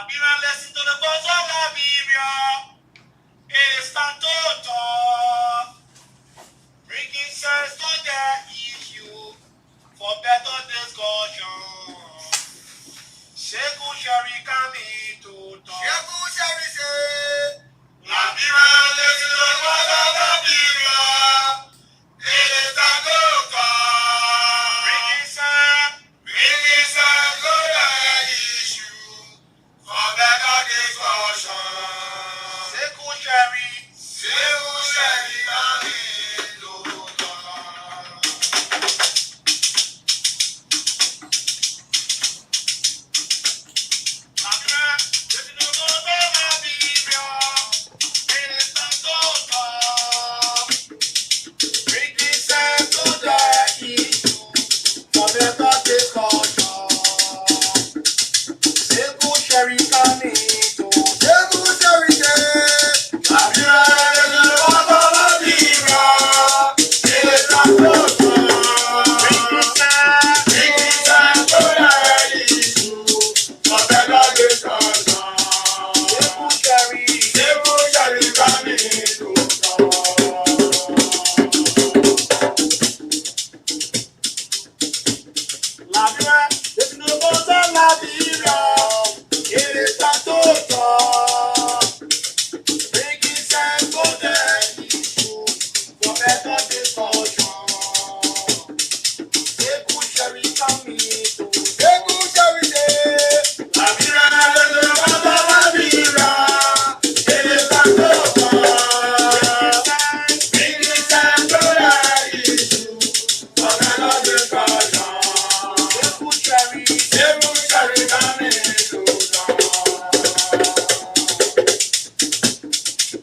Labira listen to the voice of Liberia. It is time to talk. Bringing sense to the issue for better discussion. Sheku Sherry coming to talk. Sheku Sherry say, Labira listen to the voice of Liberia. It is time to talk. Bringing sense to the issue for better discussion. Sheku Sherry coming to talk. Labira listen to the voice of Liberia. It is time to talk. Bringing sense to the issue for better discussion. Sheku Sherry coming to Sheku Sherry say, Labira listen to the voice of Liberia. It is time to talk. Bringing sense to the issue for better discussion. Sheku Sherry coming to talk. Labira listen to the voice of Liberia. It is time to talk. Bringing sense to the issue for better discussion. Sheku Sherry coming to Sheku Sherry say, Labira listen to the voice of Liberia. It is time to talk. Bringing sense to the issue for better discussion. Sheku Sherry coming to talk.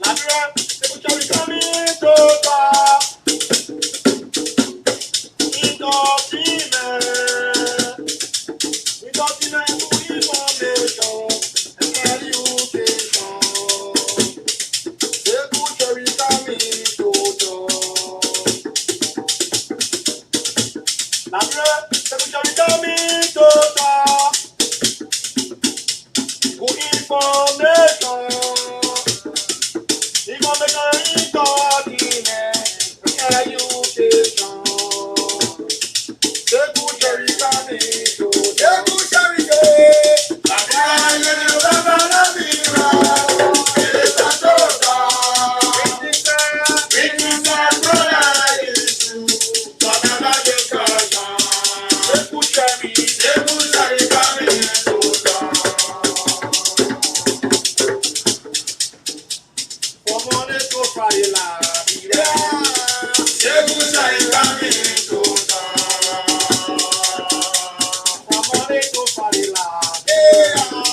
Labira, Sheku Sherry coming to talk. Indoctrine to information and education. Sheku Sherry coming to talk. Labira, Sheku Sherry coming to talk. Good information. Indoctrine and education. Sheku Sherry coming to Sheku Sherry say, Labira listen to the voice of Liberia. It is time to talk. Bringing sense to the issue for better discussion. Sheku Sherry coming to talk. From Monday to Friday, Labira. Sheku Sherry coming to talk. From Monday to Friday, Labira.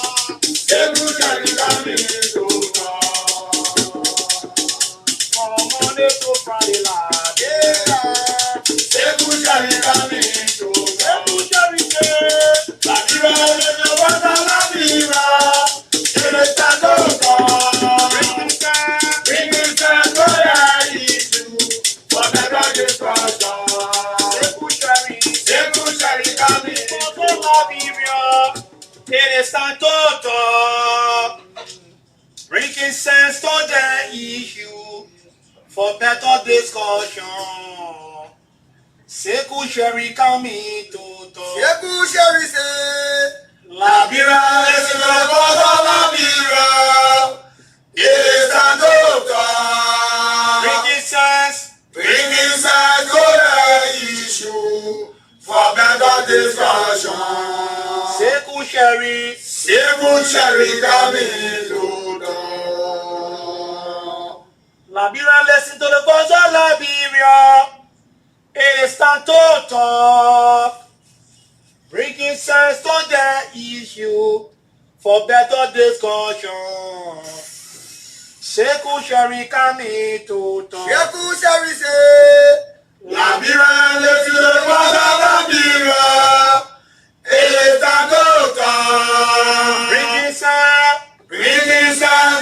Sheku Sherry coming to talk. From Monday to Friday, Labira. Sheku Sherry coming to talk. Sheku Sherry say, Labira listen to the voice of Liberia. It is time to talk. Bringing sense to the issue for better discussion. Sheku Sherry coming to Liberia. It is time to talk. Bringing sense to the issue for better discussion. Sheku Sherry coming to talk. Sheku Sherry say, Labira listen to the voice of Liberia. It is time to talk. Bringing sense to the issue for better discussion. Sheku Sherry coming to talk. Labira listen to the voice of Liberia. It is time to talk. Bringing sense to the issue for better discussion. Sheku Sherry coming to talk. Sheku Sherry say, Labira listen to the voice of Liberia. It is time to talk. Bringing sense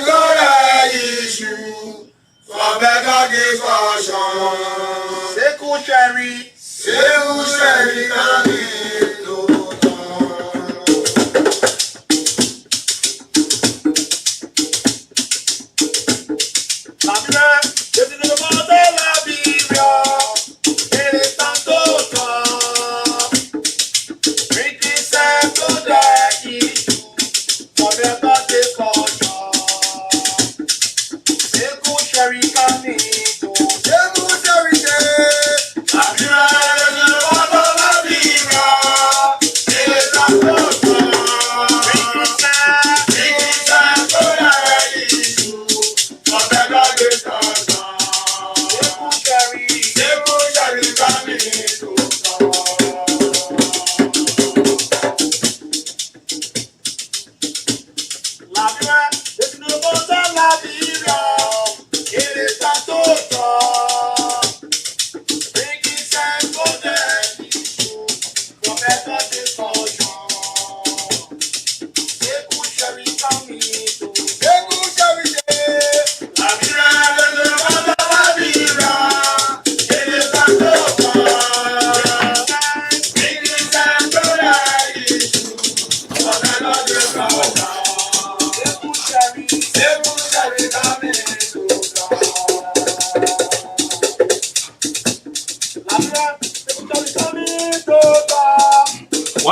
to the issue for better discussion. Sheku Sherry coming to talk.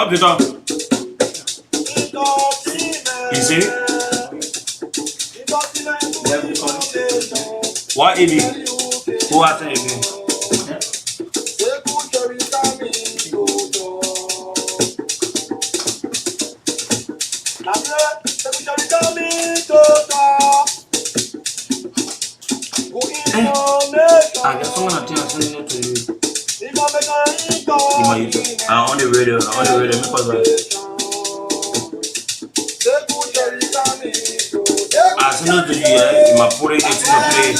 Oh, putain. Ici. What Ebi? Who are they Ebi? I guess someone at here sending it to you. In my YouTube. On the radio. Because I send it to you, yeah. In my putting it in the place.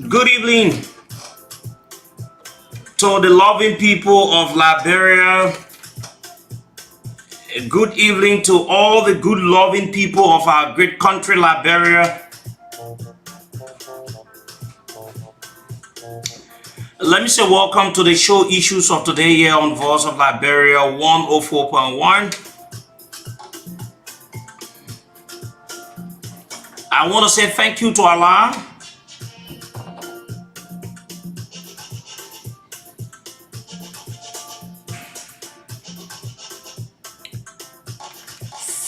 Good evening to the loving people of Liberia. Good evening to all the good loving people of our great country, Liberia. Let me say welcome to the show Issues of Today here on Voice of Liberia 104.1. I want to say thank you to Allah.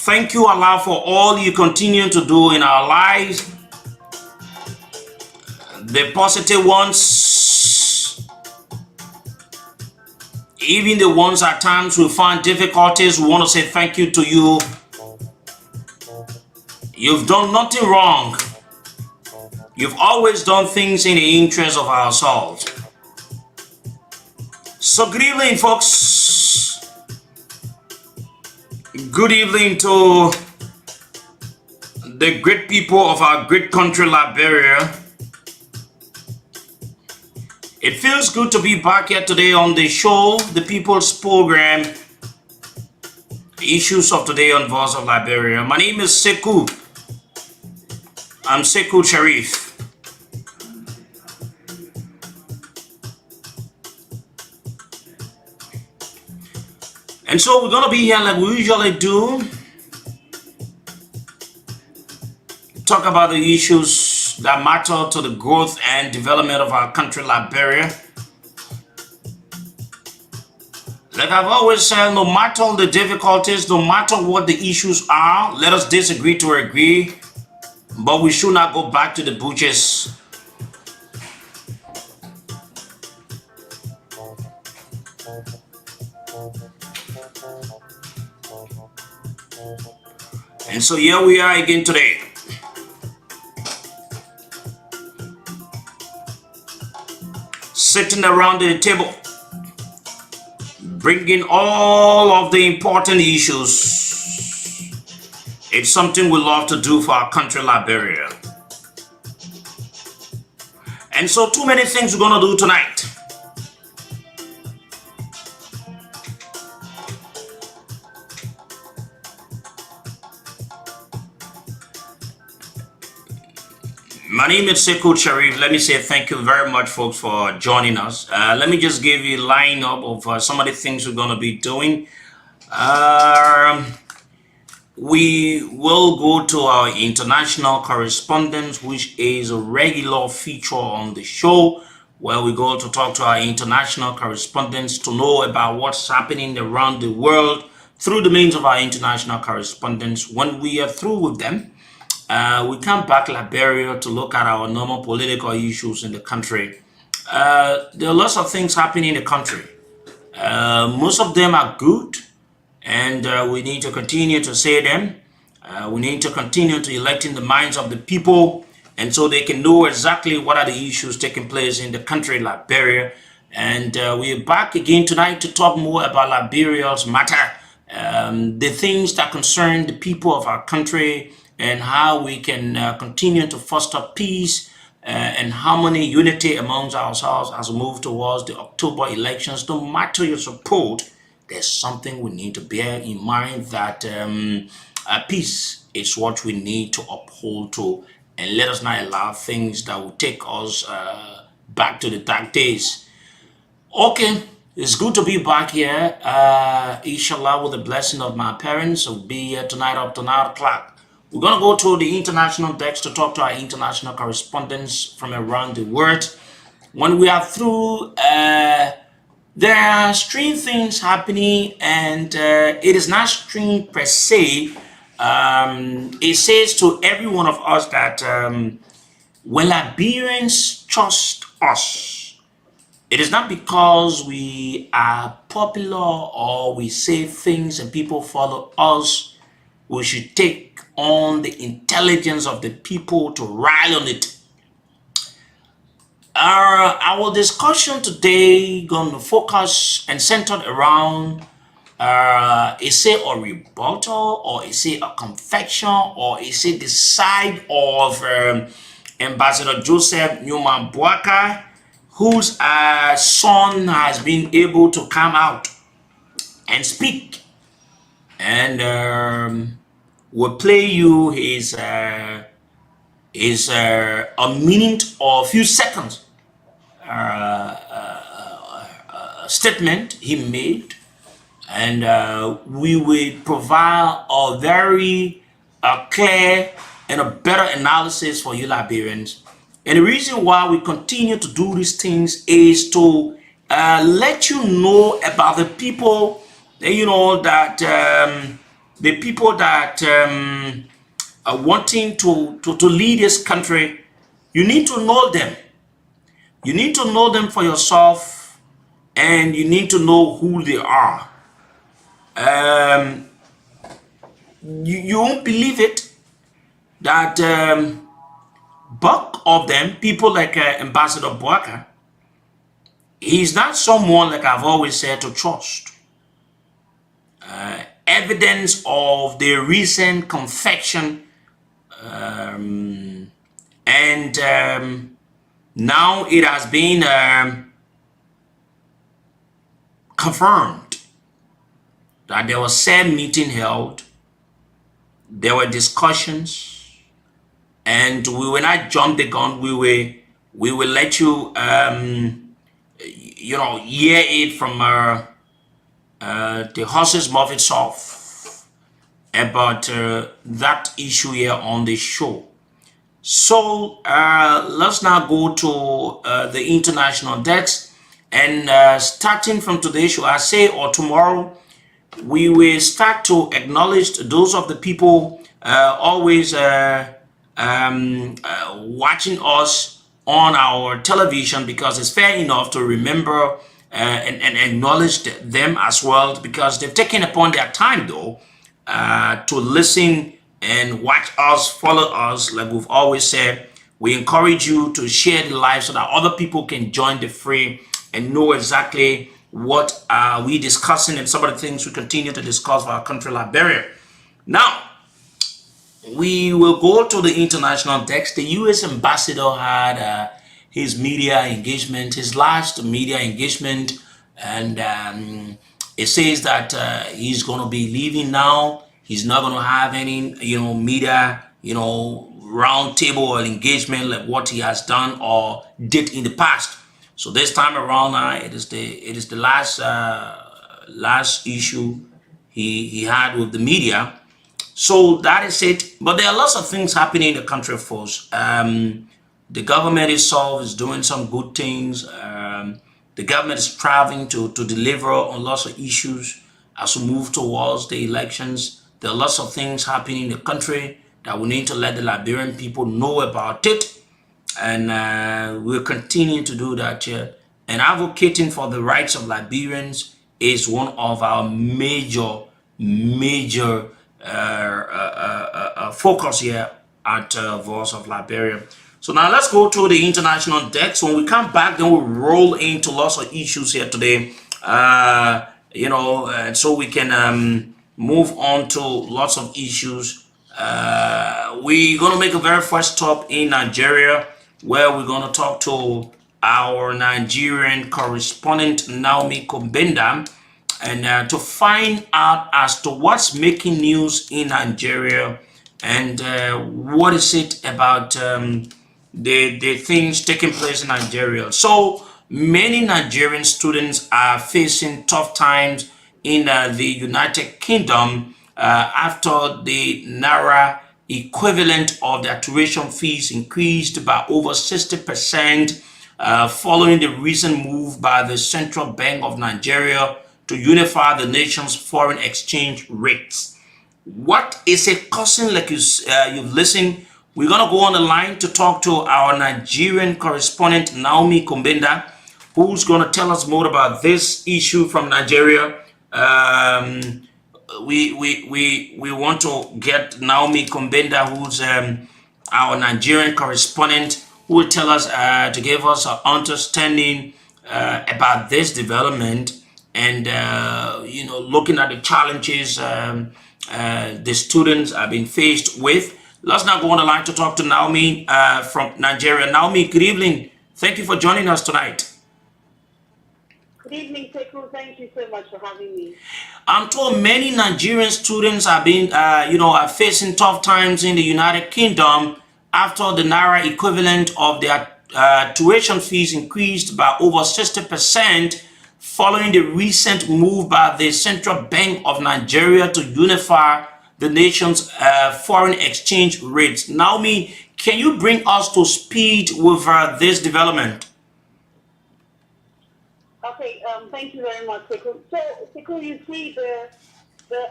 Thank you, Allah, for all you continue to do in our lives. The positive ones, even the ones at times we find difficulties, we want to say thank you to you. You've done nothing wrong. You've always done things in the interest of ourselves. So good evening, folks. Good evening to the great people of our great country, Liberia. It feels good to be back here today on the show, the People's Program, Issues of Today on Voice of Liberia. My name is Sekou. I'm Sekou Sharif. And so we're going to be here like we usually do. Talk about the issues that matter to the growth and development of our country, Liberia. Like I've always said, no matter the difficulties, no matter what the issues are, let us disagree to agree. But we should not go back to the butchers. And so here we are again today. Sitting around the table, bringing all of the important issues. It's something we love to do for our country, Liberia. And so too many things we're going to do tonight. My name is Sekou Sharif. Let me say thank you very much, folks, for joining us. Let me just give you a lineup of some of the things we're going to be doing. We will go to our international correspondence, which is a regular feature on the show, where we go to talk to our international correspondents to know about what's happening around the world through the means of our international correspondents. When we are through with them, we come back to Liberia to look at our normal political issues in the country. There are lots of things happening in the country. Most of them are good, and we need to continue to say them. We need to continue to elect in the minds of the people, and so they can know exactly what are the issues taking place in the country, Liberia. And we're back again tonight to talk more about Liberia's matter, the things that concern the people of our country, and how we can continue to foster peace and harmony, unity amongst ourselves as we move towards the October elections. No matter your support, there's something we need to bear in mind, that peace is what we need to uphold to, and let us not allow things that will take us back to the dark days. Okay, it's good to be back here. Inshallah, with the blessing of my parents, will be here tonight up to 9 o'clock. We're going to go to the international desk to talk to our international correspondents from around the world. When we are through, there are strange things happening, and it is not strange per se. It says to every one of us that when Liberians trust us, it is not because we are popular or we say things and people follow us. We should take on the intelligence of the people to rally on it. Our discussion today going to focus and centered around is it a rebuttal, or is it a confession, or is it the side of Ambassador Joseph Newman Boaka, whose son has been able to come out and speak, and we'll play you his a minute or a few seconds statement he made, and we will provide a very clear and a better analysis for you Liberians. And the reason why we continue to do these things is to let you know about the people, that the people that are wanting to lead this country. You need to know them. You need to know them for yourself, and you need to know who they are. You won't believe it that bulk of them, people like Ambassador Boaka, he's not someone, like I've always said, to trust. Evidence of the recent confection, and now it has been confirmed that there was said meeting held, there were discussions, and we will not jump the gun. We will let you hear it from the horse's mouth itself about that issue here on the show. So let's now go to the international desk, and starting from today's show, I say, or tomorrow, we will start to acknowledge those of the people always watching us on our television, because it's fair enough to remember and acknowledge them as well, because they've taken upon their time though to listen and watch us, follow us. Like we've always said, we encourage you to share the live so that other people can join the fray and know exactly what we discussing and some of the things we continue to discuss for our country, Liberia. Now, we will go to the international desk. The U.S. ambassador had his media engagement, his last media engagement, and it says that he's going to be leaving now. He's not going to have any, media, round table or engagement like what he has done or did in the past. So this time around, it is the last issue he had with the media. So that is it. But there are lots of things happening in the country, folks. The government itself is doing some good things. The government is striving to deliver on lots of issues as we move towards the elections. There are lots of things happening in the country that we need to let the Liberian people know about it. And we'll continue to do that here. And advocating for the rights of Liberians is one of our major focus here at Voice of Liberia. So now let's go to the international decks. When we come back, then we'll roll into lots of issues here today. So we can move on to lots of issues. We're going to make a very first stop in Nigeria, where we're going to talk to our Nigerian correspondent, Naomi Kombenda, and to find out as to what's making news in Nigeria and what is it about the things taking place in Nigeria. So many Nigerian students are facing tough times in the United Kingdom after the Naira equivalent of their tuition fees increased by over 60% following the recent move by the Central Bank of Nigeria to unify the nation's foreign exchange rates. What is it costing? Like you've listened, we're gonna go on the line to talk to our Nigerian correspondent Naomi Kombenda, who's gonna tell us more about this issue from Nigeria. We want to get Naomi Kombenda, who's our Nigerian correspondent, who will tell us to give us an understanding about this development and looking at the challenges the students have been faced with. Let's now go on the line to talk to Naomi from Nigeria. Naomi, good evening. Thank you for joining us tonight. Good evening, Teku. Thank you so much for having me. I'm told many Nigerian students have been, are facing tough times in the United Kingdom after the Naira equivalent of their tuition fees increased by over 60% following the recent move by the Central Bank of Nigeria to unify the nation's foreign exchange rates. Naomi, can you bring us to speed with this development? Okay, thank you very much, Teku. So, Teku, you see the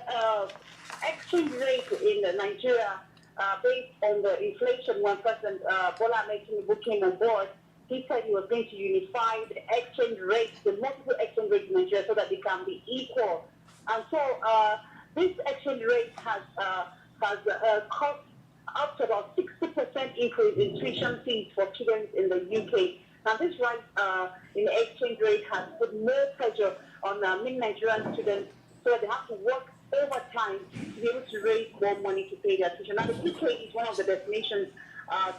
exchange rate in Nigeria based on the inflation when President Bola Ahmed came on board. He said he was going to unify the exchange rates, the multiple exchange rates in Nigeria, so that they can be equal. And so this exchange rate has cost up to about 60% increase in tuition fees for students in the UK. Now, this rise in the exchange rate has put more pressure on many Nigerian students, so that they have to work overtime to be able to raise more money to pay their tuition. Now, the UK is one of the destinations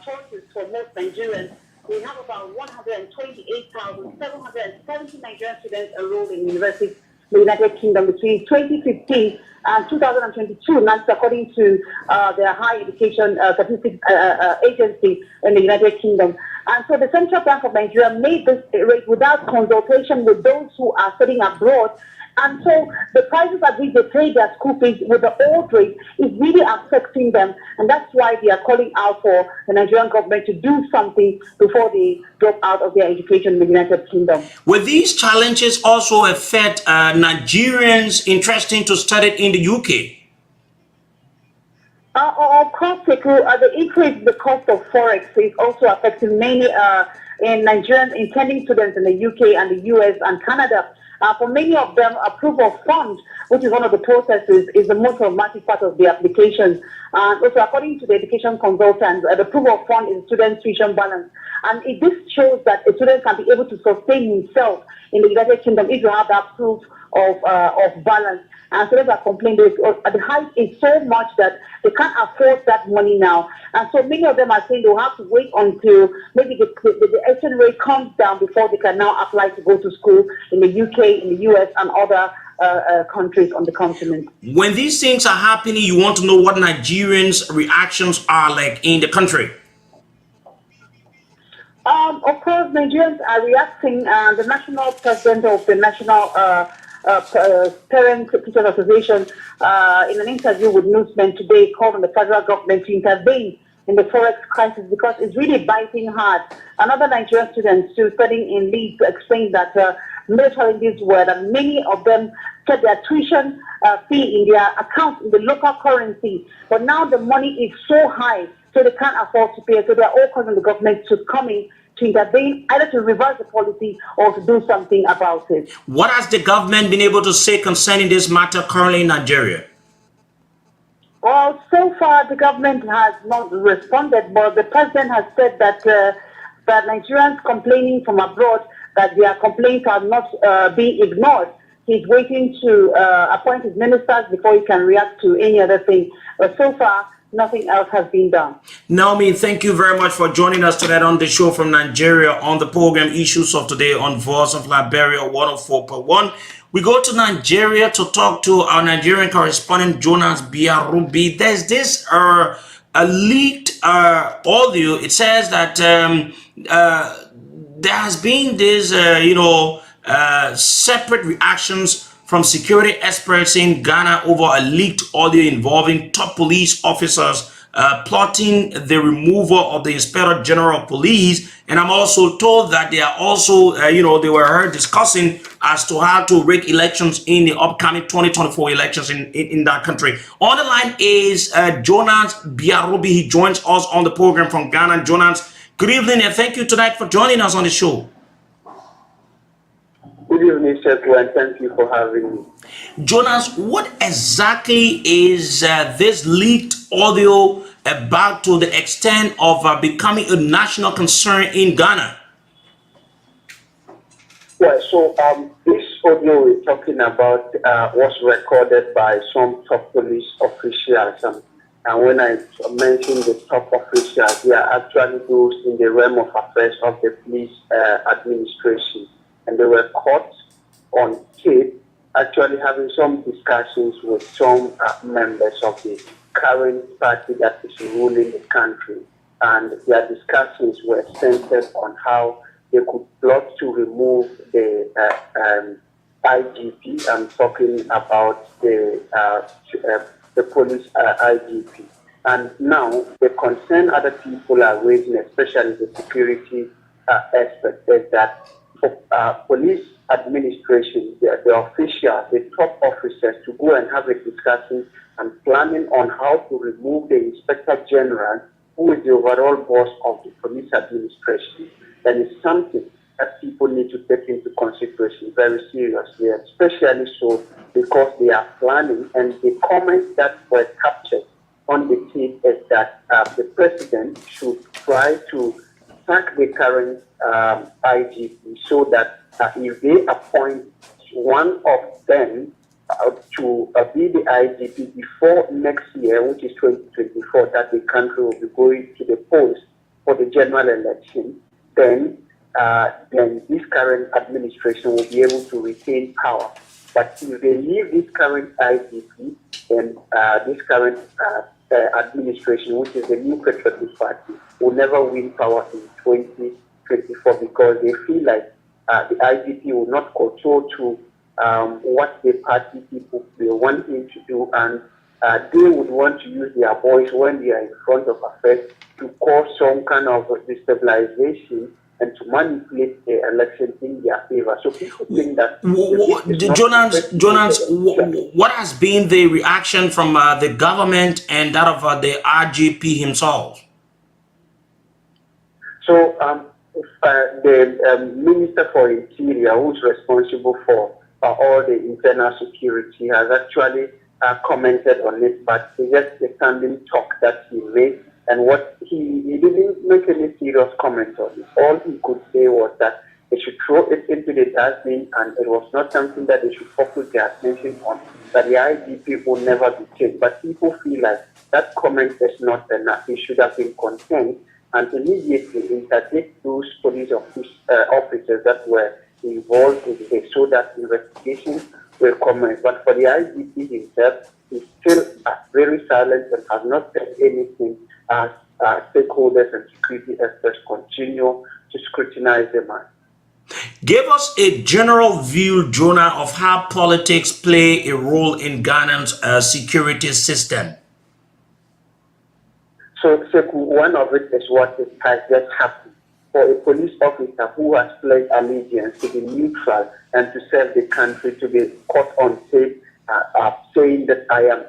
choices for most Nigerians. We have about 128,770 Nigerian students enrolled in universities in the United Kingdom between 2015 and 2022, and that's according to the Higher Education Statistics Agency in the United Kingdom. And so the Central Bank of Nigeria made this rate without consultation with those who are studying abroad. And so the prices at which they pay their school fees with the old rate is really affecting them. And that's why they are calling out for the Nigerian government to do something before they drop out of their education in the United Kingdom. Will these challenges also affect Nigerians interested to study in the UK? Of course, the increase in the cost of forex is also affecting many in Nigerians intending students in the UK and the US and Canada. For many of them, approval of funds, which is one of the processes, is the most traumatic part of the application. Also, according to the education consultants, the approval of fund is student tuition balance. And this shows that a student can be able to sustain himself in the United Kingdom if you have that proof of balance. And students are complaining that the height is so much that they can't afford that money now. And so many of them are saying they'll have to wait until maybe the exchange rate comes down before they can now apply to go to school in the UK, in the US, and other countries on the continent. When these things are happening, you want to know what Nigerians' reactions are like in the country. Of course, Nigerians are reacting. The national president of the National Parent Teachers Association, in an interview with Newsmen today, called on the federal government to intervene in the forex crisis because it's really biting hard. Another Nigerian student still studying in Leeds explained that major challenges were that many of them set their tuition fee in their account in the local currency, but now the money is so high, so they can't afford to pay. So they're all calling the government to come in to intervene, either to reverse the policy or to do something about it. What has the government been able to say concerning this matter currently in Nigeria? Well, so far the government has not responded, but the president has said that that Nigerians complaining from abroad that their complaints are not being ignored. He's waiting to appoint his ministers before he can react to any other thing. But so far, nothing else has been done. Naomi, thank you very much for joining us tonight on the show from Nigeria on the program Issues of Today on Voice of Liberia 104.1. We go to Nigeria to talk to our Nigerian correspondent Jonas Biarubi. There's this a leaked audio. It says that there has been this, separate reactions from security experts in Ghana over a leaked audio involving top police officers plotting the removal of the Inspector General of Police. And I'm also told that they are also, they were heard discussing as to how to rig elections in the upcoming 2024 elections in that country. On the line is Jonas Biarubi. He joins us on the program from Ghana. Jonas, good evening and thank you tonight for joining us on the show. Good evening, Sheku, and thank you for having me. Jonas, what exactly is this leaked audio about to the extent of becoming a national concern in Ghana? Well, so this audio we're talking about was recorded by some top police officials. And when I mention the top officials, they are actually those in the realm of affairs of the police administration. And they were caught on tape actually having some discussions with some members of the current party that is ruling the country. And their discussions were centered on how they could plot to remove the IGP. I'm talking about the police IGP. And now the concern other people are raising, especially the security aspect, is that police administration, the officials, the top officers, to go and have a discussion and planning on how to remove the Inspector General, who is the overall boss of the police administration. That is something that people need to take into consideration very seriously, especially so because they are planning, and the comments that were captured on the tape is that the president should try to sack the current IGP so that if they appoint one of them to be the IGP before next year, which is 2024, that the country will be going to the polls for the general election, then this current administration will be able to retain power. But if they leave this current IGP, then this current administration, which is the New Patriotic Party, will never win power in 2024 because they feel like the IGP will not control to what the party people will want him to do, and they would want to use their voice when they are in front of affairs to cause some kind of destabilization and to manipulate the election in their favor. So people think that Jonas, what has been the reaction from the government and that of the RGP himself? So the Minister for Interior, who's responsible for all the internal security, has actually commented on it, but it's just a standing talk that he made. And what he didn't make any serious comment on it. All he could say was that they should throw it into the dustbin, and it was not something that they should focus their attention on, that the IGP will never be changed. But people feel like that comment is not enough. He should have been content and immediately interdict those police officers that were involved in this so that investigations will commence. But for the IGP himself, he's still very silent and has not said anything as stakeholders and security experts continue to scrutinize the man. Give us a general view, Jonah, of how politics play a role in Ghana's security system. So, one of it is what has just happened. For a police officer who has pledged allegiance to be neutral and to serve the country to be caught on tape saying that I am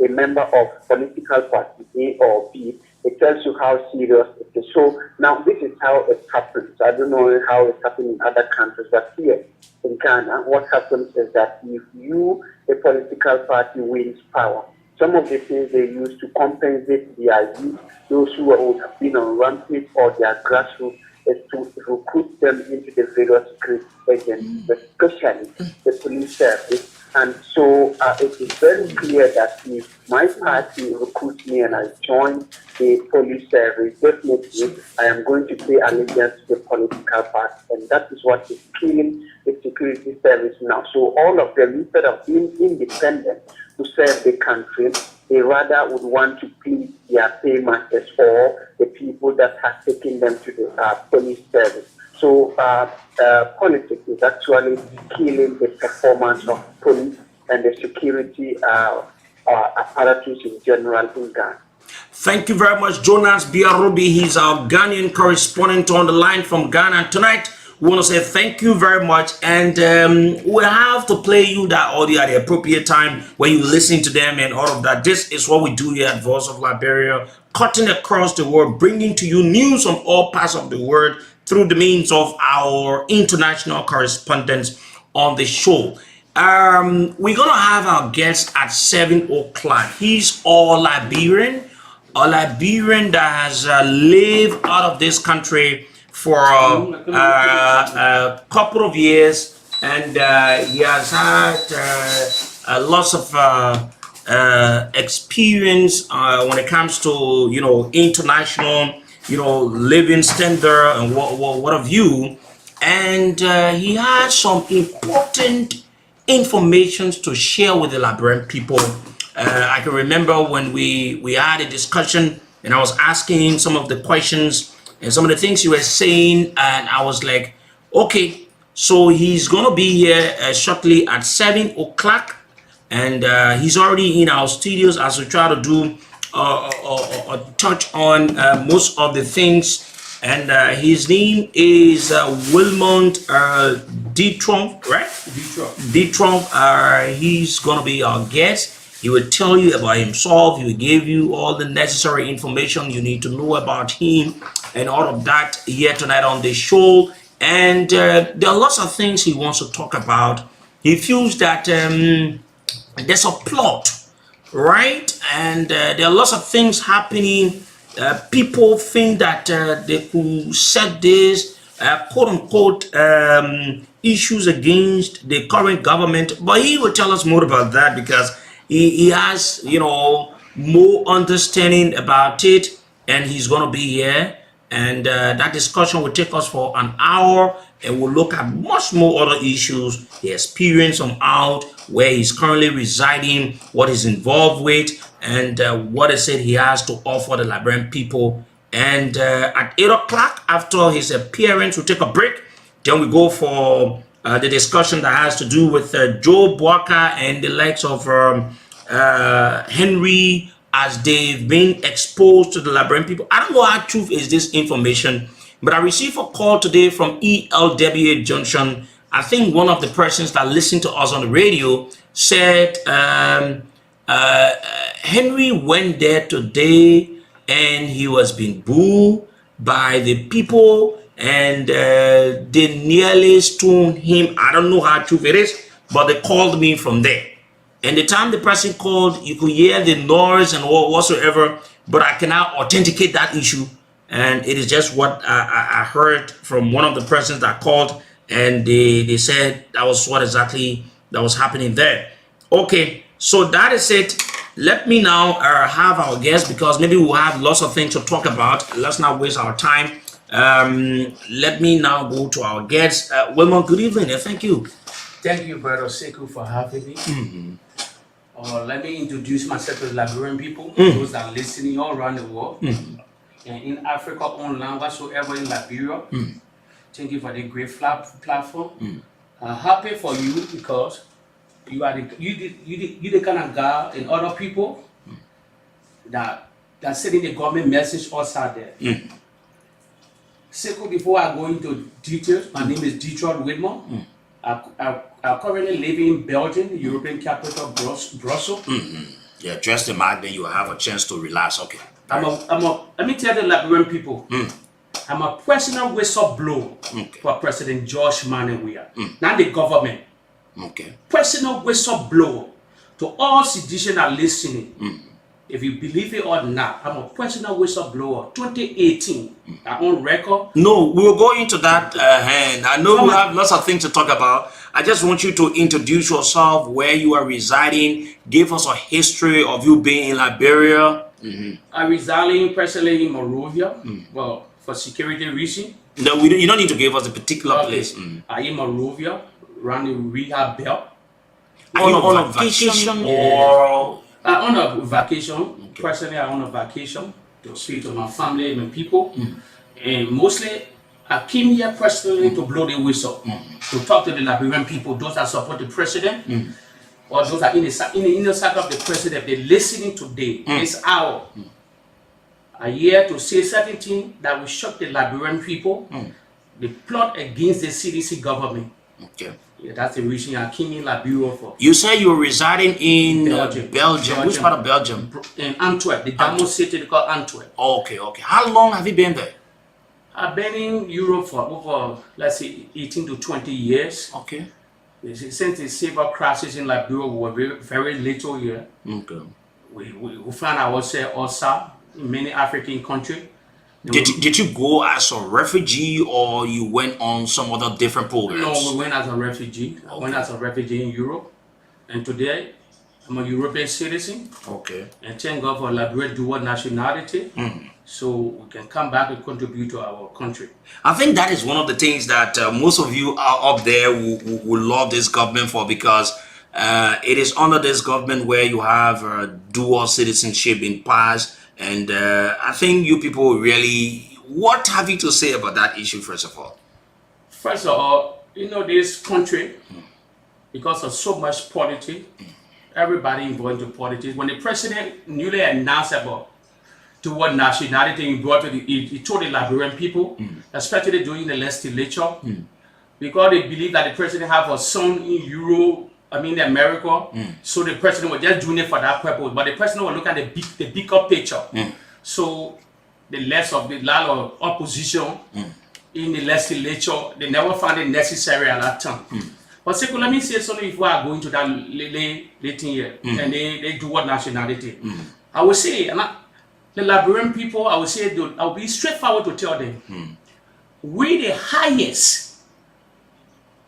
a member of political party A or B, it tells you how serious it is. So now this is how it happens. I don't know how it's happening in other countries, but here in Ghana, what happens is that if you, a political party, wins power, some of the things they use to compensate their youth, those who have been on rampage or their grassroots, is to recruit them into the various security agencies, especially the police service. And so it is very clear that if my party recruits me and I join the police service, definitely I am going to pay allegiance to the political party. And that is what is killing the security service now. So all of them, instead of being independent to serve the country, they rather would want to please their paymasters or the people that have taken them to the police service. So politics is actually killing the performance of police and the security apparatus in general in Ghana. Thank you very much, Jonas Biarobi. He's our Ghanaian correspondent on the line from Ghana. Tonight, we want to say thank you very much, and we'll have to play you that audio at the appropriate time when you listen to them and all of that. This is what we do here at Voice of Liberia, cutting across the world, bringing to you news from all parts of the world through the means of our international correspondents on the show. We're gonna have our guest at 7 o'clock. He's a Liberian that has lived out of this country for a couple of years, and he has had lots of experience when it comes to international living standard and what have you, and he had some important information to share with the Liberian people. I can remember when we had a discussion and I was asking him some of the questions and some of the things you were saying, and I was like, okay, so he's gonna be here shortly at 7 o'clock, and he's already in our studios as we try to do touch on most of the things. And his name is Wilmont D-Trump, right? D-Trump. He's gonna be our guest. He will tell you about himself. He will give you all the necessary information you need to know about him and all of that here tonight on the show. And there are lots of things he wants to talk about. He feels that there's a plot, right? And there are lots of things happening. People think that they could set this quote unquote issues against the current government, but he will tell us more about that because he has more understanding about it, and he's going to be here, and that discussion will take us for an hour, and we'll look at much more other issues, the experience from out, where he's currently residing, what he's involved with, and what is it he has to offer the Liberian people. And at 8 o'clock, after his appearance, we'll take a break. Then we go for the discussion that has to do with Joe Boaka and the likes of Henry, as they've been exposed to the Liberian people. I don't know how true is this information, but I received a call today from ELWA Junction. I think one of the persons that listened to us on the radio said Henry went there today and he was being booed by the people, and they nearly stoned him. I don't know how true it is, but they called me from there. And the time the person called, you could hear the noise and whatsoever, but I cannot authenticate that issue. And it is just what I heard from one of the persons that called, and they said that was what exactly that was happening there. Okay, so that is it. Let me now have our guest, because maybe we'll have lots of things to talk about. Let's not waste our time. Let me now go to our guest. Wilmont, good evening, and thank you. Thank you, Brother Sekou, for having me. Let me introduce myself to the Liberian people, those that are listening all around the world, and in Africa, online, whatsoever in Liberia. Thank you for the great platform. Happy for you because you are the kind of guy and other people that sending the government message outside there. Sekou, before I go into details, my name is Detroit Whitmore. I currently live in Belgium, the European capital, Brussels. Yeah, just imagine you have a chance to relax. Okay. Let me tell the Liberian people, I'm a personal whistleblower for President George Manawia, not the government. Okay. Personal whistleblower To all citizens that are listening, if you believe it or not, I'm a personal whistleblower. 2018, I'm on record. No, we'll go into that hand. I know we have lots of things to talk about. I just want you to introduce yourself, where you are residing. Give us a history of you being in Liberia. I reside personally in Monrovia, well, for security reasons. No, you don't need to give us a particular place. I am Monrovia, around the rehab belt. On a vacation or? On a vacation. Personally, I'm on a vacation to speak to my family and my people. And mostly, I came here personally to blow the whistle, to talk to the Liberian people, those that support the president, or those that in the inner circle of the president. They're listening today, this hour. I'm here to say certain things that will shock the Liberian people. They plot against the CDC government. Okay. Yeah, that's the reason I came in Liberia for. You say you're residing in Belgium. Which part of Belgium? In Antwerp, the Damo city they call Antwerp. Okay. How long have you been there? I've been in Europe for over, let's say, 18 to 20 years. Okay. Since the civil crisis in Liberia, we were very little here. Okay. We found ourselves also in many African countries. Did you go as a refugee, or you went on some other different programs? No, we went as a refugee. I went as a refugee in Europe. And today, I'm a European citizen. Okay. And thank God for Liberia dual nationality. So we can come back and contribute to our country. I think that is one of the things that most of you are up there will love this government for, because it is under this government where you have dual citizenship in past. And I think you people really, what have you to say about that issue, first of all? First of all, this country, because of so much politics, everybody involved in politics. When the president newly announced about dual nationality, he told the Liberian people, especially during the legislature, because they believe that the president have a son in Europe, America, so the president was just doing it for that purpose. But the president will look at the bigger picture. So the lot of opposition in the legislature, they never found it necessary at that time. But second, let me say something before I go into that late here, and they do what nationality. I would say, the Liberian people, I would say, I'll be straightforward to tell them, we the highest.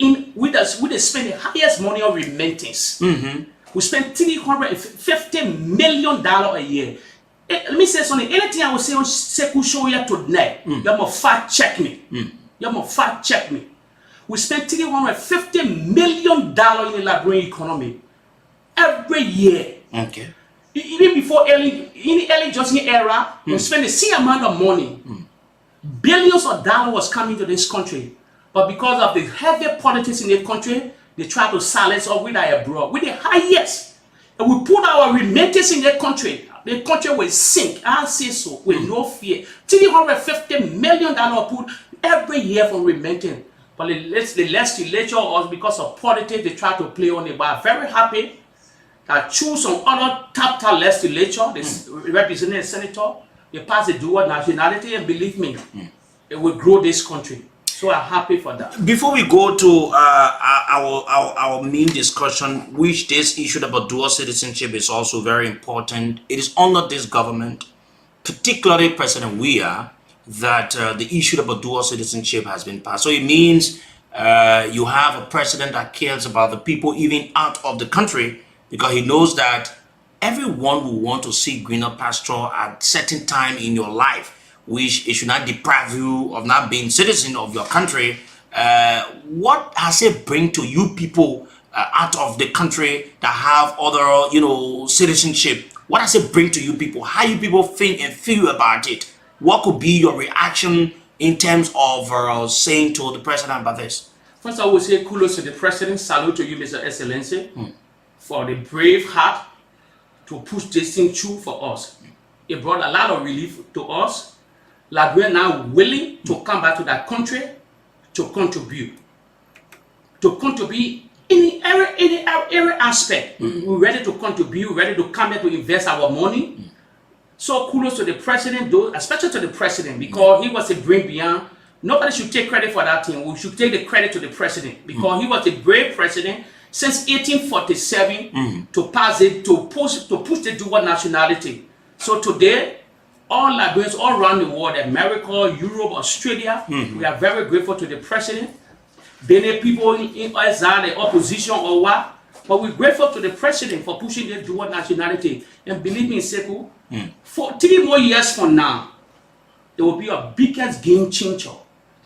We spend the highest money on remittance. We spend $350 million a year. Let me say something. Anything I will say on Seku Show here tonight, you must fact check me. You must fact check me. We spend $350 million in the Liberian economy every year. Okay. Even before in the early Johnson era, we spend the same amount of money. Billions of dollars was coming to this country. But because of the heavy politics in the country, they try to silence us with our abroad. With the highest. And we put our remittance in the country will sink. I say so, with no fear. $350 million put every year for remittance. But the legislature, was because of politics, they try to play on it. But I'm very happy that choose some other top legislature, this representative senator, they pass the dual nationality, and believe me, it will grow this country. So I'm happy for that. Before we go to our main discussion, which this issue about dual citizenship is also very important. It is under this government, particularly President Weah, that the issue about dual citizenship has been passed. So it means you have a president that cares about the people even out of the country, because he knows that everyone will want to see greener pasture at certain time in your life, which it should not deprive you of not being citizen of your country. What has it bring to you people out of the country that have other, citizenship? What does it bring to you people? How you people think and feel about it? What could be your reaction in terms of saying to the president about this? First, I would say kudos to the president. Salute to you, Mr. Excellency, for the brave heart to push this thing through for us. It brought a lot of relief to us. Like we are now willing to come back to that country to contribute. To contribute in every aspect. We're ready to contribute, ready to come here to invest our money. So kudos to the president, though, especially to the president, because he was a brain beyond. Nobody should take credit for that thing. We should take the credit to the president, because he was a brave president. since 1847 to pass it to push the dual nationality. So today, all Liberians all around the world, America, Europe, Australia, we are very grateful to the president. Many people in exile, the opposition or what, but we're grateful to the president for pushing the dual nationality. And believe me, Sekou, for 3 more years from now, there will be a biggest game changer.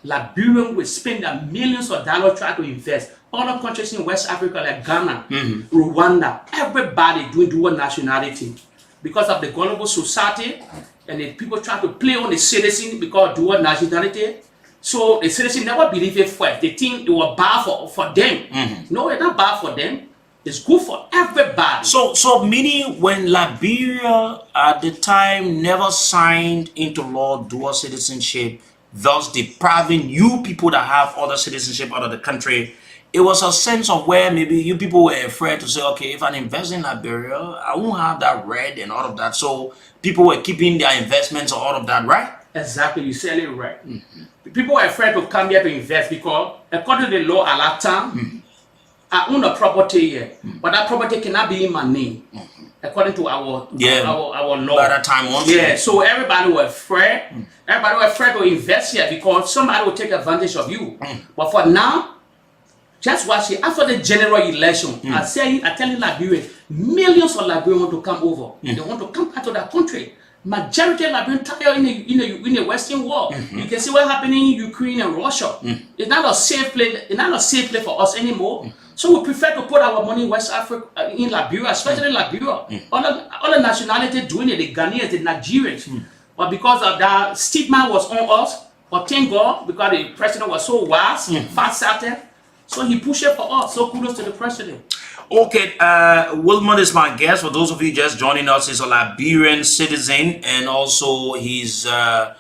Liberia will spend millions of dollars trying to invest. Other countries in West Africa like Ghana, Rwanda, everybody doing dual nationality. Because of the global society, and the people try to play on the citizen because of dual nationality. So the citizen never believe it first. They think it was bad for them. No, it's not bad for them. It's good for everybody. So meaning when Liberia at the time never signed into law dual citizenship, thus depriving you people that have other citizenship out of the country, it was a sense of where maybe you people were afraid to say, okay, if I invest in Liberia, I won't have that red and all of that. So people were keeping their investments or all of that, right? Exactly, you said it right. People were afraid to come here to invest because according to the law at that time, I own a property here, but that property cannot be in my name. According to our law. By that time also. Yeah, so everybody was afraid. Everybody was afraid to invest here because somebody will take advantage of you. But for now, just watch it. After the general election, I tell you Liberians, millions of Liberians want to come over. They want to come out of that country. Majority of Liberians tired in the Western world. You can see what's happening in Ukraine and Russia. It's not a safe place. It's not a safe place for us anymore. So we prefer to put our money in West Africa, in Liberia, especially Liberia. All the nationalities doing it, the Ghanaians, the Nigerians. But because of that stigma was on us, but thank God, because the president was so wise, fast-sighted, so he pushed it for us. So kudos to the president. Okay, Wilmot is my guest. For those of you just joining us, he's a Liberian citizen and also he's a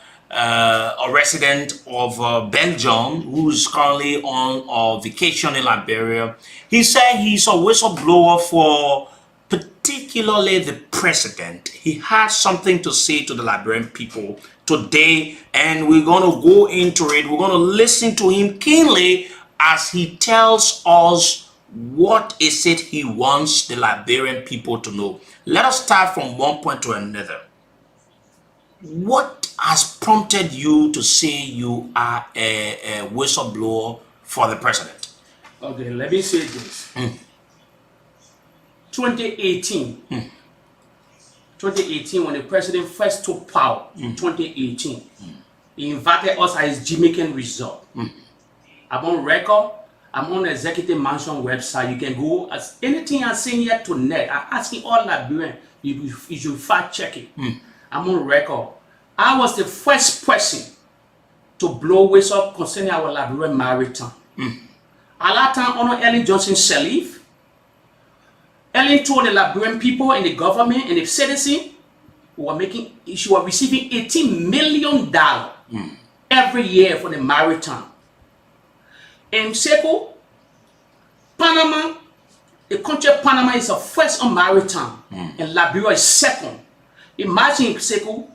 resident of Belgium who's currently on vacation in Liberia. He said he's a whistleblower for particularly the president. He has something to say to the Liberian people today, and we're going to go into it. We're going to listen to him keenly as he tells us what is it he wants the Liberian people to know. Let us start from one point to another. What has prompted you to say you are a whistleblower for the president? Okay, let me say this. 2018, 2018, when the president first took power, 2018, he invited us at his Jamaican resort. I'm on record. I'm on the Executive Mansion website. You can go as anything I'm saying here tonight. I'm asking all Liberians, you should fact check it. I'm on record. I was the first person to blow whistle concerning our Liberian maritime. At that time, under Ellen Johnson Sirleaf, Ellen told the Liberian people and the government and the citizens she was receiving $18 million every year for the maritime. And Sekou, Panama, the country of Panama is the first on maritime, and Liberia is second. Imagine Sekou,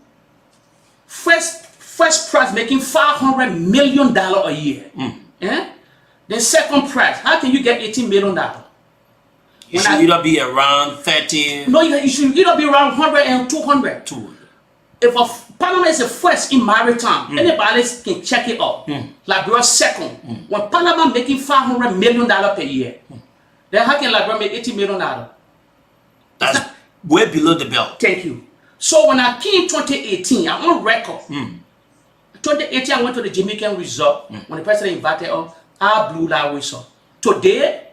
first prize making $500 million a year. Then second prize, how can you get $18 million? It should either be around 30. No, it should either be around 100 and 200. 200. If Panama is the first in maritime, anybody can check it out. Liberia second. When Panama making $500 million per year, then how can Liberia make $80 million? That's way below the belt. Thank you. So when I came in 2018, I'm on record. 2018, I went to the Jamaican resort. When the president invited us, I blew that whistle. Today,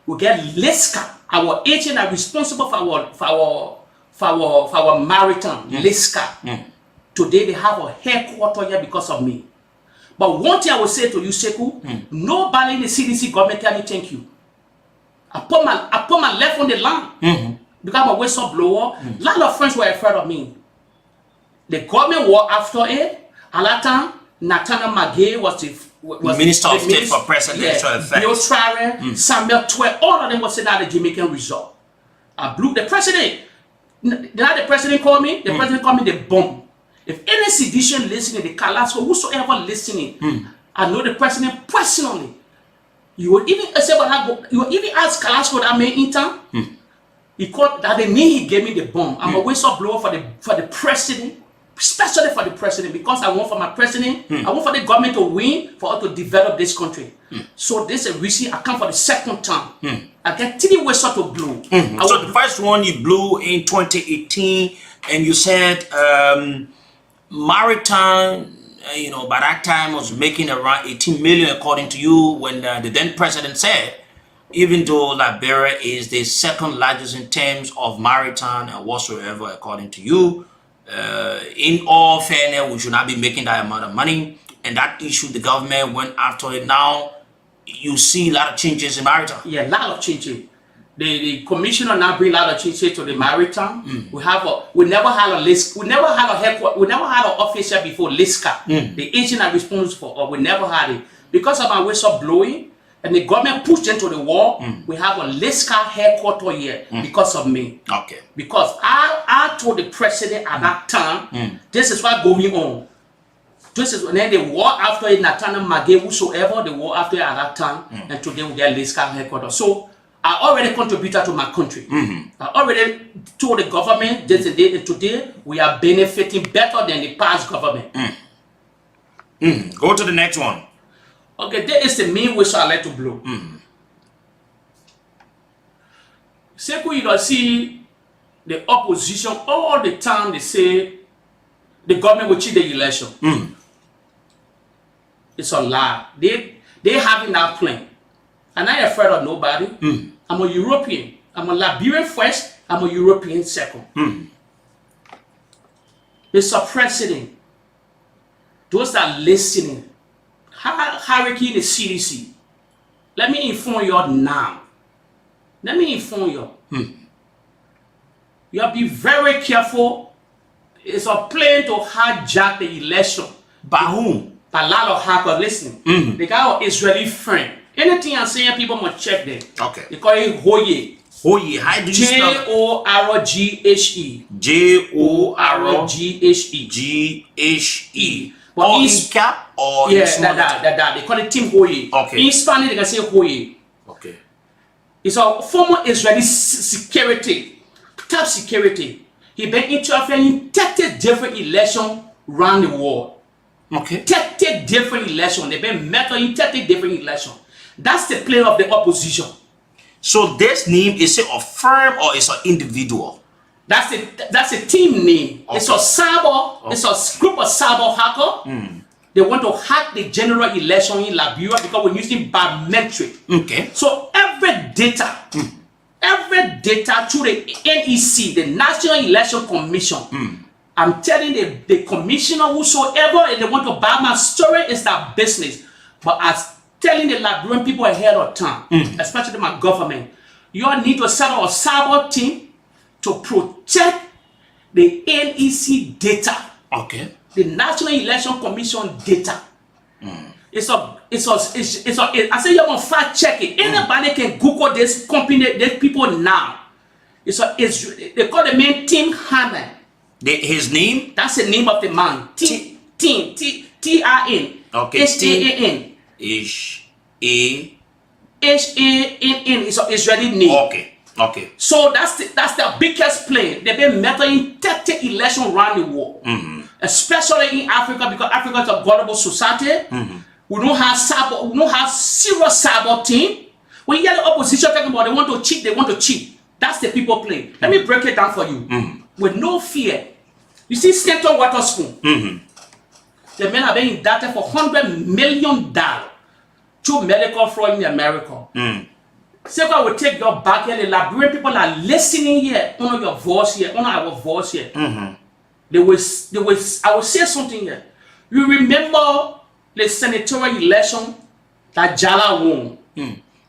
we get Liska, our agent are responsible for our maritime, Liska. Today they have a headquarters here because of me. But one thing I will say to you, Sekou, nobody in the CDC government tell me thank you. I put my left on the line because I'm a whistleblower. A lot of friends were afraid of me. The government were after it. At that time, Nathaniel Magay was the Minister of State for Presidential Affairs. Bill Trare, Samuel Twe, all of them were sitting at the Jamaican resort. I blew the president. Now the president called me. The president called me the bomb. If any sedition listening, the Kalasco, whosoever listening, I know the president personally. You will even you will even ask Kalasco that man in town. He called that the name he gave me the bomb. I'm a whistleblower for the president, especially for the president, because I want for my president, I want for the government to win, for us to develop this country. So this is a reason I come for the second time. I get 3 whistles to blow. So the first one you blew in 2018, and you said Maritime, you know, by that time was making around 18 million according to you, when the then president said, even though Liberia is the second largest in terms of maritime and whatsoever, according to you, in all fairness, we should not be making that amount of money. And that issue, the government went after it. Now you see a lot of changes in maritime. Yeah, a lot of changes. The commissioner now bring a lot of changes to the maritime. We never had a list. We never had a headquarters. We never had an officer before LISCA. The agent are responsible for. We never had it because of our whistle blowing. And the government pushed into the wall. We have a LISCA headquarters here because of me. Okay. Because I told the president at that time, this is what's going on. This is when they war after it, Natana Mage, whosoever, they war after it at that time. And today we get LISCA headquarters. So I already contributed to my country. I already told the government this and that, and today we are benefiting better than the past government. Go to the next one. Okay, that is the main whistle I like to blow. Seku, you don't see the opposition all the time. They say the government will cheat the election. It's a lie. They having that plan. I'm not afraid of nobody. I'm a European. I'm a Liberian first. I'm a European second. Mr. President, those that are listening, hurricane the CDC. Let me inform you now. Let me inform you. You have to be very careful. It's a plan to hijack the election. By whom? By a lot of hackers. Listen, they got an Israeli friend. Anything I'm saying, people must check them. Okay. They call it Hoye. Hoye. How do you spell? Jorghe. Jorghe. But or in cap or yeah, in small letter? that. They call it Tim Hoye. Okay. In Spanish, they can say Hoye. Okay. It's a former Israeli security, top security. He been interfering in 30 different elections around the world. Okay. 30 different elections. They've been meddling in 30 different elections. That's the plan of the opposition. So this name is it a firm or is an individual? That's a team name. Okay. It's a cyber. Okay. It's a group of cyber hacker. They want to hack the general election in Liberia because we're using biometric. Okay. So every data through the NEC, the National Election Commission. I'm telling the commissioner whosoever and they want to buy my story is their business. But as telling the Liberian people ahead of time, especially my government, you all need to set up a cyber team to protect the NEC data. Okay. The National Election Commission data. I say you want to fact check it. Anybody can Google this company, these people now. They call the man Tim Hanna. His name? That's the name of the man. T-I-N. Okay. H-A-N. H-A. H-A-N-N is an Israeli name. Okay. So that's the biggest plane. They've been meddling 30 elections around the world. Especially in Africa, because Africa is a global society. We don't have serious cyber team. When you hear the opposition talking about they want to cheat. That's the people playing. Let me break it down for you. With no fear. You see Stanton Waterspoon. The men have been indicted for $100 million through medical fraud in America. So I will take your back here. The Liberian people are listening here, on your voice here, on our voice here. I will say something here. You remember the senatorial election that Jala won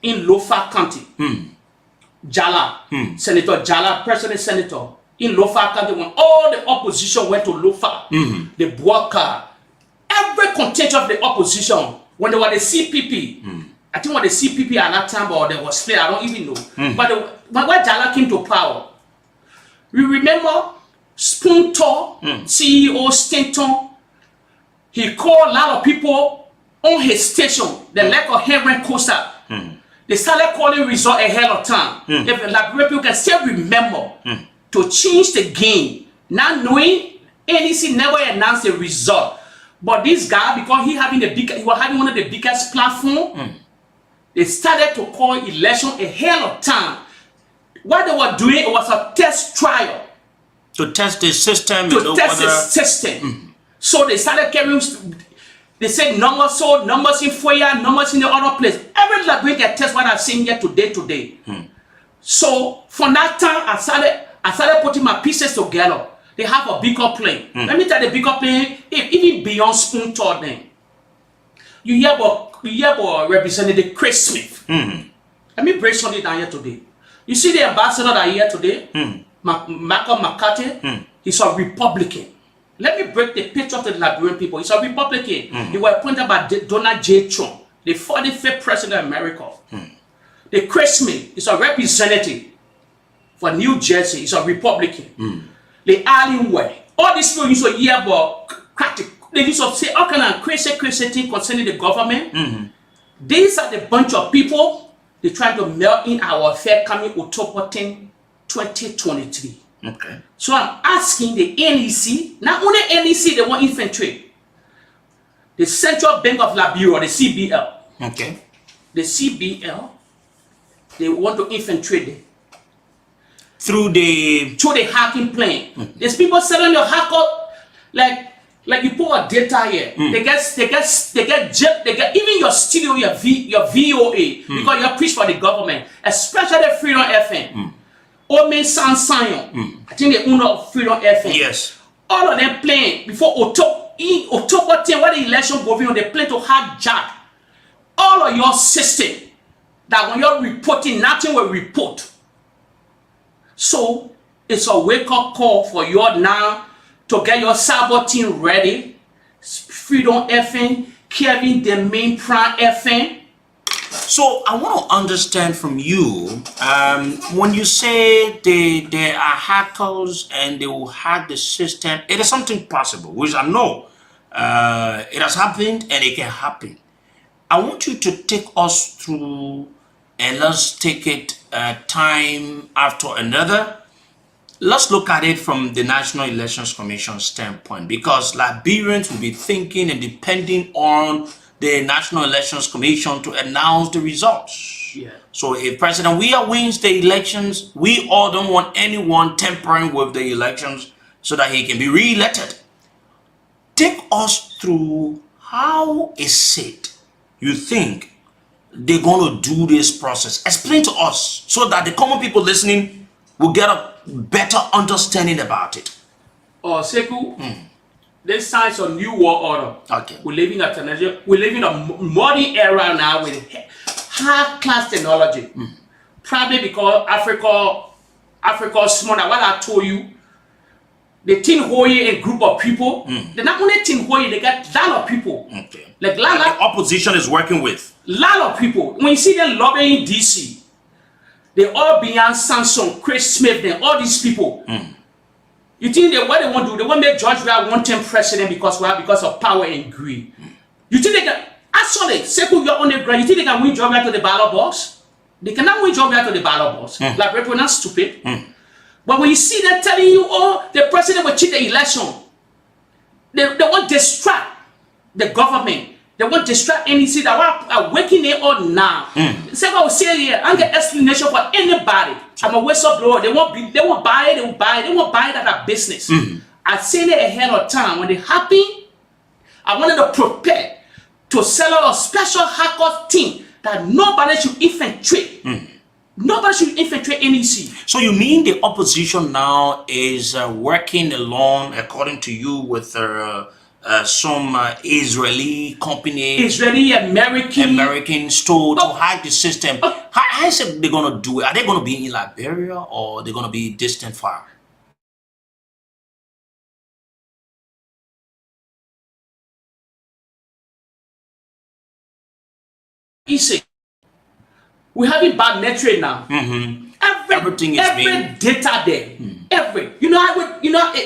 in Lofa County. Jala, Senator Jala, President Senator in Lofa County, when all the opposition went to Lofa, the Buaka, every contingent of the opposition, when they were the CPP, I think when the CPP at that time or they were split, I don't even know. But when Jala came to power, we remember Spunto, CEO Stanton, he called a lot of people on his station, the lack of Henry Costa. They started calling result ahead of time. If the Liberian people can still remember to change the game, not knowing NEC never announced the result. But this guy, because he was having one of the biggest platforms, they started to call election ahead of time. What they were doing, it was a test trial. To test the system. To test the system. So they started carrying, they said numbers in Foya, numbers in the other place. Every Liberian can test what I've seen here today. So from that time, I started putting my pieces together. They have a bigger plan. Let me tell you the bigger plan, even beyond Spoon taught them. You hear about Representative Chris Smith. Let me break something down here today. You see the ambassador that are here today, Malcolm McCarthy, he's a Republican. Let me break the picture to the Liberian people. He's a Republican. He was appointed by Donald J. Trump, the 45th president of America. The Chris Smith is a representative for New Jersey. He's a Republican. The Allen Way. All these people used to hear about they used to say all kind of crazy thing concerning the government. These are the bunch of people they try to melt in our affair coming October 10, 2023. Okay. So I'm asking the NEC, not only NEC, they want infiltrate. The Central Bank of Liberia, the CBL. Okay. The CBL, they want to infiltrate them. Through the hacking plan. There's people selling your hacker, like you put a data here. They get even your studio, your VOA, because you preach for the government, especially Freedom FM. Ome Sansayon, I think the owner of Freedom FM. Yes. All of them playing before October 10, when the election going on, they plan to hijack all of your system. That when you're reporting, nothing will report. So it's a wake-up call for you now to get your cyber team ready. Freedom FM, Kevin, the main Prime FM. So I want to understand from you, when you say there are hackers and they will hack the system, it is something possible, which I know it has happened and it can happen. I want you to take us through, and let's take it time after another. Let's look at it from the National Elections Commission standpoint, because Liberians will be thinking and depending on the National Elections Commission to announce the results. Yeah. So if President Weah wins the elections, we all don't want anyone tampering with the elections so that he can be re-elected. Take us through, how is it you think they're going to do this process? Explain to us so that the common people listening will get a better understanding about it. Sekou, this signs a new world order. Okay. We live in a modern era now with high-class technology. Probably because Africa's smaller. What I told you, the Tinhoye, a group of people, they're not only Tinhoye, they got a lot of people. Okay. Like the opposition is working with. Lot of people. When you see them lobbying DC, they all beyond Samsung, Chris Smith, and all these people. You think what they want to do? They want to make George Weah one-term president because of power and greed. You think they can? Actually, Sekou, you're on the ground. You think they can win George Weah to the ballot box? They cannot win George Weah to the ballot box. Like we're not stupid. But when you see them telling you, oh, the president will cheat the election, they want to distract the government. They want to distract NEC that are waking it up now. Say what I was saying here, I don't get explanation for anybody. I'm a whistleblower. They won't buy it, they won't buy it at a business. I said it ahead of time. When it happened, I wanted to prepare to sell out a special hacker team that nobody should infiltrate. Nobody should infiltrate NEC. So you mean the opposition now is working along, according to you, with some Israeli company, Americans to hack the system? How is it they're going to do it? Are they going to be in Liberia or they're going to be distant far? Easy. We have it bad net trade now. Everything is being data there.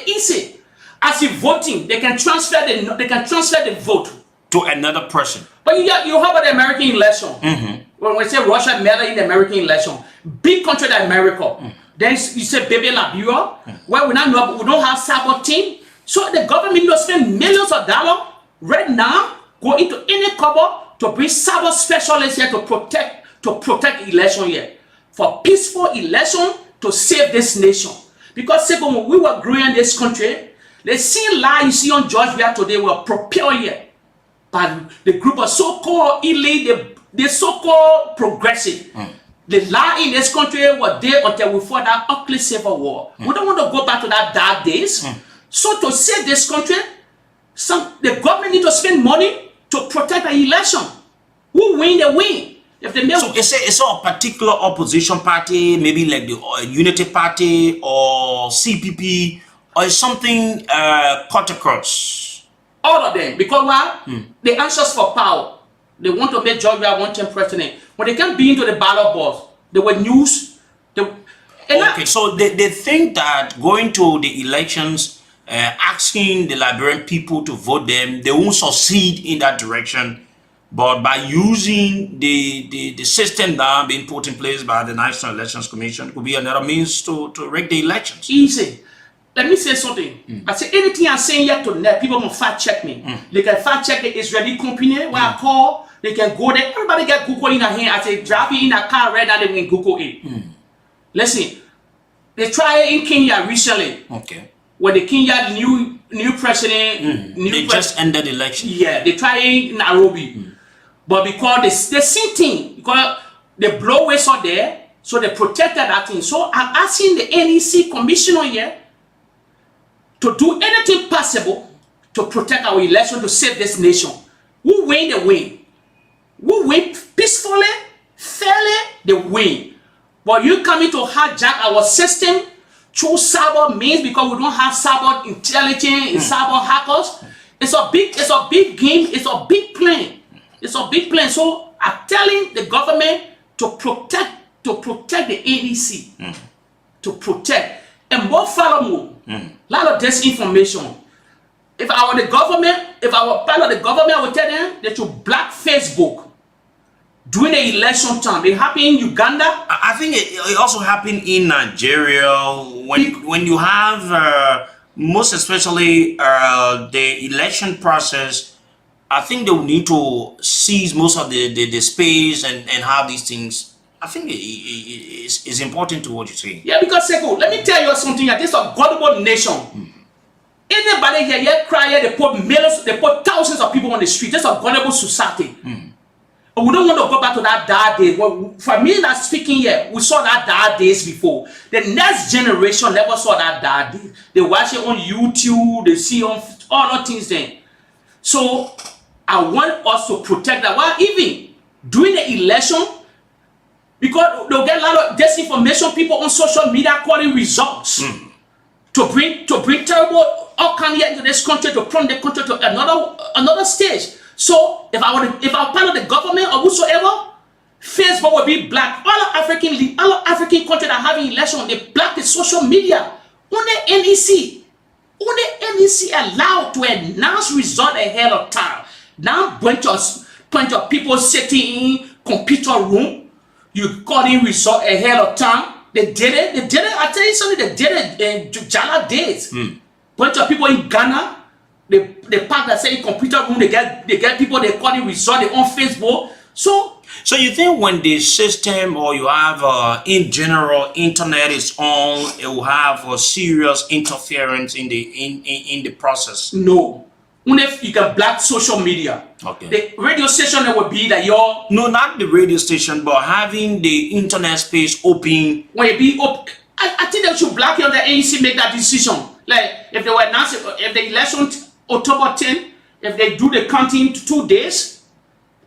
Easy. As you voting, they can transfer the vote to another person. But you have the American election. When we say Russia meddling in the American election, big country like America. Then you say baby Liberia, where we don't have cyber team. So the government will spend millions of dollars right now, go into any cover to bring cyber specialists here to protect election here. For peaceful election to save this nation. Because second, when we were growing in this country, the same lie you see on Georgia today were propelled here. But the group of so-called elite, the so-called progressive. The lie in this country was there until we fought that ugly civil war. We don't want to go back to that dark days. So to save this country, the government need to spend money to protect the election. Who win, they win. If they So it's a particular opposition party, maybe like the Unity Party or CPP, or is something cut across? All of them, because why? They're anxious for power. They want to make Georgia one-term president. When they can't be into the ballot box, they were news. Okay, so they think that going to the elections, asking the Liberian people to vote them, they won't succeed in that direction. But by using the system that being put in place by the National Elections Commission, could be another means to rig the elections. Easy. Let me say something. I say anything I'm saying here tonight, people will fact check me. They can fact check the Israeli company where I call. They can go there. Everybody get Google in their hand. I say drive it in a car right now. They can Google it. Listen, they tried it in Kenya recently. Okay. When the Kenya new president, they just ended the election. Yeah, they tried it in Nairobi. But because the same thing, because the blowaways are there, so they protected that thing. So I'm asking the NEC commissioner here to do anything possible to protect our election, to save this nation. Who win, they win. Who win peacefully, fairly, they win. But you coming to hijack our system through cyber means, because we don't have cyber intelligence and cyber hackers. It's a big game, it's a big plan. It's a big plan. So I'm telling the government to protect the NEC. To protect. And more follow more. A lot of disinformation. If I were the government, if I were part of the government, I would tell them they should block Facebook during the election time. It happened in Uganda. I think it also happened in Nigeria when you have most especially the election process. I think they will need to seize most of the space and have these things. I think it's important to what you say. Yeah, because Seko, let me tell you something. This is a gullible nation. Anybody here cry, they put millions, they put thousands of people on the street. This is a gullible society. And we don't want to go back to that dark day. Well, for me, that's speaking here, we saw that dark days before. The next generation never saw that dark day. They watch it on YouTube, they see on all the things then. So I want us to protect that. Well, even during the election, because they'll get a lot of disinformation, people on social media calling results to bring terrible outcome here into this country, to bring the country to another stage. So if I were part of the government or whosoever, Facebook will be black. All African countries that have an election, they black the social media. Only NEC allowed to announce result ahead of time. Now bunch of people sitting in computer room, you got in result ahead of time. They did it. I tell you something, they did it in Jala days. Bunch of people in Ghana, they park that say in computer room, they get people, they call it result, they on Facebook. So you think when the system, or you have in general internet is on, it will have a serious interference in the process? No. Only if you can block social media. Okay. The radio station that would be that No, not the radio station, but having the internet space open. When it be open, I think they should block you on the ANC make that decision. Like if they were announcing, if the election October 10, if they do the counting 2 days,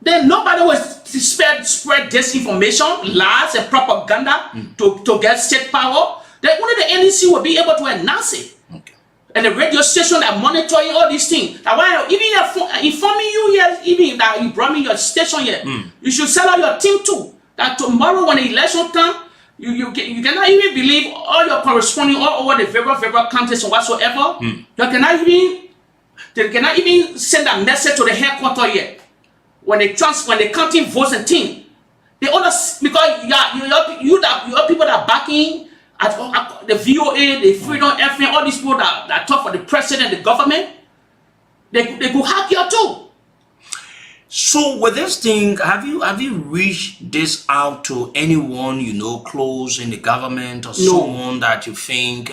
then nobody will spread disinformation, lies, and propaganda to get state power. Then only the NEC will be able to announce it. Okay. And the radio station that monitoring all these things. Now, why even informing you here, even that you brought me your station here, you should sell out your team too. That tomorrow when the election time, you cannot even believe all your corresponding all over the various counties and whatsoever. You cannot even They cannot even send a message to the headquarters yet. When they counting votes and things, they because your people that are backing at the VOA, the Freedom FM, all these people that talk for the president, the government, they go hack you too. So with this thing, have you reached this out to anyone you know close in the government or someone that you think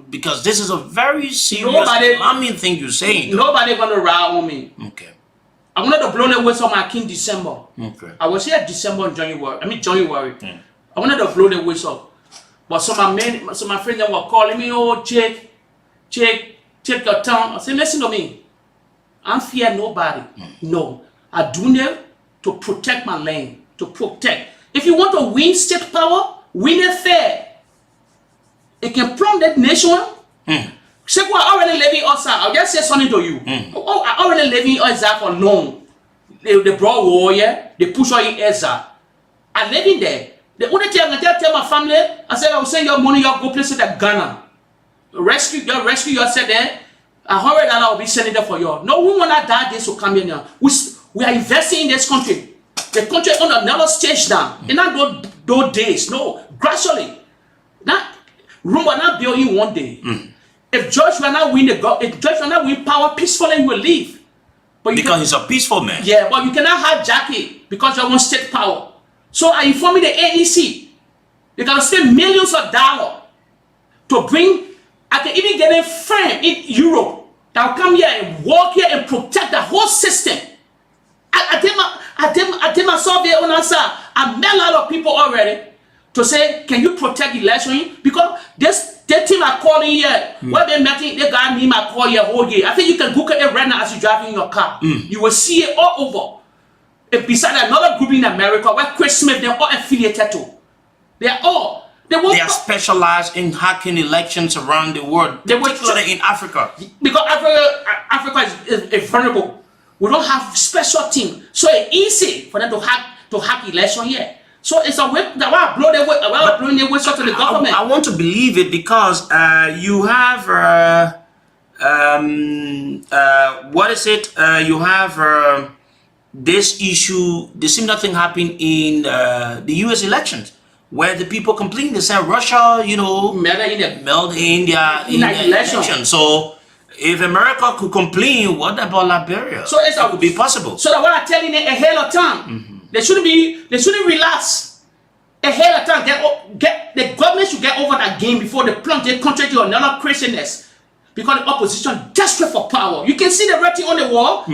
because this is a very serious alarming thing you're saying? Nobody gonna ride on me. Okay. I wanted to blow the whistle on my king December. Okay. I was here December and January. I wanted to blow the whistle. But so my friends that were calling me, oh Jake, take your time. I said, listen to me. I'm fear nobody. No. I do it to protect my land. To protect. If you want to win state power, win it fair. It can prompt that nation. Say, well, I already living outside. I'll just say something to you. Oh, I already living outside for long. They brought warrior, they push all in outside. I living there. The only thing I can tell my family, I said, I will send your money, you go places like Ghana. Rescue yourself there. $100 I will be sending there for you. No woman that died this will come in here. We are investing in this country. The country on another stage now. In not those days. No, gradually. That room will not build in one day. If George will not win power peacefully, he will leave. But because he's a peaceful man. Yeah, but you cannot hijack it because you want state power. So I informed the AEC. They can spend millions of dollars to bring. I can even get a friend in Europe that will come here and work here and protect the whole system. I did myself here on our side. I met a lot of people already to say, can you protect the election? Because that team are calling here. When they met it, they got me my call here whole day. I think you can Google it right now as you're driving in your car. You will see it all over. And beside another group in America where Chris Smith, they're all affiliated to. They are specialized in hacking elections around the world, particularly in Africa. Because Africa is vulnerable. We don't have special team, so it's easy for them to hack election here. So it's a way that I blow the whistle to the government. I want to believe it because you have what is it? You have this issue. The similar thing happened in the U.S. elections, where the people complained. They said Russia, meddled in their election. So if America could complain, what about Liberia? So it could be possible. So that's why I'm telling you ahead of time. They shouldn't relax ahead of time. The government should get over that game before they plunge their country to another craziness. Because the opposition desperate for power. You can see the writing on the wall.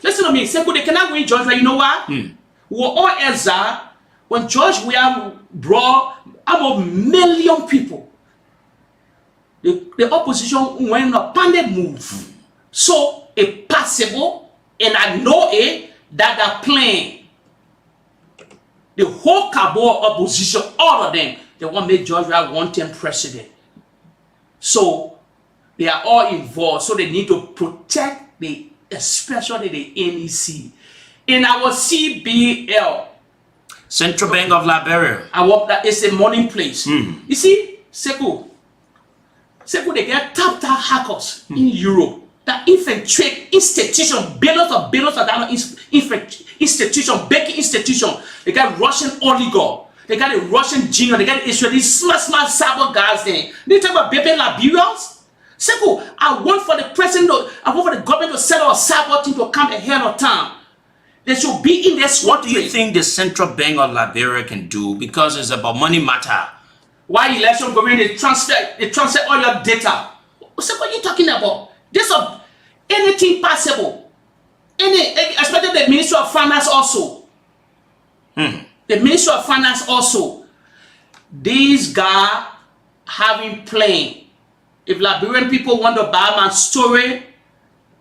Listen to me. Simple. They cannot win Georgia. You know why? We were all exiled when George William brought about 1 million people. The opposition went on a pandemic move. So it's possible, and I know it, that they're playing. The whole cabal opposition, all of them, they want to make George William one-term president. So they are all involved. So they need to protect especially the NEC. In our CBL, Central Bank of Liberia. It's a money place. You see, Sekou, they get top hackers in Europe that infiltrate institutions, billions of dollars institution, banking institution. They got Russian oligarch, they got a Russian genius, they got Israeli smart cyber guys there. They talk about baby Liberians. Sekou, I want for the government to set up a cyber team to come ahead of time. They should be in this. What do you think the Central Bank of Liberia can do? Because it's about money matter. Why election going, they transfer all your data. So what are you talking about? There's anything possible. Especially the Ministry of Finance also. The Ministry of Finance also. These guys having plane. If Liberian people want to buy my story,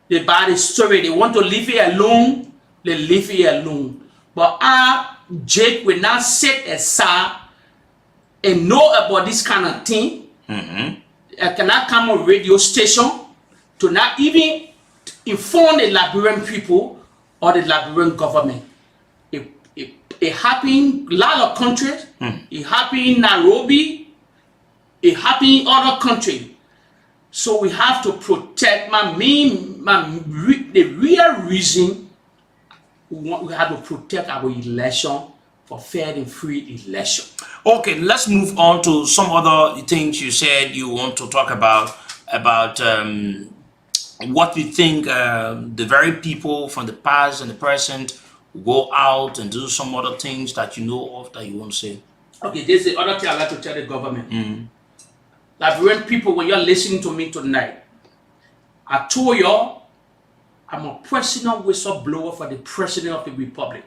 they buy the story. They want to leave it alone, they leave it alone. But Jake will not sit aside and know about this kind of thing. I cannot come on radio station to not even inform the Liberian people or the Liberian government. It happened in a lot of countries. It happened in Nairobi. It happened in other countries. So we have to protect. My main the real reason we have to protect our election for fair and free election. Okay, let's move on to some other things you said you want to talk about what we think the very people from the past and the present go out and do some other things that you know of that you want to say. Okay, there's the other thing I like to tell the government. Liberian people, when you're listening to me tonight, I told y'all I'm a personal whistleblower for the President of the Republic.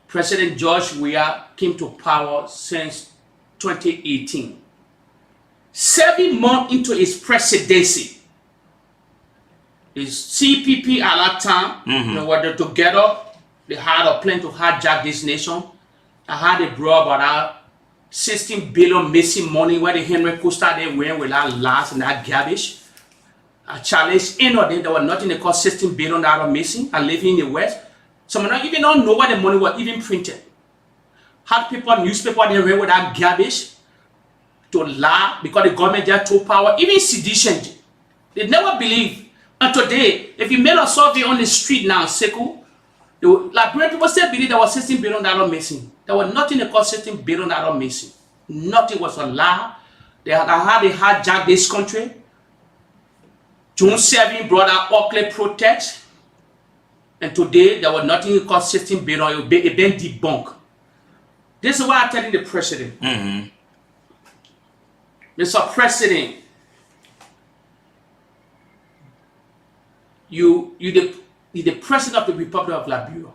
President George Weah came to power since 2018. 7 months into his presidency, his CPP at that time, they were together. They had a plan to hijack this nation. I had a bro about that 16 billion missing money where the Henry Costa they went with that last and that garbage. I challenged any of them. There was nothing they call 16 billion that missing. I live in the West. Some of them even don't know where the money was even printed. Had people, newspaper, they ran with that garbage to lie because the government just took power. Even sedition, they never believe. And today, if you made a survey on the street now, Sekou, Liberian people still believe there was $16 billion missing. There was nothing they call $16 billion missing. Nothing was a lie. They had hijacked this country. June 7 brought out Oakley protest. And today, there was nothing called $16 billion. It been debunked. This is why I'm telling the president. Mr. President, you the president of the Republic of Liberia.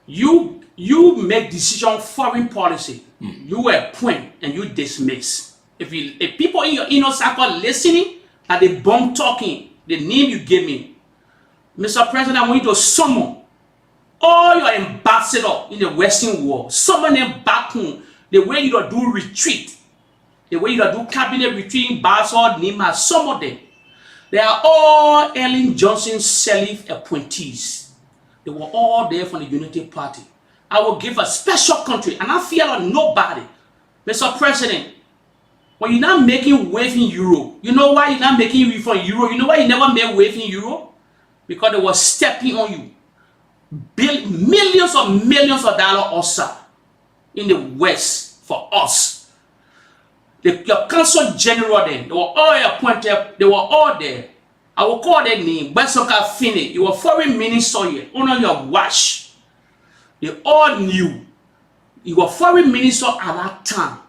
You make decision foreign policy. You appoint and you dismiss. If people in your inner circle listening and they bomb talking, the name you give me, Mr. President, I want you to summon all your ambassadors in the Western world. Summon them back home. The way you do retreat, the way you do cabinet retreat in Basel, Nima, some of them. They are all Ellen Johnson Sirleaf appointees. They were all there from the Unity Party. I will give a special country, and I fear on nobody. Mr. President, when you're not making wave in Europe, you know why you're not making wave from Europe? You know why you never made wave in Europe? Because they were stepping on you. Millions of dollars also in the West for us. Your council general then, they were all appointed, they were all there. I will call their name, Besoka Finney. You were foreign minister here, on your watch. They all knew. You were foreign minister at that time.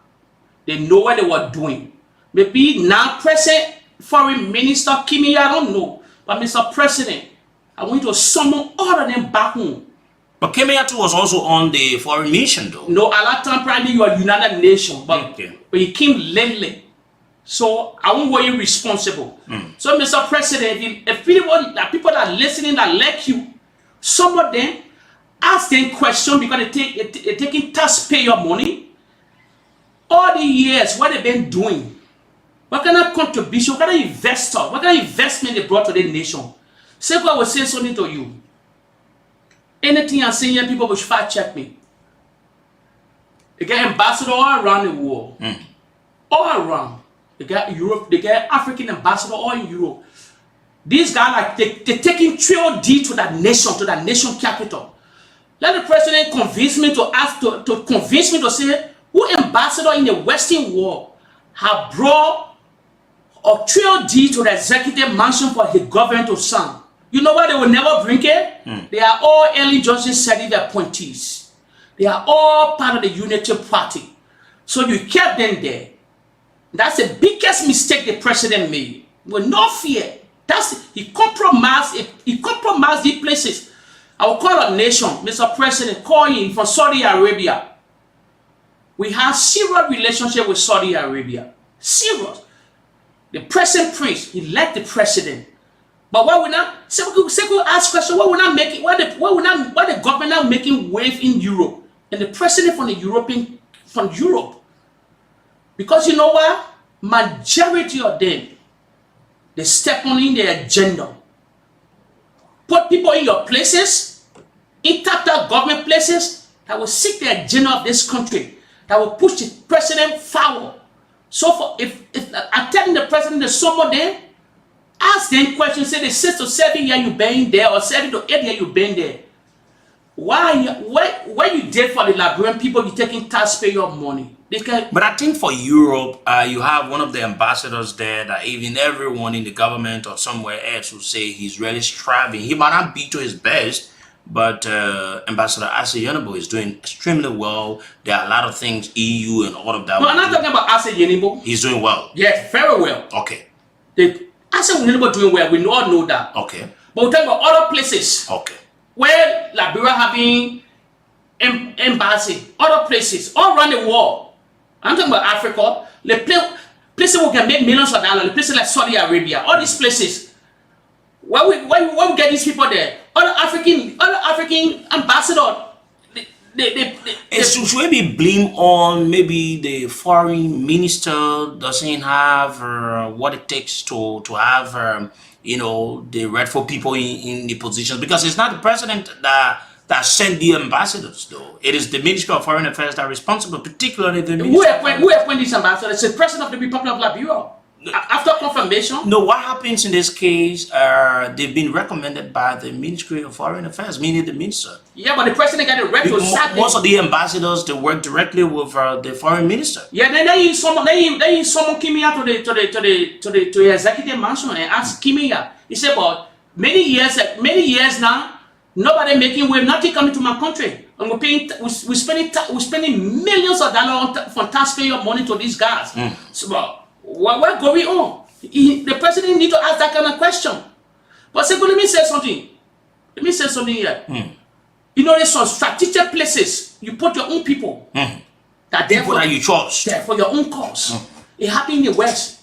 They know what they were doing. Maybe now present foreign minister Kimi, I don't know. But Mr. President, I want you to summon all of them back home. But Kenyatta was also on the foreign mission though. No, at that time probably you are United Nations, but he came lately. So I won't worry responsible. So Mr. President, if people that are listening that like you, some of them ask them questions because they're taking taxpayer money. All the years, what they've been doing, what kind of contribution, what kind of investor, what kind of investment they brought to the nation. Say I will say something to you. Anything I'm saying here, people will fact check me. They get ambassador all around the world. All around. They get Europe, they get African ambassador all in Europe. These guys they're taking 3D to that nation capital. Let the president convince me to convince me to say who ambassador in the Western world have brought a 3D to the executive mansion for his government to sign. You know why they will never bring it? They are all Ellen Johnson Sirleaf appointees. They are all part of the Unity Party. So you kept them there. That's the biggest mistake the president made. With no fear. He compromised these places. I will call a nation, Mr. President, call him from Saudi Arabia. We have serious relationship with Saudi Arabia. Serious. The present prince, he led the president. But why we not? Sekou ask question. Why we not making? Why the government not making wave in Europe and the president from Europe? Because you know what? Majority of them, they step on in their agenda. Put people in your places, interrupt government places that will seek the agenda of this country, that will push the president forward. So if I tell the president there's someone there, Ask them questions. Say the 6 to 7 years you been there, or 7 to 8 years you been there. Why you did for the Liberian people, you taking taxpayer money? But I think for Europe, you have one of the ambassadors there that even everyone in the government or somewhere else will say he's really striving. He might not be to his best, but Ambassador Aseyenibo is doing extremely well. There are a lot of things EU and all of that. No, I'm not talking about Aseyenibo. He's doing well. Yes, very well. Okay. Aseyenibo doing well. We all know that. Okay. But we're talking about other places. Okay. Where Liberia having embassy, other places all around the world. I'm talking about Africa, the places we can make millions of dollars, the places like Saudi Arabia, all these places. Where we get these people there? Other African ambassadors. Should we be blamed on maybe the foreign minister doesn't have what it takes to have the rightful people in the positions? Because it's not the president that sent the ambassadors, though. It is the Ministry of Foreign Affairs that are responsible, particularly the minister. Who appoint these ambassadors? It's the president of the Republic of Liberia. After confirmation? No, what happens in this case, they've been recommended by the Ministry of Foreign Affairs, meaning the minister. Yeah, but the president got a right to sack them. Most of the ambassadors, they work directly with the foreign minister. Yeah, then someone came here to the executive mansion and asked Kimia. He said, "But many years now, nobody making wave, nothing coming to my country, and we're spending millions of dollars for taxpayer money to these guys. So, what's going on? The president need to ask that kind of question." But let me say something. Let me say something here. You know, there's some strategic places you put your own people. That people that you trust. There for your own cause. It happened in the West.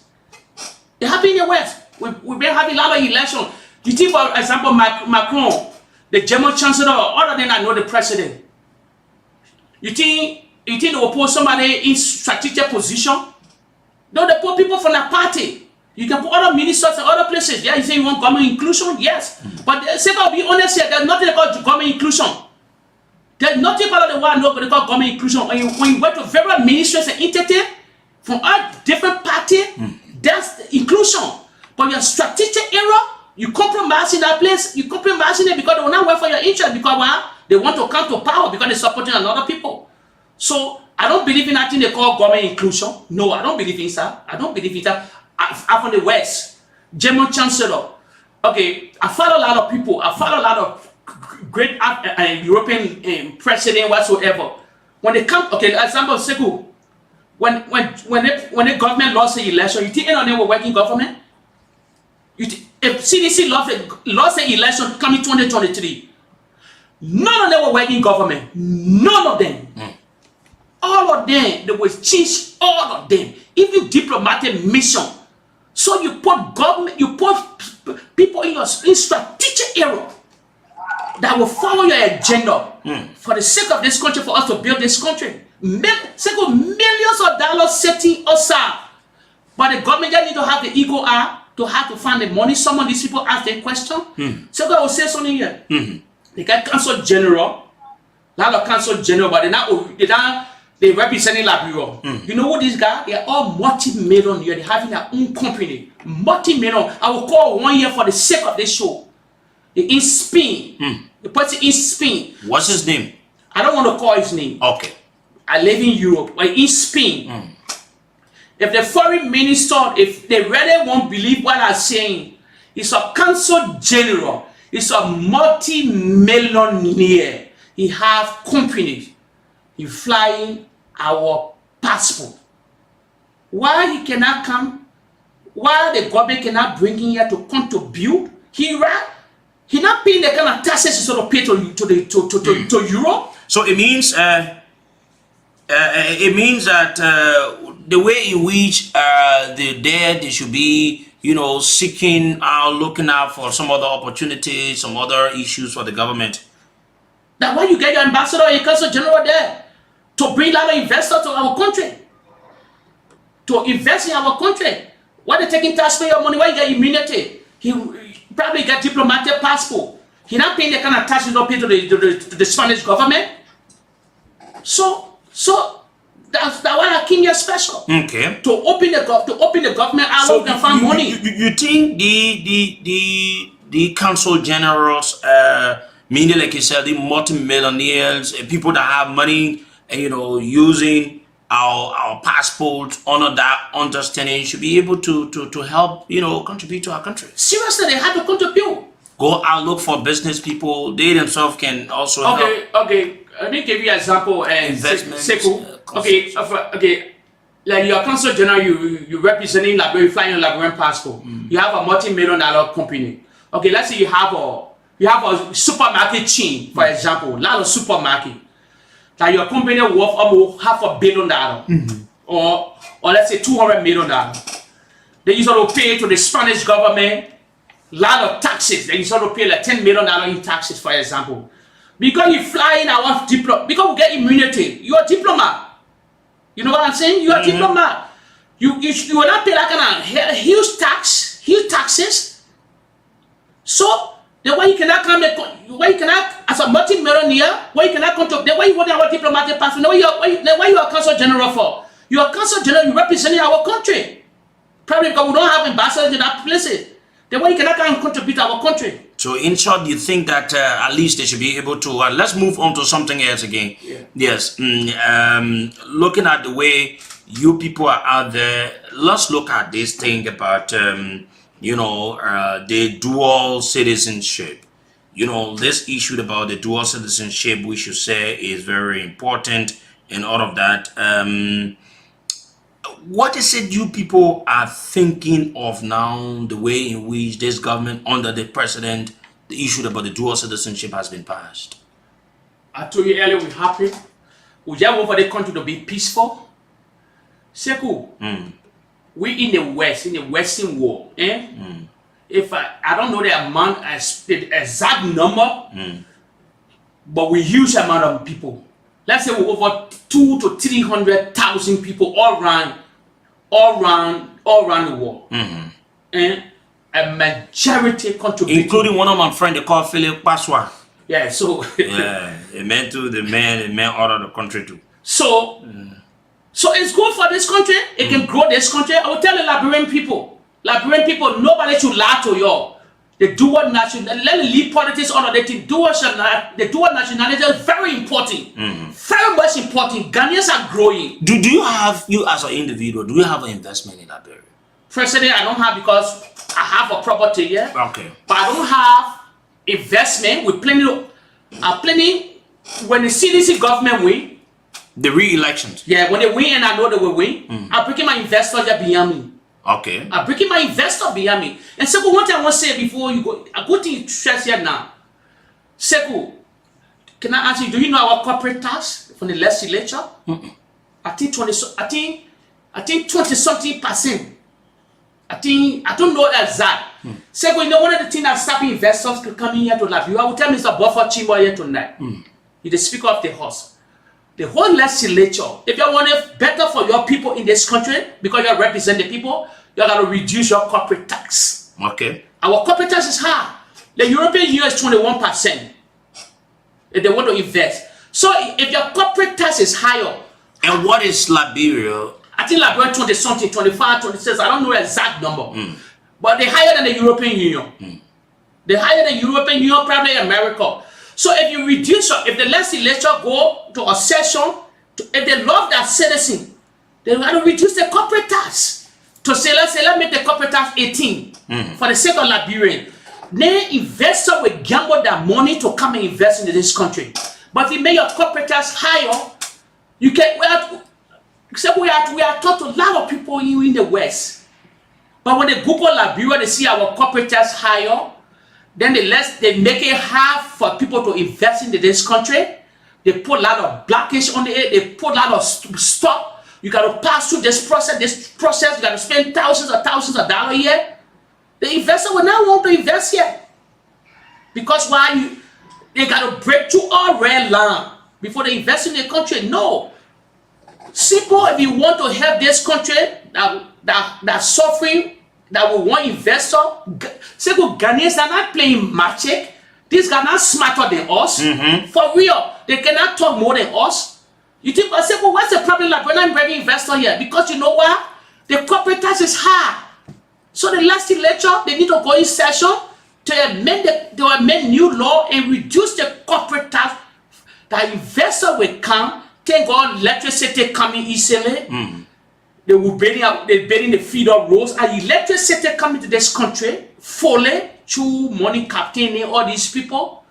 It happened in the West. We've been having a lot of elections. You think, for example, Macron, the German chancellor, other than I know the president. You think they will put somebody in strategic position? No, they put people from the party. You can put other ministers in other places. Yeah, you say you want government inclusion? Yes. But say, I'll be honest here, there's nothing about government inclusion. There's nothing about the one nobody called government inclusion. When you went to various ministries and entities from all different parties, that's the inclusion. But your strategic error, you compromise in that place, you compromise in it because they will not work for your interest, because they want to come to power because they're supporting another people. So I don't believe in that thing they call government inclusion. No, I don't believe in that. I don't believe in that. I'm from the West, German chancellor. Okay, I follow a lot of people. I follow a lot of great European president whatsoever. When they come, okay, example, Sekou, when the government lost the election, you think any of them were working government? If CDC lost the election coming 2023, none of them were working government. None of them. All of them, they will change all of them. Even diplomatic mission. So you put government, you put people in strategic area that will follow your agenda for the sake of this country, for us to build this country. Millions of dollars setting us up. But the government just need to have the ego to have to find the money. Some of these people ask their question. So God will say something here. They got council general, a lot of council general, but they representing Liberia. You know what these guys? They are all multi-millionaire. They're having their own company. Multi-million. I will call 1 year for the sake of this show. They're in Spain. The person in Spain. What's his name? I don't want to call his name. Okay. I live in Europe, but in Spain. If the foreign minister, if they really won't believe what I'm saying, he's a council general. He's a multi-millionaire. He have companies. He flying our passport. Why he cannot come? Why the government cannot bring him here to contribute? He not paying the kind of taxes he sort of pay to Europe. So it means that the way in which they should be, seeking out, looking out for some other opportunities, some other issues for the government. That's why you get your ambassador and your consul general there to bring a lot of investors to our country, to invest in our country. Why they taking taxpayer money? Why you get immunity? He probably get diplomatic passport. He not paying the kind of taxes not paid to the Spanish government. So That's why I came here special. Okay. To open the government out So and find money. you think the council generals, meaning like you said, the multi-millionaires, people that have money, and using our passports under that understanding, should be able to help contribute to our country. Seriously, they have to contribute. Go out, look for business people. They themselves can also help. Okay. Let me give you an example. Investments, Okay. Like your consul general, you representing Liberia, flying a Liberian passport. You have a multi-million-dollar company. Okay, let's say you have a supermarket chain, for example, a lot of supermarket. Like your company worth almost $500 million, or let's say $200 million. They usually pay to the Spanish government a lot of taxes. They usually pay like $10 million in taxes, for example. Because you fly in our diplomat, because we get immunity, you're a diplomat. You know what I'm saying? You're a diplomat. You will not pay that kind of huge taxes. So the way you cannot come, as a multi-millionaire, why you cannot come to, the way you want our diplomatic passport, the way you are consul general for. You are consul general, you representing our country. Probably because we don't have ambassadors in that places. The way you cannot come and contribute to our country. So in short, you think that at least they should be able to, let's move on to something else again. Yeah. Yes. Looking at the way you people are out there, let's look at this thing about, the dual citizenship. This issue about the dual citizenship, we should say, is very important and all of that. What is it you people are thinking of now, the way in which this government, under the president, the issue about the dual citizenship has been passed? I told you earlier, we're happy. We just want for the country to be peaceful. Seku, we in the West, in the Western world, if I don't know the amount, the exact number, but we huge amount of people. Let's say we're over 200,000 to 300,000 people all around the world. And a majority contributing. Including one of my friends, they call Philip Paswa. Yeah, so. Yeah, the man out of the country too. So it's good for this country. It can grow this country. I will tell the Liberian people, nobody should lie to you. The dual nationality, let me leave politics on the dual nationality is very important. Very much important. Ghanaians are growing. Do you have, you as an individual, do you have an investment in Liberia? Personally, I don't have, because I have a property here. Okay. But I don't have investment. With plenty, when the CDC government win. The re-elections? Yeah, when they win and I know they will win, I'm bringing my investor there behind me. Okay. I'm bringing my investor behind me. And Seku, one thing I want to say before you go, a good thing you stress here now. Seku, can I ask you, do you know our corporate tax from the legislature? I think 20-something%. I don't know exact. Seku, one of the things that stopping investors to come in here to Liberia, I will tell Mr. Buffer Chimbo here tonight. He's the Speaker of the House. The whole legislature, if you want it better for your people in this country, because you represent the people, you got to reduce your corporate tax. Okay. Our corporate tax is high. The European Union is 21%. If they want to invest. So if your corporate tax is higher. And what is Liberia? I think Liberia 20-something, 25, 26, I don't know the exact number. But they're higher than the European Union. They're higher than European Union, probably America. So if you reduce, if the legislature go to a session, if they love that citizen, they want to reduce the corporate tax. To say, let's make the corporate tax 18 for the sake of Liberian. Then investor will gamble their money to come and invest in this country. But if you make your corporate tax higher, you can. We are taught a lot of people in the West. But when they Google Liberia, they see our corporate tax higher. Then they make it hard for people to invest in this country. They put a lot of blockage on it. They put a lot of stuff. You got to pass through this process. You got to spend thousands of dollars a year. The investor will not want to invest here. Because they got to break through all red line before they invest in the country. No. Simple, if you want to help this country that's suffering, that we want investor. Ghanaians are not playing magic. These guys are not smarter than us. For real, they cannot talk more than us. You think, I say, well, what's the problem Liberian bringing investor here? Because you know what? The corporate tax is high. So the last election, they need to go in session to amend new law and reduce the corporate tax. The investor will come, thank God electricity coming easily. They will building the feed up roads, and electricity coming to this country fully through money captain all these people.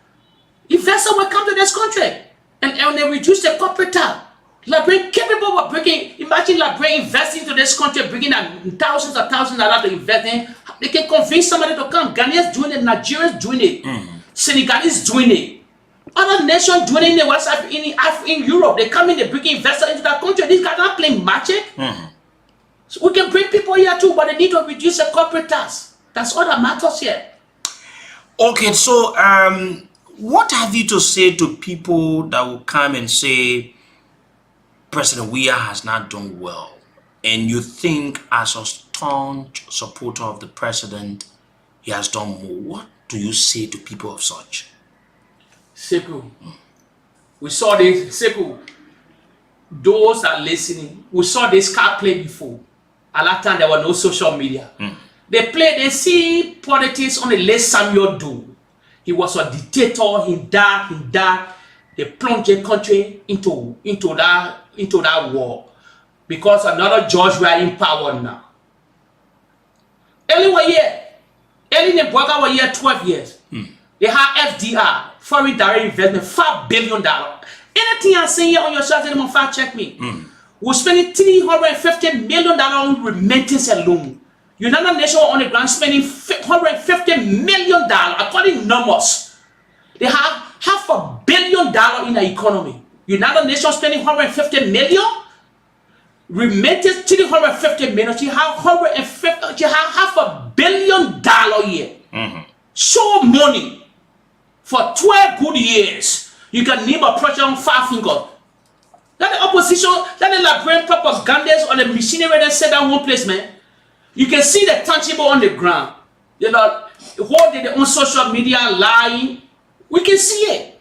Investors will come to this country and they reduce the corporate tax. Liberia capable of bringing, imagine Liberia investing into this country, bringing thousands of dollars to invest in. They can convince somebody to come. Ghanaians doing it, Nigerians doing it, Senegalese doing it, other nations doing it in the West in Europe. They come in, they bring investors into that country. These guys are playing magic. So we can bring people here too, but they need to reduce the corporate tax. That's all that matters here. Okay, so what have you to say to people that will come and say President Weah has not done well, and you think as a staunch supporter of the president, he has done more? What do you say to people of such? Sekou, we saw this. Sekou, those that are listening, we saw this car play before. At that time, there was no social media. They see politics on the late Samuel Do. He was a dictator. He died. They plunged the country into that war because another George were in power now. Early in the Boga were here 12 years. They have FDR, foreign direct investment, $5 billion. Anything I'm saying here on your channel, anyone fact check me. We're spending $350 million on remittance alone. United Nations on the ground spending $150 million according to numbers. They have $500 million in the economy. United Nations spending $150 million. Remittance $350 million. She have $500 million a year. Show money for 12 good years. You can name a project on 5 fingers. That the opposition, that the Liberian propagandists on the machinery that set down one place, man. You can see the tangible on the ground. You know, what did they on social media lying? We can see it.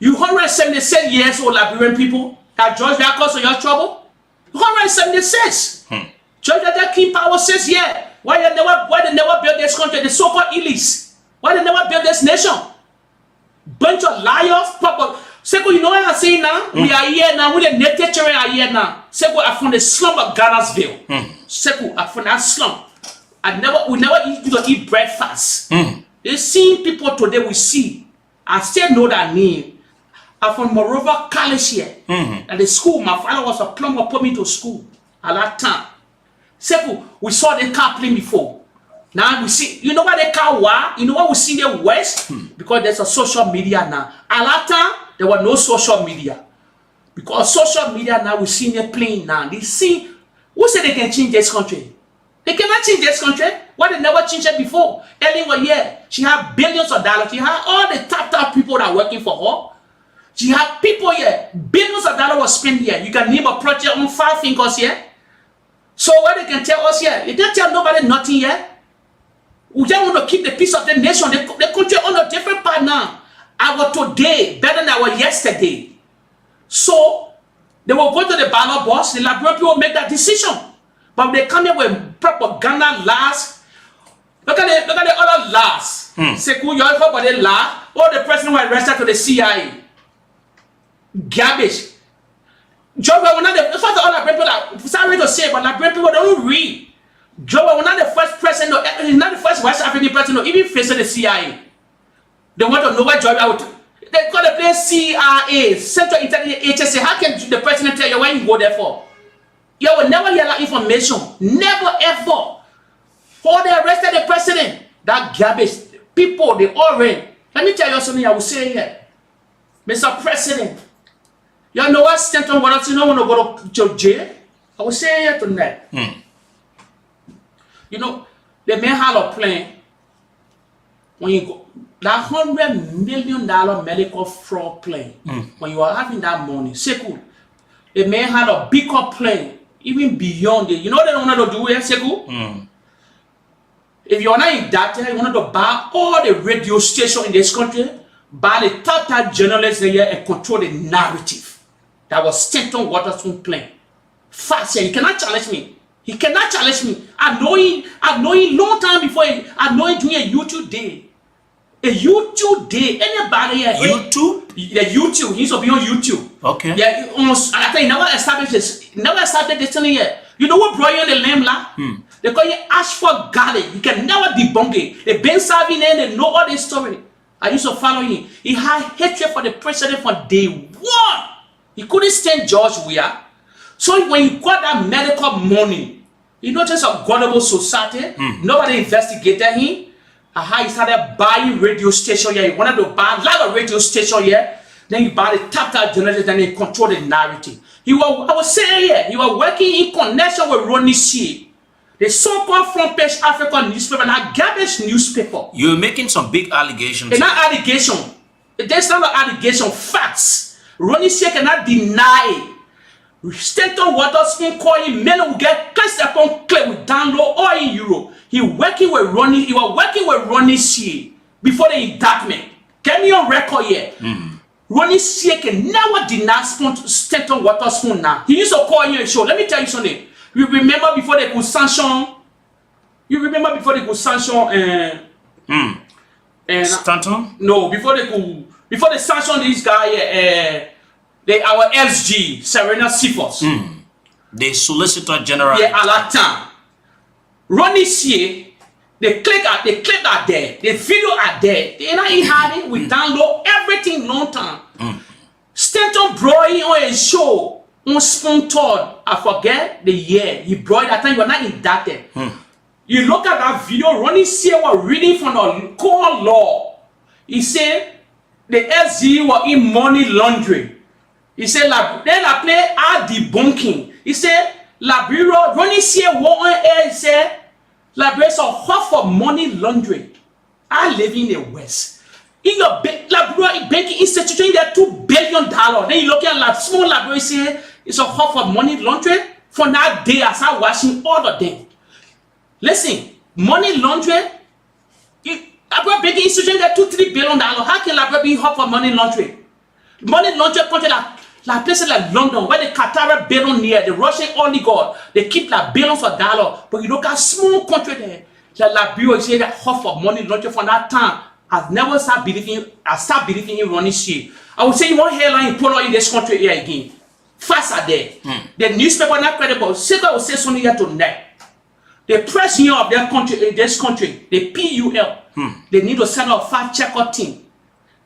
You 176 years old Liberian people that George that cause your trouble? 176. George that King Power says, yeah. Why they never build this country? The so-called elites. Why they never build this nation? Bunch of liars, proper. Sekou, you know what I'm saying now? We are here now. We the native children are here now. Sekou, I found the slum of Ghana'sville. Sekou, I found that slum. We never eat breakfast. They see people today we see. I still know that name. I'm from Moreover College here. At the school, my father was a plumber, put me to school at that time. Sekou, we saw the car playing before. Now we see, you know what the car was? You know what we see in the West? Because there's a social media now. At that time, there was no social media. Because social media now, we see them playing now. They see, who said they can change this country? They cannot change this country. Why they never changed it before? Earlier one year, she had billions of dollars. She had all the top people that are working for her. She had people here, billions of dollars was spent here. You can name a project on 5 fingers here. So what they can tell us here? They can't tell nobody nothing here. We just want to keep the peace of the nation. The country on a different path now. Our today better than our yesterday. So they will go to the ballot box. The Liberian people make that decision. But they come here with propaganda lies. Look at the other lies. Sekou, you heard about the lie? Oh, the president was arrested to the CIA. Garbage. Joe, we're not the first all Liberian people that sorry to say, but Liberian people don't read. Joe, we're not the first president, he's not the first West African president, even facing the CIA. They want to know why Joe out. They call the place CIA, Central Intelligence Agency. How can the president tell you where you go there for? You will never hear that information. Never ever. Or they arrested the president. That garbage. People, they all ran. Let me tell you something I will say here. Mr. President, you know what Stanton wants to know when you go to jail? I will say here tonight. You know, they may have a plan when you go. That $100 million medical fraud plan, when you are having that money, Sekou, they may have a bigger plan, even beyond it. You know what they want to do here, Sekou? If you're not in data, you want to buy all the radio stations in this country, buy the top journalists here and control the narrative. That was Stanton Waterspoon plan. Fast, yeah, you cannot challenge me. He cannot challenge me. I know him long time before. I know him doing a YouTube day. A YouTube day. Anybody here? YouTube? Yeah, YouTube. He used to be on YouTube. Okay. Yeah, almost. I think he never established this. Never established this thing yet. You know what brought you in the name, la? They call you Ashford Garlic. You can never debunk it. They've been serving and they know all this story. I used to follow him. He had hatred for the president from day one. He couldn't stand George Weah. So when you got that medical money, you know, just a gullible society, nobody investigated him. How he started buying radio station here. He wanted to buy a lot of radio station here. Then he bought the tap generator, then he controlled the narrative. I was saying here, he was working in connection with Ronnie C. The so-called front page African newspaper, and a garbage newspaper. You're making some big allegations. It's not allegation. There's not an allegation. Facts. Ronnie C cannot deny. Stanton Waterspoon calling men will get clips upon clip with download all in Europe. He was working with Ronnie C before the indictment. Get me on record here. Ronnie C can never deny Stanton Waterspoon now. He used to call you a show. Let me tell you something. You remember before they could sanction? Stanton? No, before they sanction this guy, our SG, Serena Sifos. The Solicitor General. Yeah, at that time. Ronnie C, the clip are there, the video are there. They not in hiding. We download everything long time. Stanton brought in on a show on Spoon Todd. I forget the year he brought it. That time you were not indicted. You look at that video, Ronnie C was reading from the core law. He said the SG were in money laundering. He said, then I play our debunking. He said, Labiro, Ronnie C one air, he said, Labiro a hot for money laundering. I live in the West. In your Labiro banking institution, there are $2 billion. Then you look at small Labiro, say it's a hot for money laundering. For that day, I start watching all of them. Listen, money laundering, Labiro banking institution, there are $2-3 billion. How can Labiro be hot for money laundering? Money laundering country like places like London, where the Qatar billion near the Russian oligarch, they keep like billions of dollars. But you look at small country there, like Liberia, say that half for money laundering from that time. I start believing in Ronnie C. I would say you want hairline pull in this country here again. Faster there. The newspaper not credible. Second will say something here tonight. The press union of their country in this country, the PUL, they need to send out a fact checker team.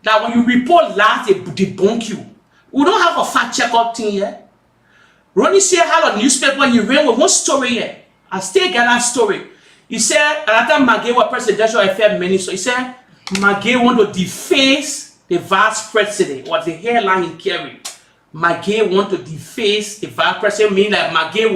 That when you report last, they debunk you. We don't have a fact checker team here. Ronnie C had a newspaper, he ran with one story here. I still get that story. He said, at that time, Magay was presidential affairs minister. He said, Magay want to deface the vice president, or the hairline he carried. Magay want to deface the vice president, meaning that Magay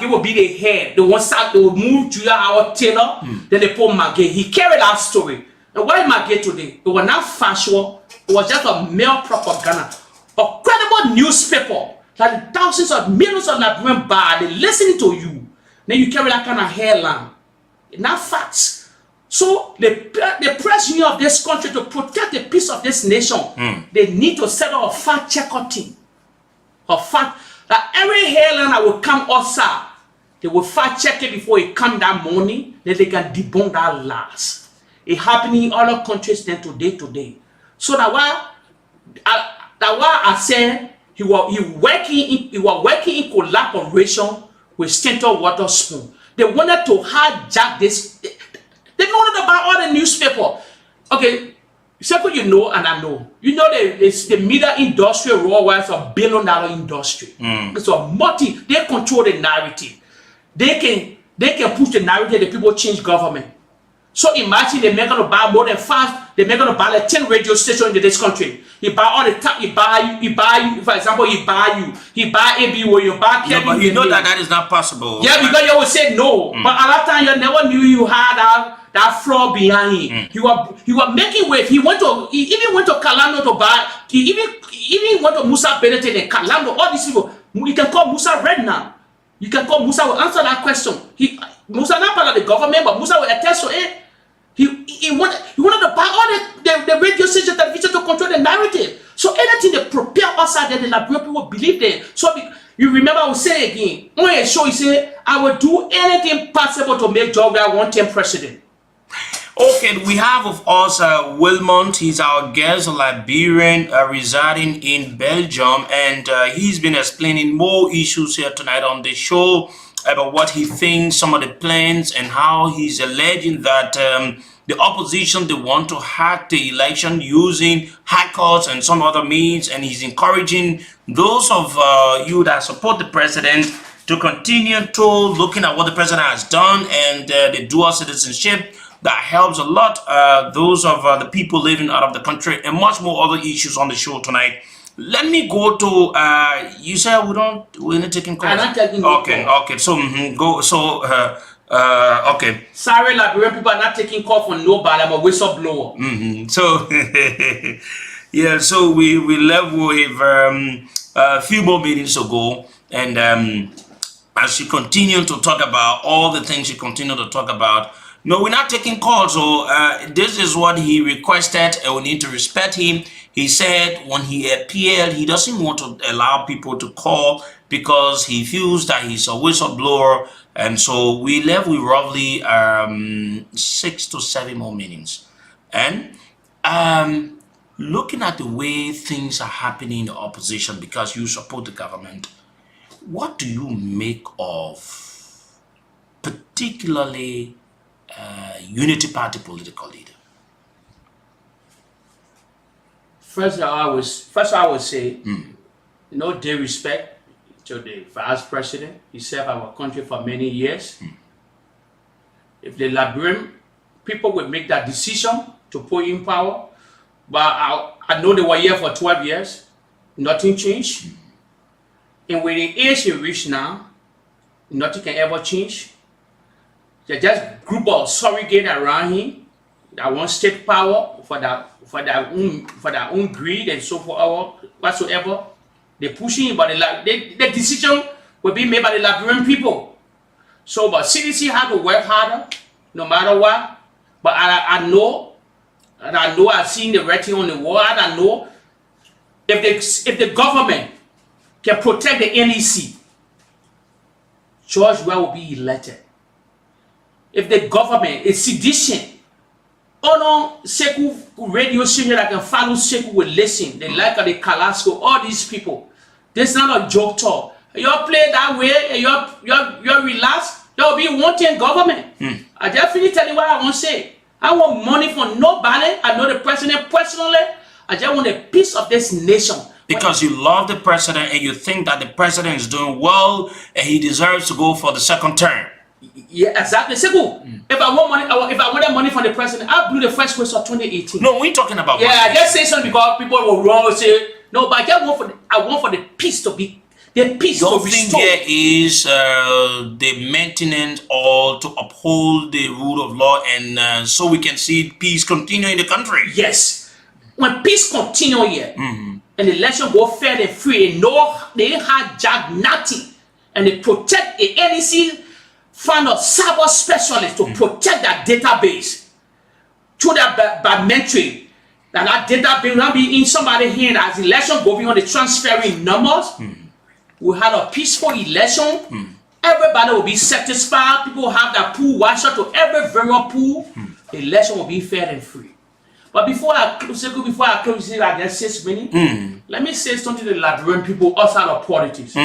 will be the head. They will move to our Taylor, then they put Magay. He carried that story. And why Magay today? It was not factual. It was just a male propaganda. A credible newspaper that thousands of millions of Liberians buy, they listening to you. Then you carry that kind of headline. Not facts. So the press union of this country, to protect the peace of this nation, they need to set up a fact checker team. A fact that every headline that will come outside, they will fact check it before it come that morning, then they can debunk that lies. It happening in other countries then today. So that why I said he was working in collaboration with Stanton Waterspoon. They wanted to hijack this. They know about all the newspaper. Okay, second you know and I know. You know the media industry worldwide is $1 billion industry. It's a they control the narrative. They can push the narrative that people change government. So imagine they're going to buy more than 5, they're going to buy like 10 radio stations in this country. He buy all the time, he buy you, for example, he buy ABO, you buy Kevin. Yeah, but you know that is not possible. Yeah, because you always say no. But at that time, you never knew you had that fraud behind him. You were making waves. He even went to Kalando to buy, he even went to Musa Benedict and Kalando, all these people. You can call Musa Red now. You can call Musa will answer that question. Musa not part of the government, but Musa will attest to it. He wanted to buy all the radio station, television to control the narrative. So anything they prepare us out there, the Liberian people believe them. So you remember I will say again, on a show, he said, I will do anything possible to make George a one-term president. Okay, we have of us Wilmont. He's our guest, a Liberian residing in Belgium, and he's been explaining more issues here tonight on the show about what he thinks, some of the plans, and how he's alleging that the opposition, they want to hack the election using hackers and some other means, and he's encouraging those of you that support the president to continue to looking at what the president has done and the dual citizenship that helps a lot those of the people living out of the country, and much more other issues on the show tonight. Let me go to you said we're not taking calls. I'm not taking okay, so go. So okay. Sorry, Liberian people are not taking call from nobody. I'm a whistleblower. So yeah, so we left with a few more meetings to go, and as she continued to talk about all the things she continued to talk about. No, we're not taking calls. So this is what he requested, and we need to respect him. He said when he appeared, he doesn't want to allow people to call because he feels that he's a whistleblower. And so we left with roughly 6 to 7 more meetings. And looking at the way things are happening in the opposition because you support the government, what do you make of particularly Unity Party political leader? First, I would say, no disrespect to the vice president. He served our country for many years. If the Liberian people would make that decision to put in power, but I know they were here for 12 years, nothing changed. And with the age he reached now, nothing can ever change. There's just group of surrogate around him that want state power for their own greed and so forth, whatsoever. They're pushing it, but the decision will be made by the Liberian people. So, but CDC had to work harder, no matter what. But I know I've seen the writing on the wall. I know if the government can protect the NEC, George will be elected. If the government is sedition, no Seku radio station that can follow Seku will listen. They like the Kalasco, all these people. This is not a joke talk. You play that way and you relax, there will be one-term government. I definitely tell you what I want to say. I want money from nobody. I know the president personally. I just want a piece of this nation. Because you love the president and you think that the president is doing well and he deserves to go for the second term. Yeah, exactly. Simple. If I want money, if I wanted money from the president, I blew the first question of 2018. No, we're talking about money. I just say something because people will wrong and say no, but I want for the peace to be the peace Your to thing restore. here is the maintenance or to uphold the rule of law, and so we can see peace continue in the country. Yes, when peace continue here, and the election go fair and free, and no, they ain't hijack nothing, and they protect the NEC. Find a cyber specialist to protect that database through that biometric. That database will be in somebody's hand as election going on, the transferring numbers. We had a peaceful election. Everybody will be satisfied. People will have that pool washer to every variable pool. The election will be fair and free. But before I close, I get 6 minutes. Let me say something to the Liberian people outside of politics.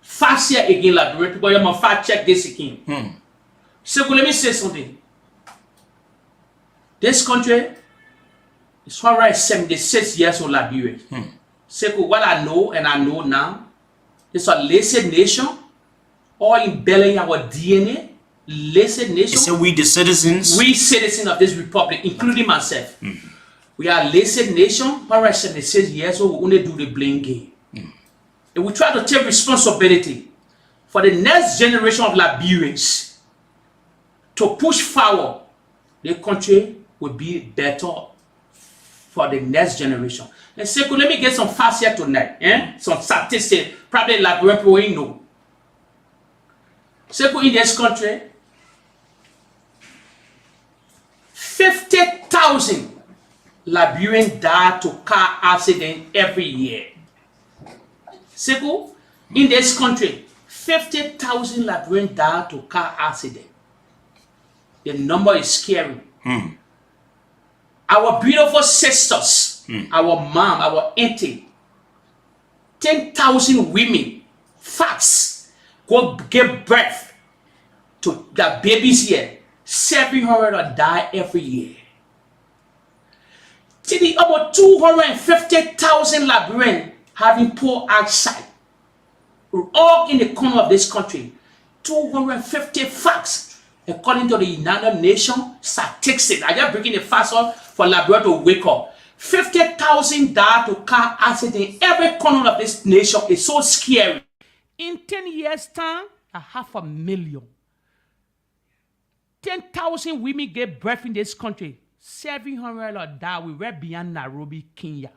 Fast here again, Liberian people, you must fact check this again. So let me say something. This country is 176 years old, Liberia. So what I know and I know now, it's a lazy nation, all embedding our DNA, lazy nation. So we the citizens? We citizens of this republic, including myself. We are a lazy nation, 176 years old, we only do the blame game. And we try to take responsibility for the next generation of Liberians to push forward. The country will be better for the next generation. And Sekou, let me get some facts here tonight. Some statistics, probably Liberian people will know. Sekou, in this country, 50,000 Liberians die to car accident every year. Sekou, in this country, 50,000 Liberians die to car accident. The number is scary. Our beautiful sisters, our mom, our auntie, 10,000 women, facts, go give birth to the babies here. 700 die every year. Today, about 250,000 Liberians having poor eyesight. All in the corner of this country. 250 facts, according to the United Nations statistics. I just breaking the fast on for Liberia to wake up. 50,000 die to car accident. Every corner of this nation is so scary. In 10 years' time, 500,000. 10,000 women gave birth in this country. 700 die. We were beyond Nairobi, Kenya.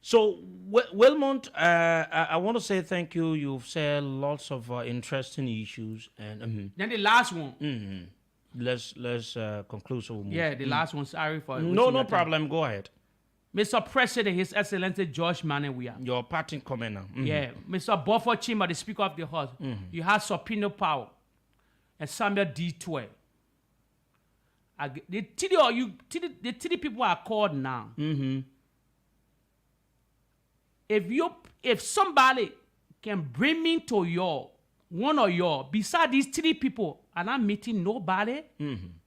So, Wilmont, I want to say thank you. You've said lots of interesting issues, and Then the last one. let's conclude. So we'll move. Yeah, the last one. Sorry for No problem. Go ahead. Mr. President, His Excellency George Manawia. Your parting comment now. Yeah, Mr. Buffer Chima, the Speaker of the House. You have subpoena power. And Samuel D12. The three people are called now. If somebody can bring me to one of your, beside these three people, and I'm meeting nobody,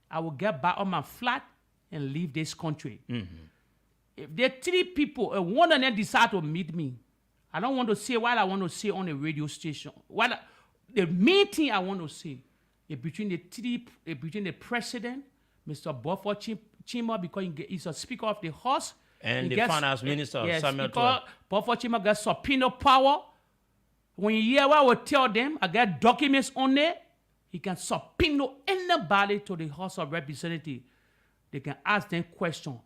I will get back on my flat and leave this country. If there are three people and one of them decide to meet me, I don't want to say what I want to say on the radio station. The main thing I want to say is between the president, Mr. Buffer Chima, because he's a Speaker of the House, and the Finance Minister, Samuel Speaker Buffer Chima got subpoena power. When you hear what I will tell them, I got documents on there. He can subpoena anybody to the House of Representatives. They can ask them questions.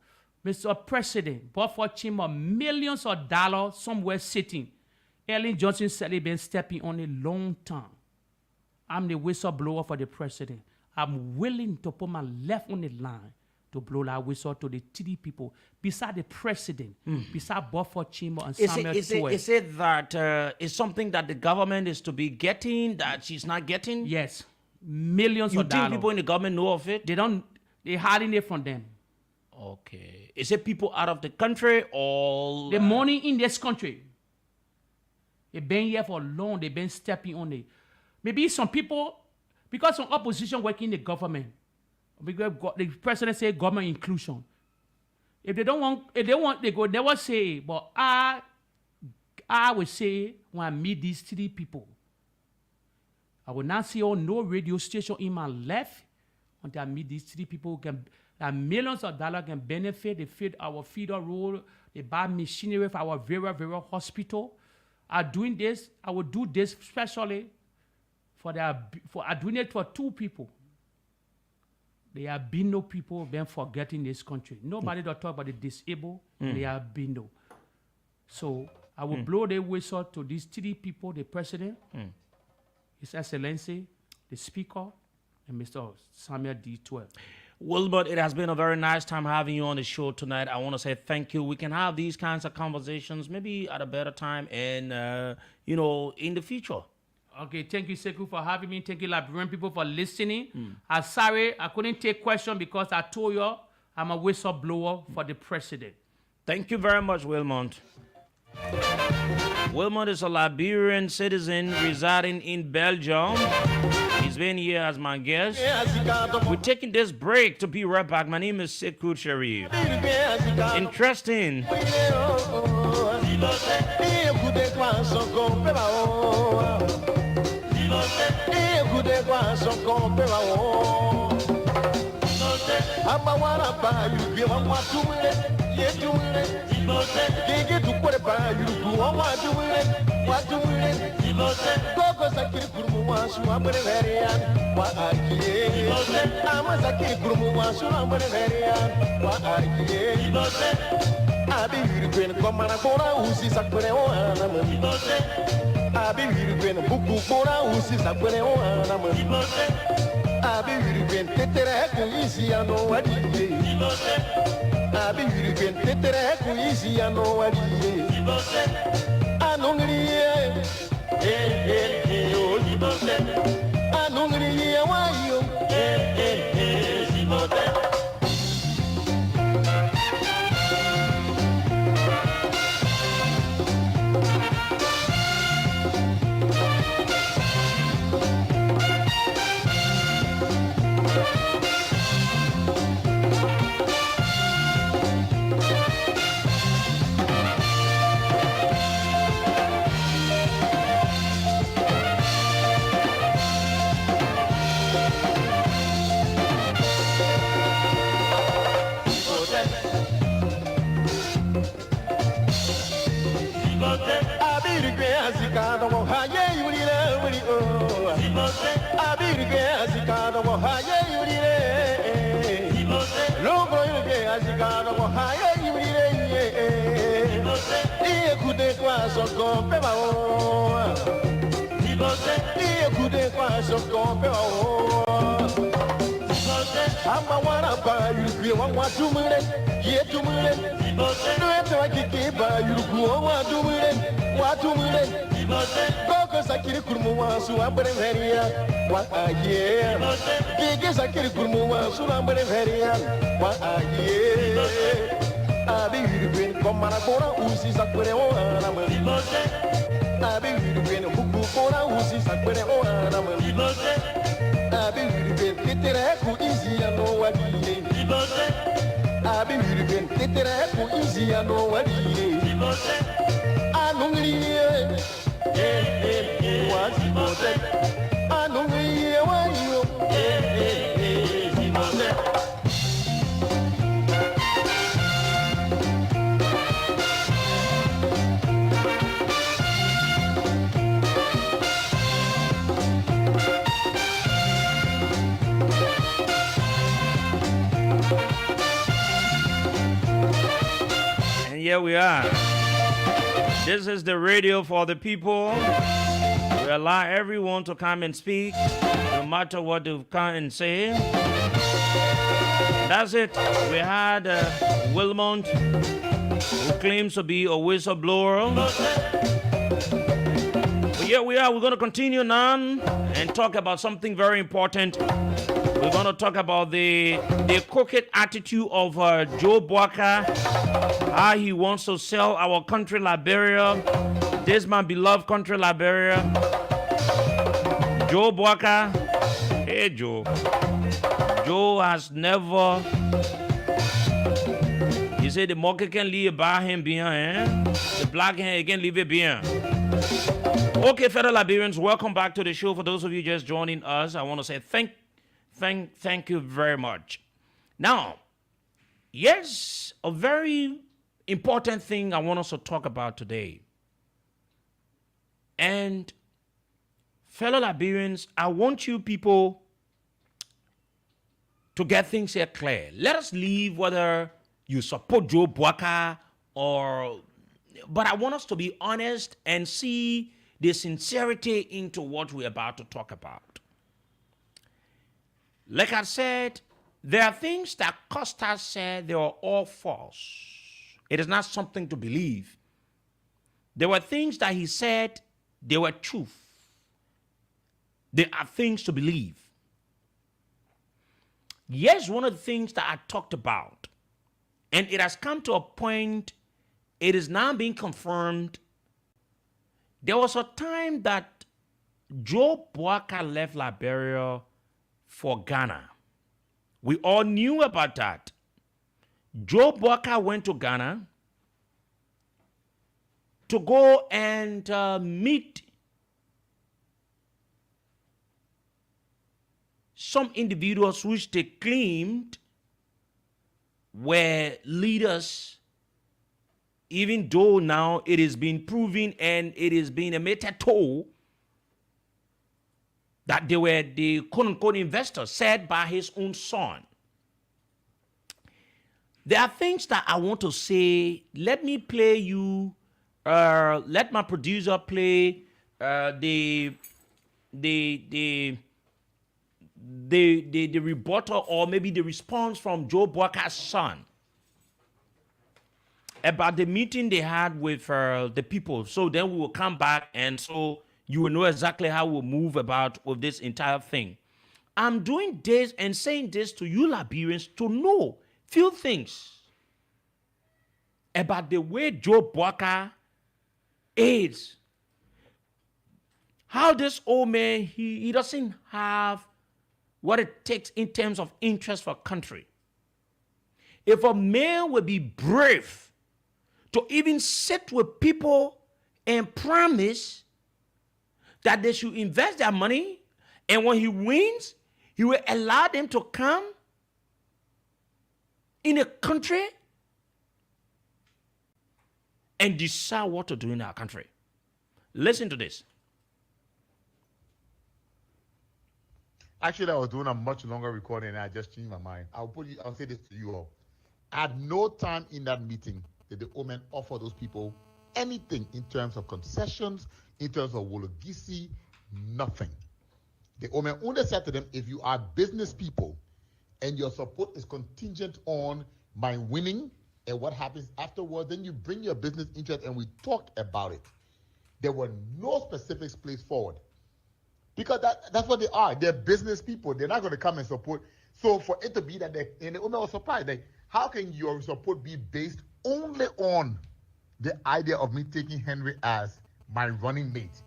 Mr. President, Buffer Chima, millions of dollars somewhere sitting. Ellen Johnson said they've been stepping on a long time. I'm the whistleblower for the president. I'm willing to put my left on the line to blow that whistle to the three people beside the president, beside Buffer Chima and Samuel Tuwe. Is it that it's something that the government is to be getting that she's not getting? Yes, millions of dollars. You think people in the government know of it? They're hiding it from them. Okay. Is it people out of the country or? The money in this country. They've been here for long. They've been stepping on it. Maybe some people, because some opposition working in the government, because the president say government inclusion. If they want, they go never say. But I would say when I meet these three people, I will not see no radio station in my left until I meet these three people that millions of dollars can benefit. They feed our feeder road. They buy machinery for our very, very hospital. I'm doing this. I will do this especially I'm doing it for two people. There have been no people been forgetting this country. Nobody don't talk about the disabled. They have been no. So I will blow the whistle to these three people: the president, His Excellency, the Speaker, and Mr. Samuel D12. Wilbert, it has been a very nice time having you on the show tonight. I want to say thank you. We can have these kinds of conversations maybe at a better time and, in the future. Okay, thank you, Sekou, for having me. Thank you, Liberian people, for listening. I'm sorry I couldn't take questions because I told you I'm a whistleblower for the president. Thank you very much, Wilmont. Wilmont is a Liberian citizen residing in Belgium. He's been here as my guest. We're taking this break to be right back. My name is Sekou Sharif. Interesting. Abi yürüyen tetere kuyisi ano wadiye. Abi yürüyen tetere kuyisi ano wadiye. Anongriye, oh Zimbabwe. Anongriye wayo, Zimbabwe. Azicado, Haye, Yuri, oh, Abirge, Azicado, Haye, Yuri, Logo, Azicado, Haye, Yuri, Écoutez quoi, son compère, écoutez quoi, son compère, Amawana, you want to move it, yet to move it, no, it's like you keep by you, want to move it. Watu mule Koko sakiri kurmuwa suambere veria Wa aye Gigi sakiri kurmuwa suambere veria Wa aye Abi yürüben komara kora usi sakure o anamı Abi yürüben huku kora usi sakure o anamı Abi yürüben tetere ku izi ya no wadiye Abi yürüben tetere ku izi ya no wadiye Anongriye, Zimbabwe. Anongriye, wayo, Zimbabwe. And here we are. This is the radio for the people. We allow everyone to come and speak, no matter what they come and say. That's it. We had Wilmont, who claims to be a whistleblower. But here we are. We're going to continue now and talk about something very important. We're going to talk about the crooked attitude of Joe Boakai, how he wants to sell our country, Liberia, this my beloved country, Liberia. Joe Boakai, hey Joe. Joe has never, he said the monkey can leave by him behind, the black hand can leave it behind. Okay, fellow Liberians, welcome back to the show. For those of you just joining us, I want to say thank you very much. Now, yes, a very important thing I want us to talk about today. And fellow Liberians, I want you people to get things here clear. Let us leave whether you support Joe Boakai but I want us to be honest and see the sincerity into what we're about to talk about. Like I said, there are things that Costa said they were all false. It is not something to believe. There were things that he said, they were truth. They are things to believe. Yes, one of the things that I talked about, and it has come to a point, it is now being confirmed. There was a time that Joe Boakai left Liberia for Ghana. We all knew about that. Joe Boakai went to Ghana to go and meet some individuals which they claimed were leaders, even though now it is being proven and it is being admitted to that they were the quote-unquote investors, said by his own son. There are things that I want to say. Let me play you, let my producer play the the rebuttal or maybe the response from Joe Boaka's son about the meeting they had with the people. So then we will come back, and so you will know exactly how we'll move about with this entire thing. I'm doing this and saying this to you Liberians to know few things about the way Joe Boaka is. How this old man, he doesn't have what it takes in terms of interest for country. If a man will be brave to even sit with people and promise that they should invest their money, and when he wins, he will allow them to come in a country and decide what to do in our country. Listen to this. Actually, I was doing a much longer recording and I just changed my mind. I'll say this to you all. At no time in that meeting did the Omen offer those people anything in terms of concessions, in terms of Wologisi, nothing. The Omen only said to them, if you are business people and your support is contingent on my winning and what happens afterwards, then you bring your business interest and we talk about it. There were no specifics placed forward. Because that's what they are. They're business people. They're not going to come and support. So for it to be that and the Omen was surprised, like, how can your support be based only on the idea of me taking Henry as my running mate?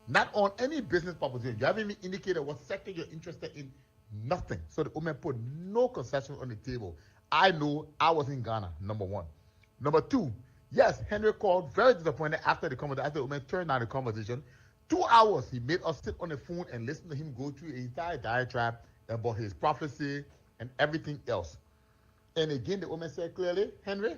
Not on any business proposition. You haven't even indicated what sector you're interested in. Nothing. So the Omen put no concession on the table. I know I was in Ghana, number one. Number two, yes, Henry called very disappointed after the conversation, after the Omen turned down the conversation. 2 hours he made us sit on the phone and listen to him go through an entire diatribe about his prophecy and everything else. And again, the Omen said clearly, Henry,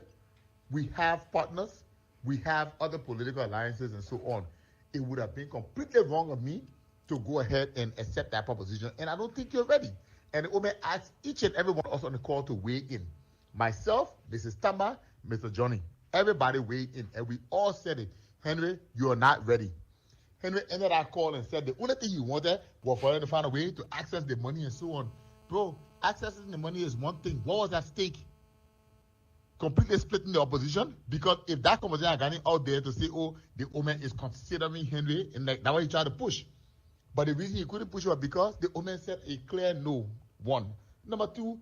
we have partners, we have other political alliances and so on. It would have been completely wrong of me to go ahead and accept that proposition, and I don't think you're ready. And the Omen asked each and every one of us on the call to weigh in. Myself, Mrs. Tamba, Mr. Johnny, everybody weighed in, and we all said it. Henry, you are not ready. Henry ended our call and said the only thing he wanted was for him to find a way to access the money and so on. Bro, accessing the money is one thing. What was at stake? Completely splitting the opposition? Because if that conversation had gotten out there to say, oh, the Omen is considering Henry, and like that's what he tried to push. But the reason he couldn't push was because the Omen said a clear no, one. Number two,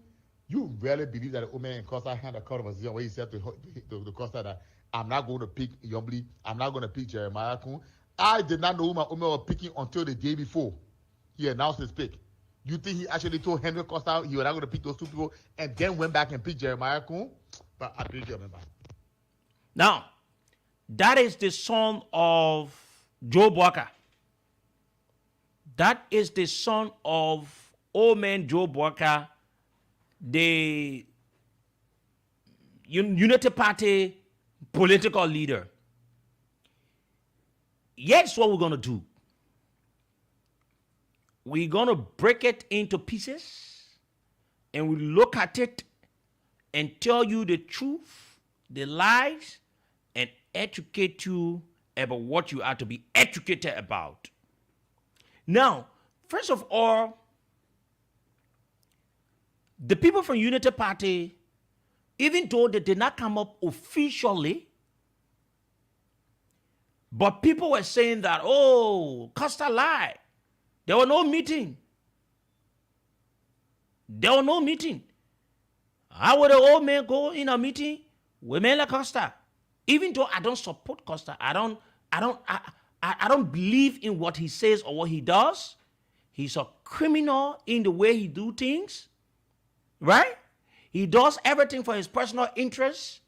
you really believe that the Omen and Costa had a conversation where he said to Costa that I'm not going to pick Yombly, I'm not going to pick Jeremiah Kuhn. I did not know who my Omen was picking until the day before he announced his pick. You think he actually told Henry Costa he was not going to pick those two people and then went back and picked Jeremiah Kuhn? But I think you remember. Now, that is the son of Joe Boaka. That is the son of old man Joe Boaka, the Unity Party political leader. Here's what we're going to do. We're going to break it into pieces and we look at it and tell you the truth, the lies, and educate you about what you are to be educated about. Now, first of all, the people from Unity Party, even though they did not come up officially, but people were saying that, oh, Costa lied. There was no meeting. There was no meeting. How would the old man go in a meeting with Mela Costa? Even though I don't support Costa, I don't believe in what he says or what he does. He's a criminal in the way he do things, right? He does everything for his personal interests.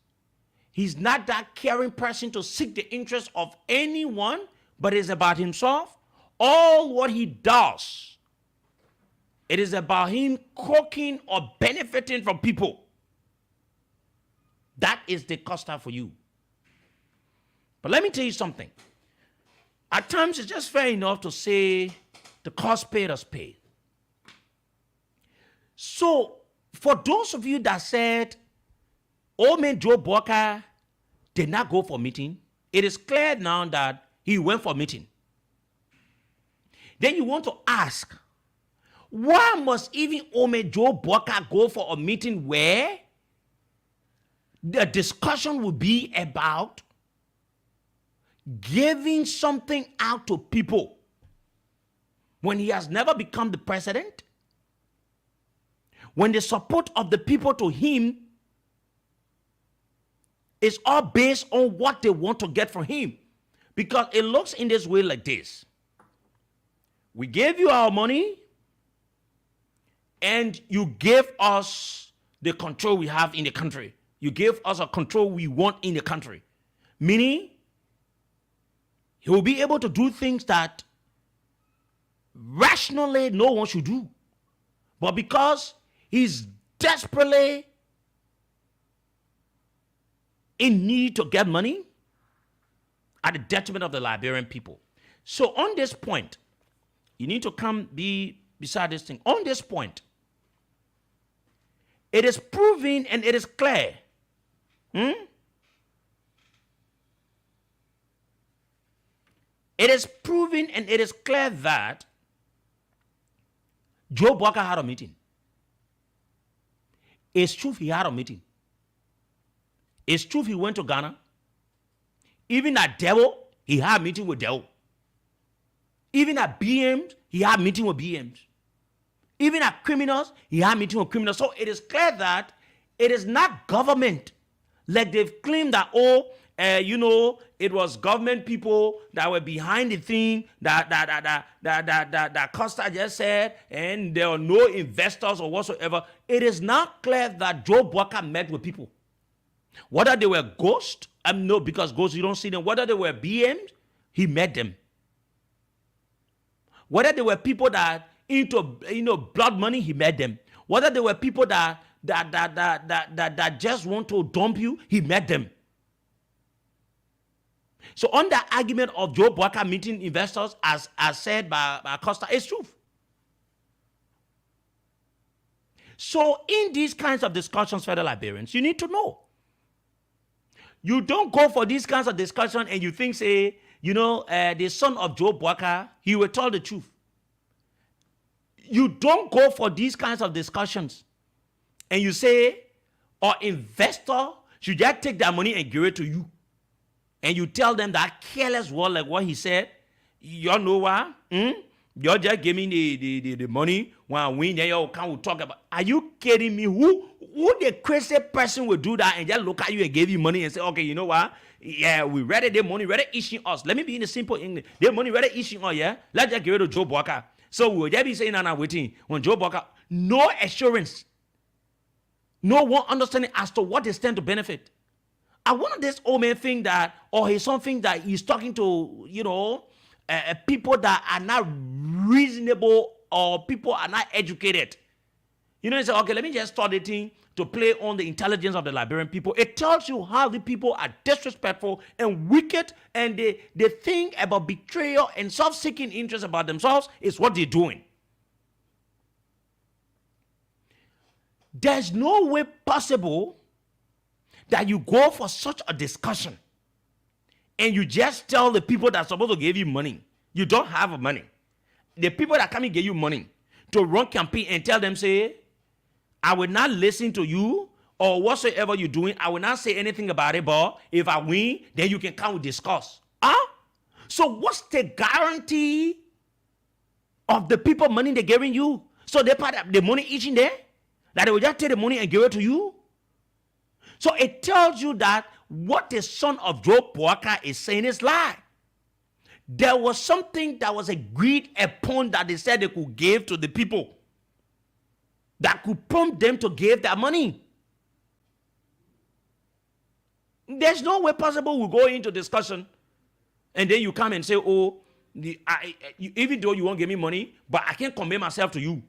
He's not that caring person to seek the interest of anyone, but it's about himself. All what he does, it is about him cooking or benefiting from people. That is the Costa for you. But let me tell you something. At times, it's just fair enough to say the cost paid us paid. So, for those of you that said, old man Joe Boaka did not go for meeting, it is clear now that he went for meeting. Then you want to ask, Why must even Ome Joe Boka go for a meeting where the discussion will be about giving something out to people when he has never become the president? When the support of the people to him is all based on what they want to get from him. Because it looks in this way like this. We gave you our money and you gave us the control we have in the country. You gave us a control we want in the country. Meaning, he will be able to do things that rationally no one should do. But because he's desperately in need to get money at the detriment of the Liberian people. So on this point, you need to come be beside this thing. On this point, it is proven and it is clear. It is proven and it is clear that Joe Boka had a meeting. It's true he had a meeting. It's true he went to Ghana. Even at Devil, he had a meeting with Devil. Even at BMs, he had a meeting with BMs. Even at criminals, he had a meeting with criminals. So it is clear that it is not government. Like they've claimed that, it was government people that were behind the thing that Costa just said, and there were no investors or whatsoever. It is not clear that Joe Boka met with people. Whether they were ghosts, no, because ghosts, you don't see them. Whether they were BMs, he met them. Whether they were people that into blood money, he met them. Whether they were people that just want to dump you, he met them. So on the argument of Joe Boka meeting investors, as said by Costa, it's true. So in these kinds of discussions, fellow Liberians, you need to know. You don't go for these kinds of discussion and you think, say, the son of Joe Boka, he will tell the truth. You don't go for these kinds of discussions and you say, or investor should just take that money and give it to you. And you tell them that careless word like what he said. You know why? You just give me the money. When I win, then you can talk about. Are you kidding me? Who the crazy person would do that and just look at you and give you money and say, okay, you know what? Yeah, we ready the money, ready issuing us. Let me be in the simple English. The money ready issuing us, yeah? Let's just give it to Joe Boka. So we'll just be saying, I'm waiting. When Joe Boka, no assurance. No one understanding as to what they stand to benefit. I want this old man think that, or he's something that he's talking to, people that are not reasonable or people are not educated. He say, okay, let me just start the thing to play on the intelligence of the Liberian people. It tells you how the people are disrespectful and wicked, and they think about betrayal and self-seeking interest about themselves is what they're doing. There's no way possible that you go for such a discussion and you just tell the people that are supposed to give you money, you don't have money. The people that come and give you money to run campaign and tell them, say, I will not listen to you or whatsoever you're doing. I will not say anything about it, but if I win, then you can come and discuss. So what's the guarantee of the people money they're giving you? So they part of the money each in there? That they will just take the money and give it to you? So it tells you that what the son of Joe Boka is saying is lie. There was something that was agreed upon that they said they could give to the people that could prompt them to give their money. There's no way possible we go into discussion and then you come and say, even though you won't give me money, but I can't commit myself to you.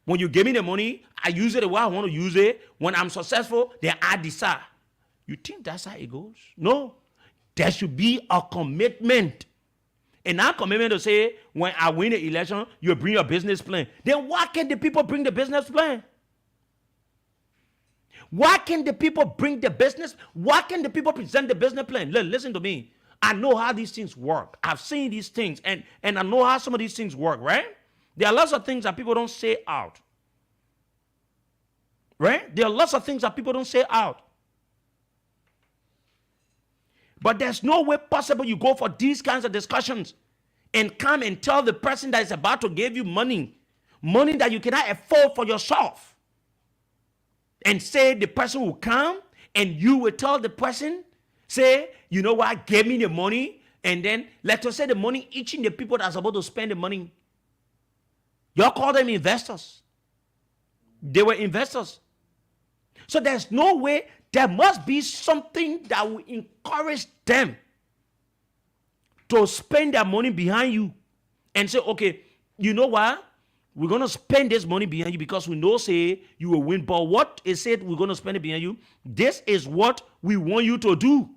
When you give me the money, I use it the way I want to use it. When I'm successful, then I decide. You think that's how it goes? No. There should be a commitment. And that commitment to say, when I win the election, you bring your business plan. Then why can't the people bring the business plan? Why can't the people bring the business? Why can't the people present the business plan? Listen to me. I know how these things work. I've seen these things, and I know how some of these things work, right? There are lots of things that people don't say out. Right? There are lots of things that people don't say out. But there's no way possible you go for these kinds of discussions and come and tell the person that is about to give you money that you cannot afford for yourself, and say the person will come and you will tell the person, say, you know what, give me the money, and then let us say the money each in the people that are supposed to spend the money. Y'all call them investors. They were investors. So there's no way. There must be something that will encourage them to spend their money behind you and say, okay, you know what? We're going to spend this money behind you because we know, say, you will win. But what is it we're going to spend it behind you? This is what we want you to do.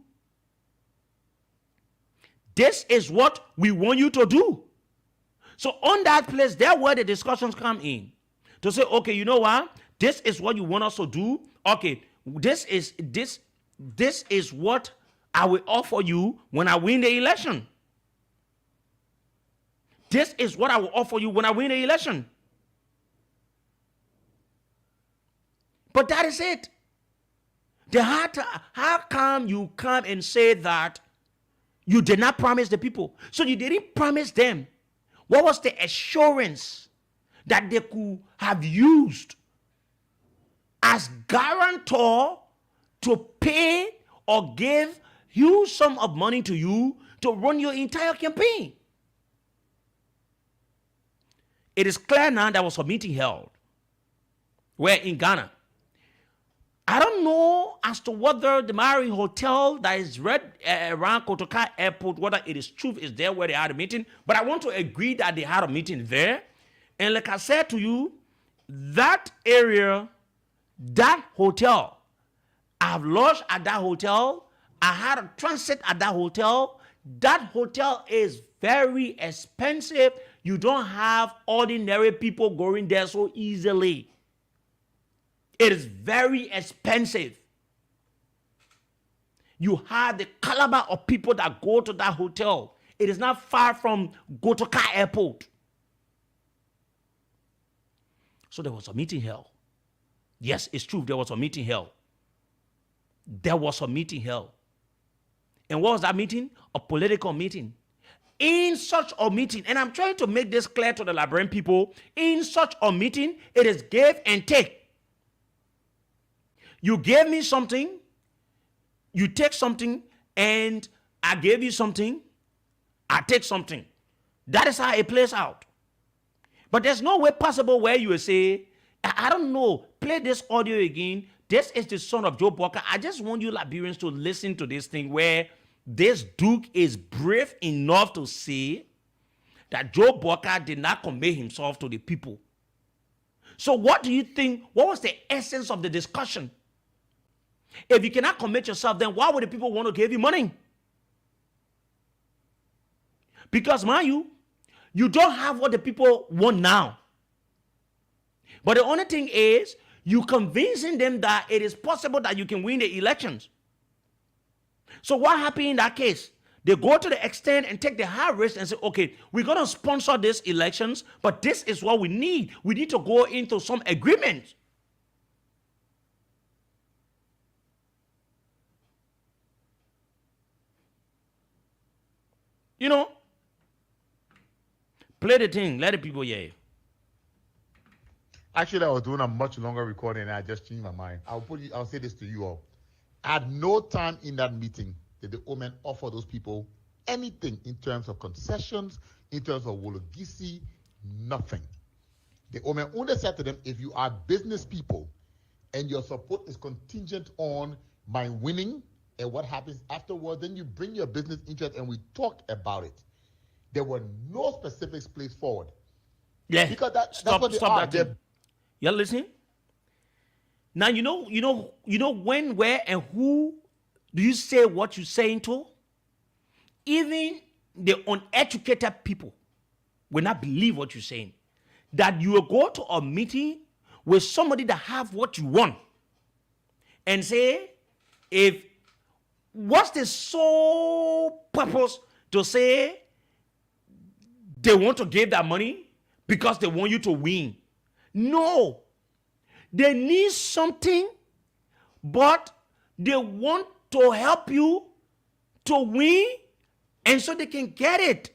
This is what we want you to do. So on that place, there where the discussions come in. To say, okay, you know what? This is what you want us to do. Okay, this is what I will offer you when I win the election. This is what I will offer you when I win the election. But that is it. How come you come and say that you did not promise the people? So you didn't promise them. What was the assurance that they could have used as guarantor to pay or give huge sum of money to you to run your entire campaign? It is clear now there was a meeting held where in Ghana. I don't know as to whether the Mari Hotel that is right around Kotoka Airport, whether it is true is there where they had a meeting, but I want to agree that they had a meeting there. And like I said to you, that area, that hotel, I've lodged at that hotel. I had a transit at that hotel. That hotel is very expensive. You don't have ordinary people going there so easily. It is very expensive. You have the caliber of people that go to that hotel. It is not far from Kotoka Airport. So there was a meeting held. Yes, it's true. There was a meeting held. There was a meeting held. And what was that meeting? A political meeting. In such a meeting, and I'm trying to make this clear to the Liberian people, in such a meeting, it is give and take. You gave me something, you take something, and I gave you something, I take something. That is how it plays out. But there's no way possible where you will say, I don't know, play this audio again. This is the son of Joe Walker. I just want you Liberians to listen to this thing where this Duke is brave enough to say that Joe Walker did not commit himself to the people. So what do you think? What was the essence of the discussion? If you cannot commit yourself, then why would the people want to give you money? Because, mind you don't have what the people want now. But the only thing is, you convincing them that it is possible that you can win the elections. So what happened in that case? They go to the extent and take the high risk and say, okay, we're going to sponsor these elections, but this is what we need. We need to go into some agreement. You know, play the thing, let the people hear you. Actually, I was doing a much longer recording and I just changed my mind. I'll say this to you all. At no time in that meeting did the Omen offer those people anything in terms of concessions, in terms of Wologisi, nothing. The Omen only said to them, if you are business people and your support is contingent on my winning and what happens afterwards, then you bring your business interest and we talk about it. There were no specifics placed forward. Yeah. Because that's what they stop are. that thing. You're listening? Now you know when, where, and who do you say what you're saying to? Even the uneducated people will not believe what you're saying. That you will go to a meeting with somebody that have what you want and say, what's the sole purpose to say they want to give that money, because they want you to win. No. They need something, but they want to help you to win, and so they can get it.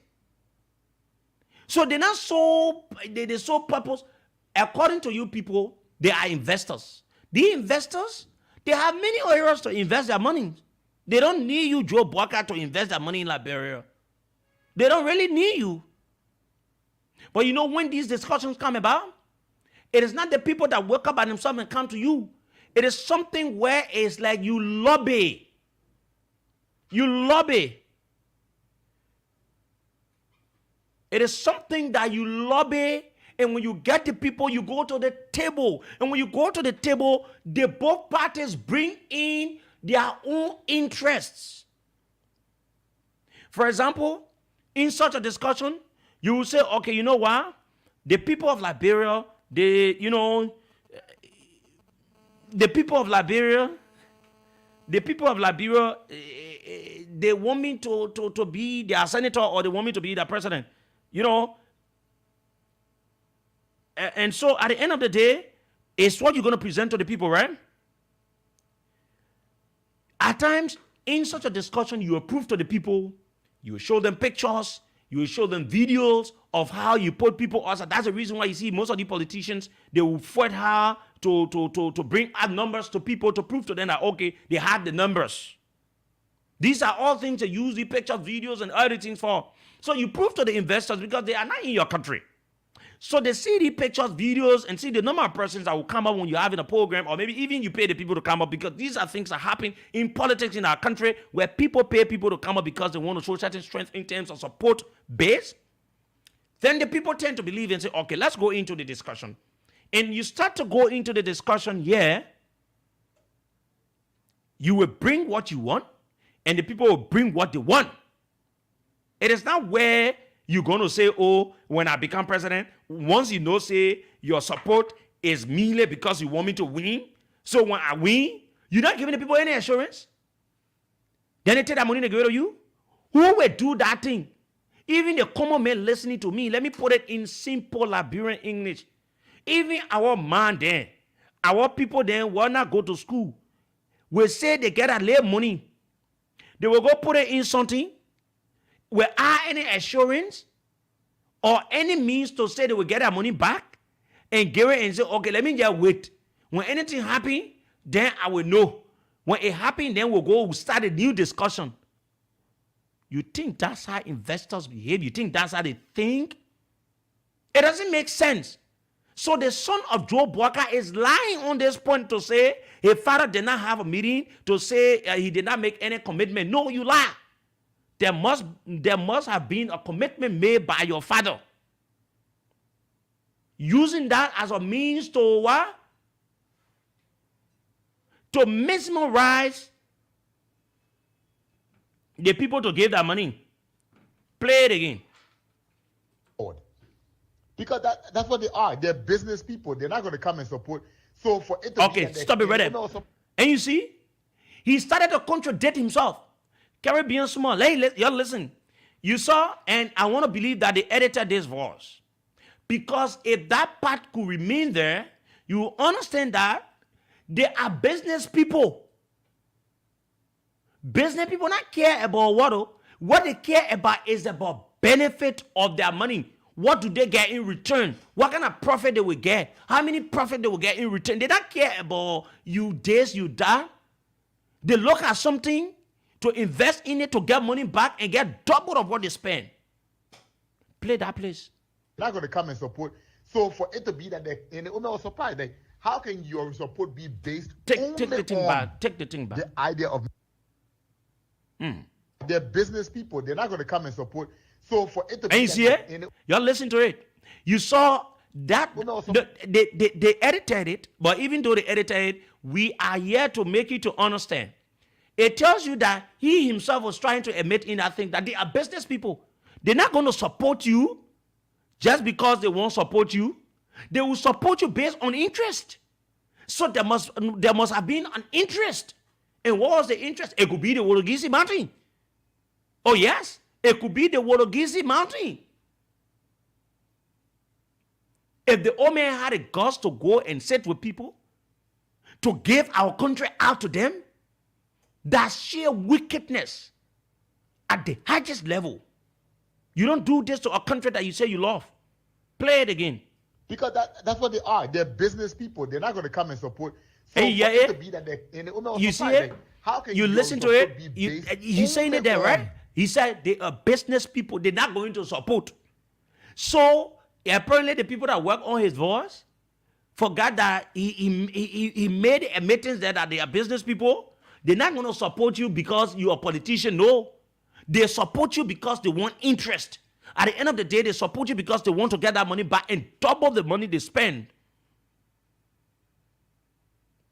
So they're not so, they're so purpose. According to you people, they are investors. The investors, they have many areas to invest their money. They don't need you, Joe Walker, to invest their money in Liberia. They don't really need you. But you know when these discussions come about, it is not the people that wake up by themselves and come to you. It is something where it's like you lobby. You lobby. It is something that you lobby, and when you get the people, you go to the table. And when you go to the table, both parties bring in their own interests. For example, in such a discussion, you will say, okay, you know what? The people of Liberia, the people of Liberia, they want me to be their senator, or they want me to be their president. And so at the end of the day, it's what you're going to present to the people, right? At times, in such a discussion, you will prove to the people, you will show them pictures, you will show them videos of how you put people outside. That's the reason why you see most of the politicians, they will fight hard to bring out numbers to people to prove to them that, okay, they have the numbers. These are all things they use the pictures, videos, and other things for. So you prove to the investors because they are not in your country. So they see the pictures, videos, and see the number of persons that will come up when you're having a program, or maybe even you pay the people to come up, because these are things that happen in politics in our country where people pay people to come up because they want to show certain strength in terms of support base. Then the people tend to believe and say, okay, let's go into the discussion. And you start to go into the discussion here, you will bring what you want, and the people will bring what they want. It is not where you're going to say, oh, when I become president, once you know, say, your support is merely because you want me to win. So when I win, you're not giving the people any assurance. Then they take that money and give it to you. Who will do that thing? Even the common man listening to me, let me put it in simple Liberian English. Even our man then, our people then will not go to school. Will say they get a little money. They will go put it in something. Will have any assurance or any means to say they will get their money back and give it and say, okay, let me just wait. When anything happen, then I will know. When it happen, then we'll start a new discussion. You think that's how investors behave? You think that's how they think? It doesn't make sense. So the son of Joe Walker is lying on this point to say his father did not have a meeting, to say he did not make any commitment. No, you lie. There must have been a commitment made by your father. Using that as a means to what? To mesmerize the people to give that money. Play it again. Because that's what they are. They're business people. They're not going to come and support. So for it to okay, stop it right there. And you see, he started to contradict himself. Caribbean small. Y'all listen. You saw, and I want to believe that they edited this voice. Because if that part could remain there, you will understand that they are business people. Business people not care about what. What they care about is about benefit of their money. What do they get in return? What kind of profit they will get? How many profit they will get in return? They don't care about you this, you that. They look at something to invest in it, to get money back and get double of what they spend. Play that, please. They're not going to come and support. So for it to be that and the owner was surprised, like, how can your support be based take the thing back. Take the thing back. The idea of they're business people. They're not going to come and support. So for it to be, and you see it? Y'all listen to it. You saw that they edited it, but even though they edited it, we are here to make you to understand. It tells you that he himself was trying to admit in that thing that they are business people. They're not going to support you just because they won't support you. They will support you based on interest. So there must have been an interest. And what was the interest? It could be the Wologisi Mountain. Oh yes, it could be the Wologisi Mountain. If the old man had a guts to go and sit with people, to give our country out to them, that's sheer wickedness at the highest level. You don't do this to a country that you say you love. Play it again. Because that's what they are. They're business people. They're not going to come and support. So Hey, yeah, for it yeah. to be that they, and the woman was You see surprised, it? like, how can You your listen to support it? be based He's saying it only there, right? on- He said they are business people. They're not going to support. So apparently the people that work on his voice forgot that he made admittance that they are business people. They're not going to support you because you're a politician. No. They support you because they want interest. At the end of the day, they support you because they want to get that money back and double the money they spend.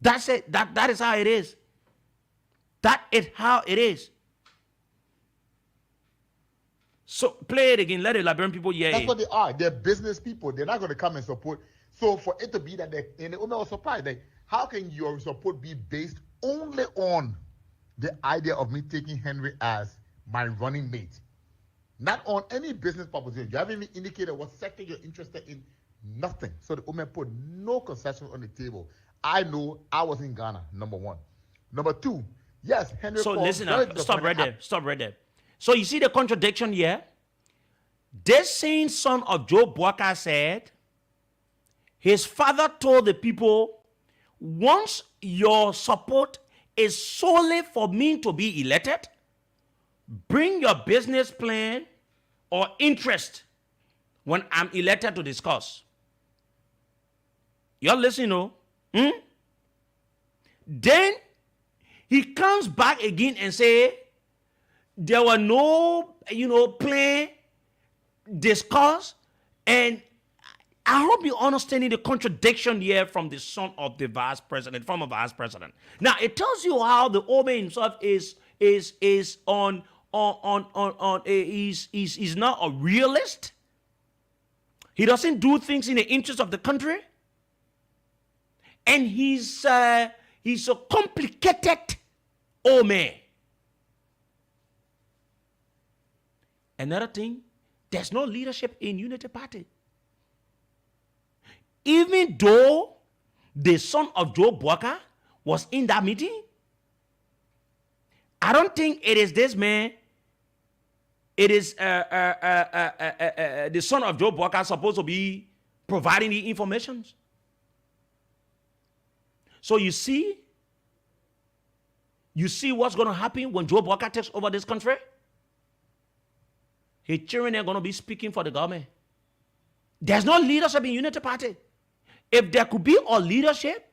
That's it. That is how it is. That is how it is. So play it again. Let the Liberian people hear That's it. what they are. They're business people. They're not going to come and support. So for it to be that they, and the woman was surprised, like, how can your support be based only on the idea of me taking Henry as my running mate? Not on any business proposition. You haven't even indicated what sector you're interested in. Nothing. So the woman put no concessions on the table. I know I was in Ghana, number one. Number two, yes, Henry. So Paul, listen very now. Stop right disappointed. there. Stop right there. So you see the contradiction here? This same son of Joe Boaka said, his father told the people, once your support is solely for me to be elected, bring your business plan or interest when I'm elected to discuss. Y'all listen, no? Then he comes back again and say, there were no, plan, discuss, and I hope you're understanding the contradiction here from the son of the vice president, former vice president. Now it tells you how the old man himself is on he's not a realist. He doesn't do things in the interest of the country, and he's a complicated old man. Another thing, there's no leadership in Unity Party. Even though the son of Joe Boaka was in that meeting, I don't think it is this man. It is the son of Joe Boaka supposed to be providing the information. So you see what's going to happen when Joe Boaka takes over this country? His children are going to be speaking for the government. There's no leadership in Unity Party. If there could be a leadership,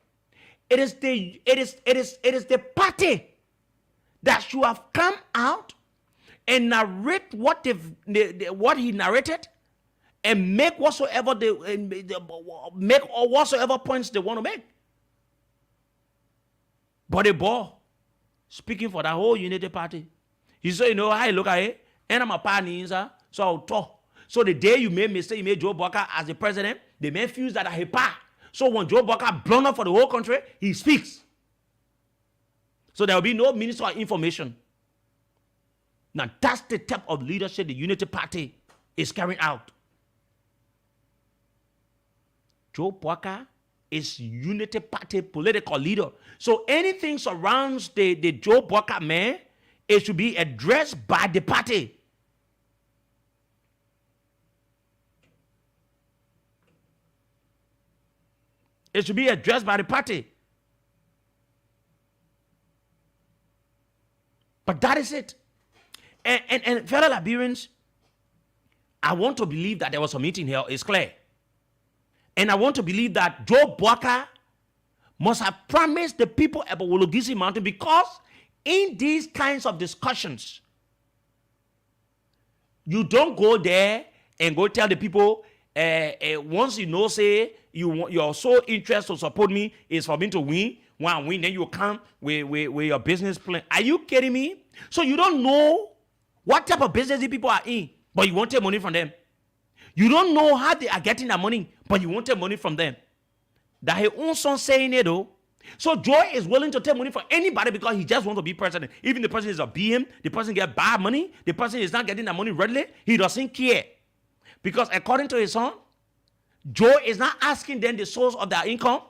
it is the party that should have come out and narrate what he narrated and make whatsoever whatsoever points they want to make. But the ball speaking for the whole Unity Party. He said, how I look at it, and I'm a partner, so I'll talk. So the day you made mistake, you made Joe Boaka as the president, they may fuse that he pa. So when Joe Boaka blown up for the whole country, he speaks. So there will be no Minister of Information. Now that's the type of leadership the Unity Party is carrying out. Joe Boaka is Unity Party political leader. So anything surrounds the Joe Boaka man, it should be addressed by the party. It should be addressed by the party. But that is it. And fellow Liberians, I want to believe that there was a meeting here. It's clear. And I want to believe that Joe Boaka must have promised the people about Wologisi Mountain, because in these kinds of discussions, you don't go there and go tell the people, once say you're so interested to support me is for me to win. When I win, then you come with your business plan. Are you kidding me? So you don't know what type of business these people are in, but you won't take money from them. You don't know how they are getting that money, but you won't take money from them. That his own son saying it though. So Joe is willing to take money from anybody because he just wants to be president. Even the person is a BM, the person get bad money, the person is not getting that money readily, he doesn't care. Because according to his son, Joe is not asking them the source of their income,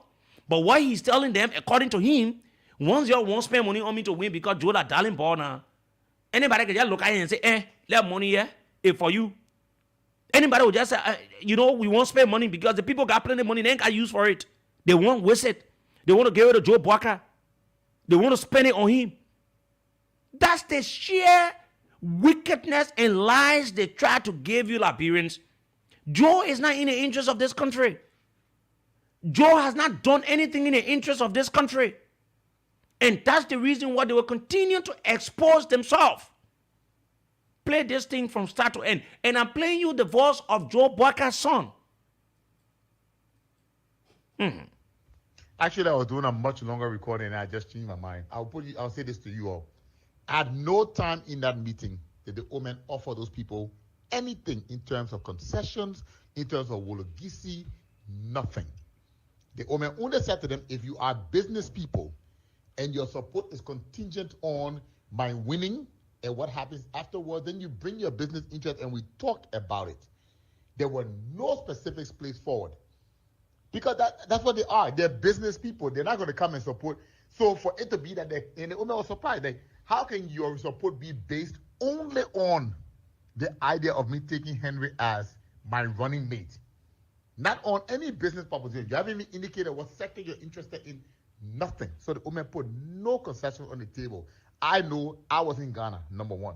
but what he's telling them, according to him, once y'all won't spend money on me to win because Joe that darling ball now, anybody can just look at him and say, let money here, if for you. Anybody will just say, we won't spend money because the people got plenty of money, they ain't got use for it. They won't waste it. They want to get rid of Joe Walker. They want to spend it on him. That's the sheer wickedness and lies they try to give you, Liberians. Joe is not in the interest of this country. Joe has not done anything in the interest of this country. And that's the reason why they will continue to expose themselves. Play this thing from start to end. And I'm playing you the voice of Joe Walker's son. Actually, I was doing a much longer recording and I just changed my mind. I'll say this to you all. At no time in that meeting did the Omen offer those people anything in terms of concessions, in terms of Wologisi, nothing. The Omen only said to them, if you are business people and your support is contingent on my winning and what happens afterwards, then you bring your business interest and we talk about it. There were no specifics placed forward. Because that's what they are. They're business people. They're not going to come and support. So for it to be that and the Omen was surprised, like, how can your support be based only on the idea of me taking Henry as my running mate? Not on any business proposition. You haven't even indicated what sector you're interested in. Nothing. So the Omen put no concessions on the table. I know I was in Ghana, number one.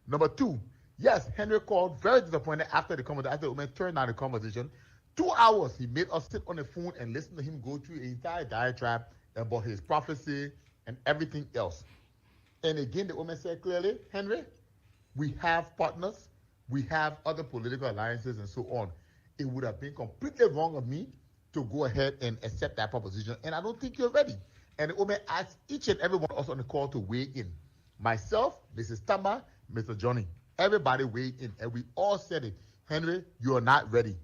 Number two, yes, Henry called very disappointed after the conversation. After the Omen turned down the conversation. 2 hours he made us sit on the phone and listen to him go through an entire diatribe about his prophecy and everything else. And again, the Omen said clearly, Henry, we have partners, we have other political alliances and so on. It would have been completely wrong of me to go ahead and accept that proposition, and I don't think you're ready. And the Omen asked each and every one of us on the call to weigh in. Myself, Mrs. Tama, Mr. Johnny, everybody weighed in, and we all said it. Henry, you are not ready.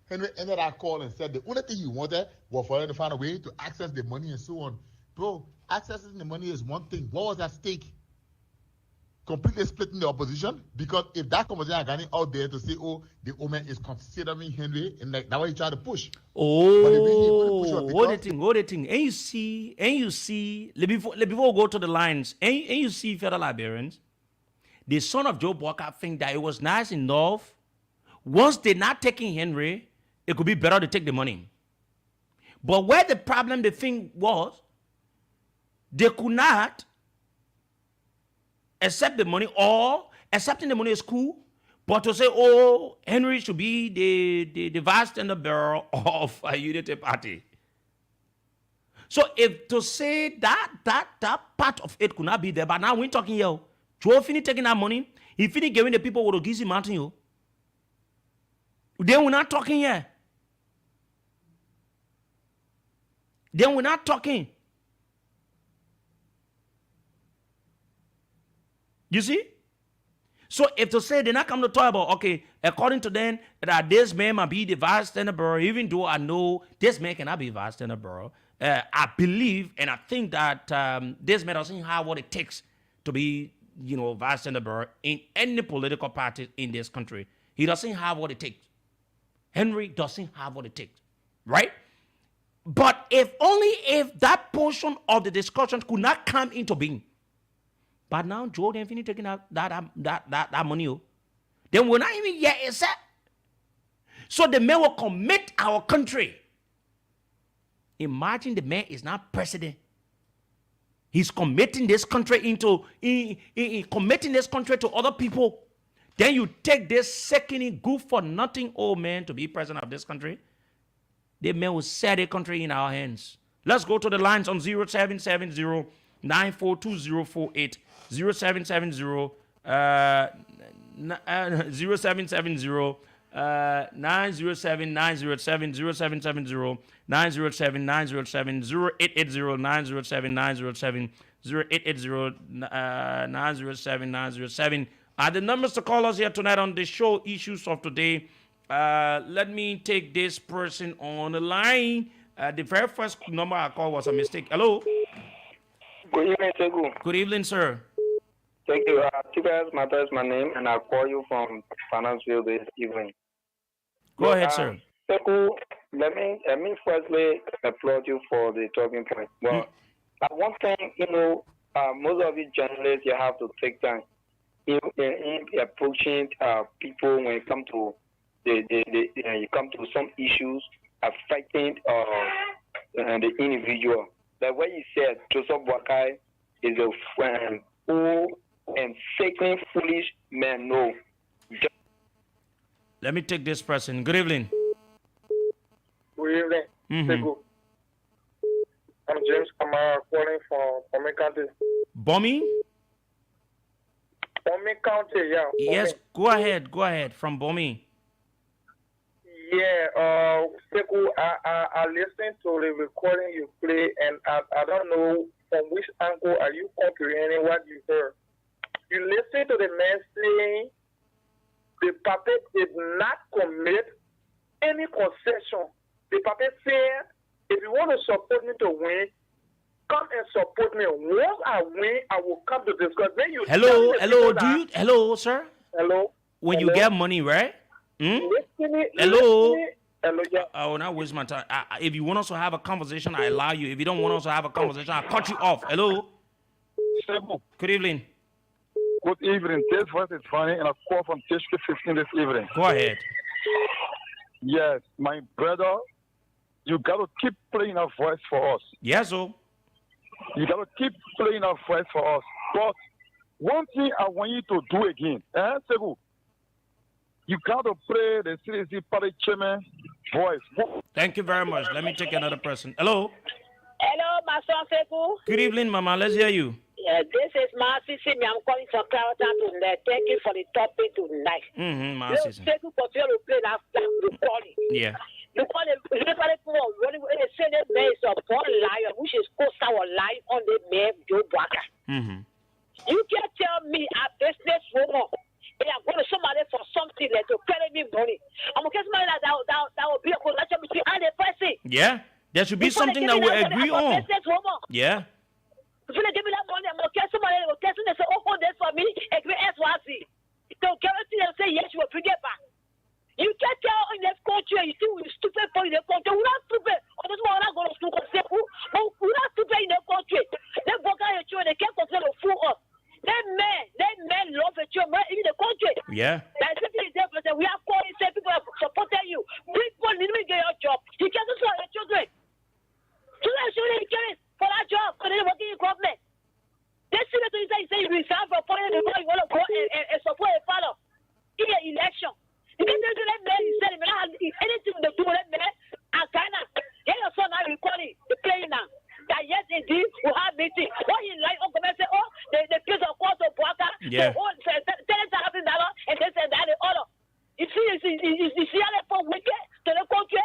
Henry ended our call and said the only thing he wanted was for him to find a way to access the money and so on. Bro, accessing the money is one thing. What was at stake? Completely splitting the opposition? Because if that conversation had gotten out there to say, oh, the Omen is considering Henry, and like that's what he tried to push. Oh, what the thing. And you see, before we go to the lines, and you see, fellow Liberians, the son of Joe Walker think that it was nice enough. Once they're not taking Henry, it could be better to take the money. But where the problem, the thing was, they could not accept the money, or accepting the money is cool, but to say, oh, Henry should be the vice standard bearer of a unity party. So if to say that part of it could not be there, but now we're talking here, Joe finished taking that money, he finished giving the people what Gizi Mountain, yo. Then we're not talking here. Then we're not talking. You see? So if to say they're not coming to talk about, okay, according to them, that this man might be the vice standard bearer, even though I know this man cannot be vice standard bearer, I believe and I think that this man doesn't have what it takes to be, vice standard bearer in any political party in this country. He doesn't have what it takes. Henry doesn't have what it takes, right? But if that portion of the discussion could not come into being, but now Joe didn't finish taking out that money, then we're not even yet set. So the man will commit our country. Imagine the man is not president. He's committing this country committing this country to other people. Then you take this second good for nothing old man to be president of this country. The man will set the country in our hands. Let's go to the lines on 0770 942048. 0770 0770 907 907 0770 907 907 0880 907 907 0880 907 907 are the numbers to call us here tonight on the show Issues of Today. Let me take this person on the line. The very first number I called was a mistake. Hello. Good evening, Segu. Good evening, sir. Thank you. Tigas Matter is my name, and I call you from Financeville this evening. Go ahead, sir. Seku, let me firstly applaud you for the talking point. Well, one thing, most of you journalists, you have to take time in approaching people when it comes to you come to some issues affecting the individual. Like what you said, Joseph Wakai is a friend who and faking foolish men know. Let me take this person. Good evening. Good evening. Mm-hmm. I'm James Kamara calling from Bomi County. Bommy? Bomi County, yeah. Yes, Bomi. go ahead from Bommy. Yeah, Seku, I listened to the recording you play, and I don't know from which angle are you comprehending what you heard. You listen to the man saying the puppet did not commit any concession. The puppet said, if you want to support me to win, come and support me. Once I win, I will come to discuss. Then you Hello, sir? Hello? When Hello? you get money, right? Hello? Hello, yeah. I will not waste my time. If you want us to have a conversation, I allow you. If you don't want us to have a conversation, I'll cut you off. Hello? Good evening. Good evening. This voice is funny, and I call from Tishki 15 this evening. Go ahead. Yes, my brother, you got to keep playing our voice for us. Yes, sir. You got to keep playing our voice for us. But one thing I want you to do again, Segu, you got to play the CDC party chairman voice. Thank you very much. Let me take another person. Hello? Hello, my son Seku. Good evening, Mama. Let's hear you. Yeah, this is Marcy Simi. I'm calling from Clarendon tonight. Thank you for the topic tonight. Marcy. Seku continue to play that recording. Yeah. Because the say that man is a born liar, which is coastal lie on the man Joe Baka. You can't tell me a businesswoman. Hey, I'm going to somebody for something like to pay me money. I'm going to get somebody that will be a connection between and the person. Yeah. There should be something that we agree on. Yeah. If you give me that money, I'm going to get somebody that will test and say, oh, hold this for me, and give me SYZ. They'll guarantee and say, yes, you will bring it back. You can't tell in this country, you see, we're stupid for in the country. We're not stupid. Oh, this one, I'm not going to school. We're not stupid in the country. They go out your children, they can't continue to fool us. That man love the children in the country. Yeah. That's simply the difference. We are calling, say people are supporting you. People need to get your job. You can't just want your children. Children carry for that job because they're working in government. They see that you say you resign from foreign and you want to go and support a father in the election. You can't do that man. He said, anything to do with that man, and kind of, hear your son now recording, the playing now. That yes, indeed, we have meeting. What he like, Uncle Man say, oh, the place of course of Boaka, yeah. $10,000, and they said that the order. You see how they for wicked to the country?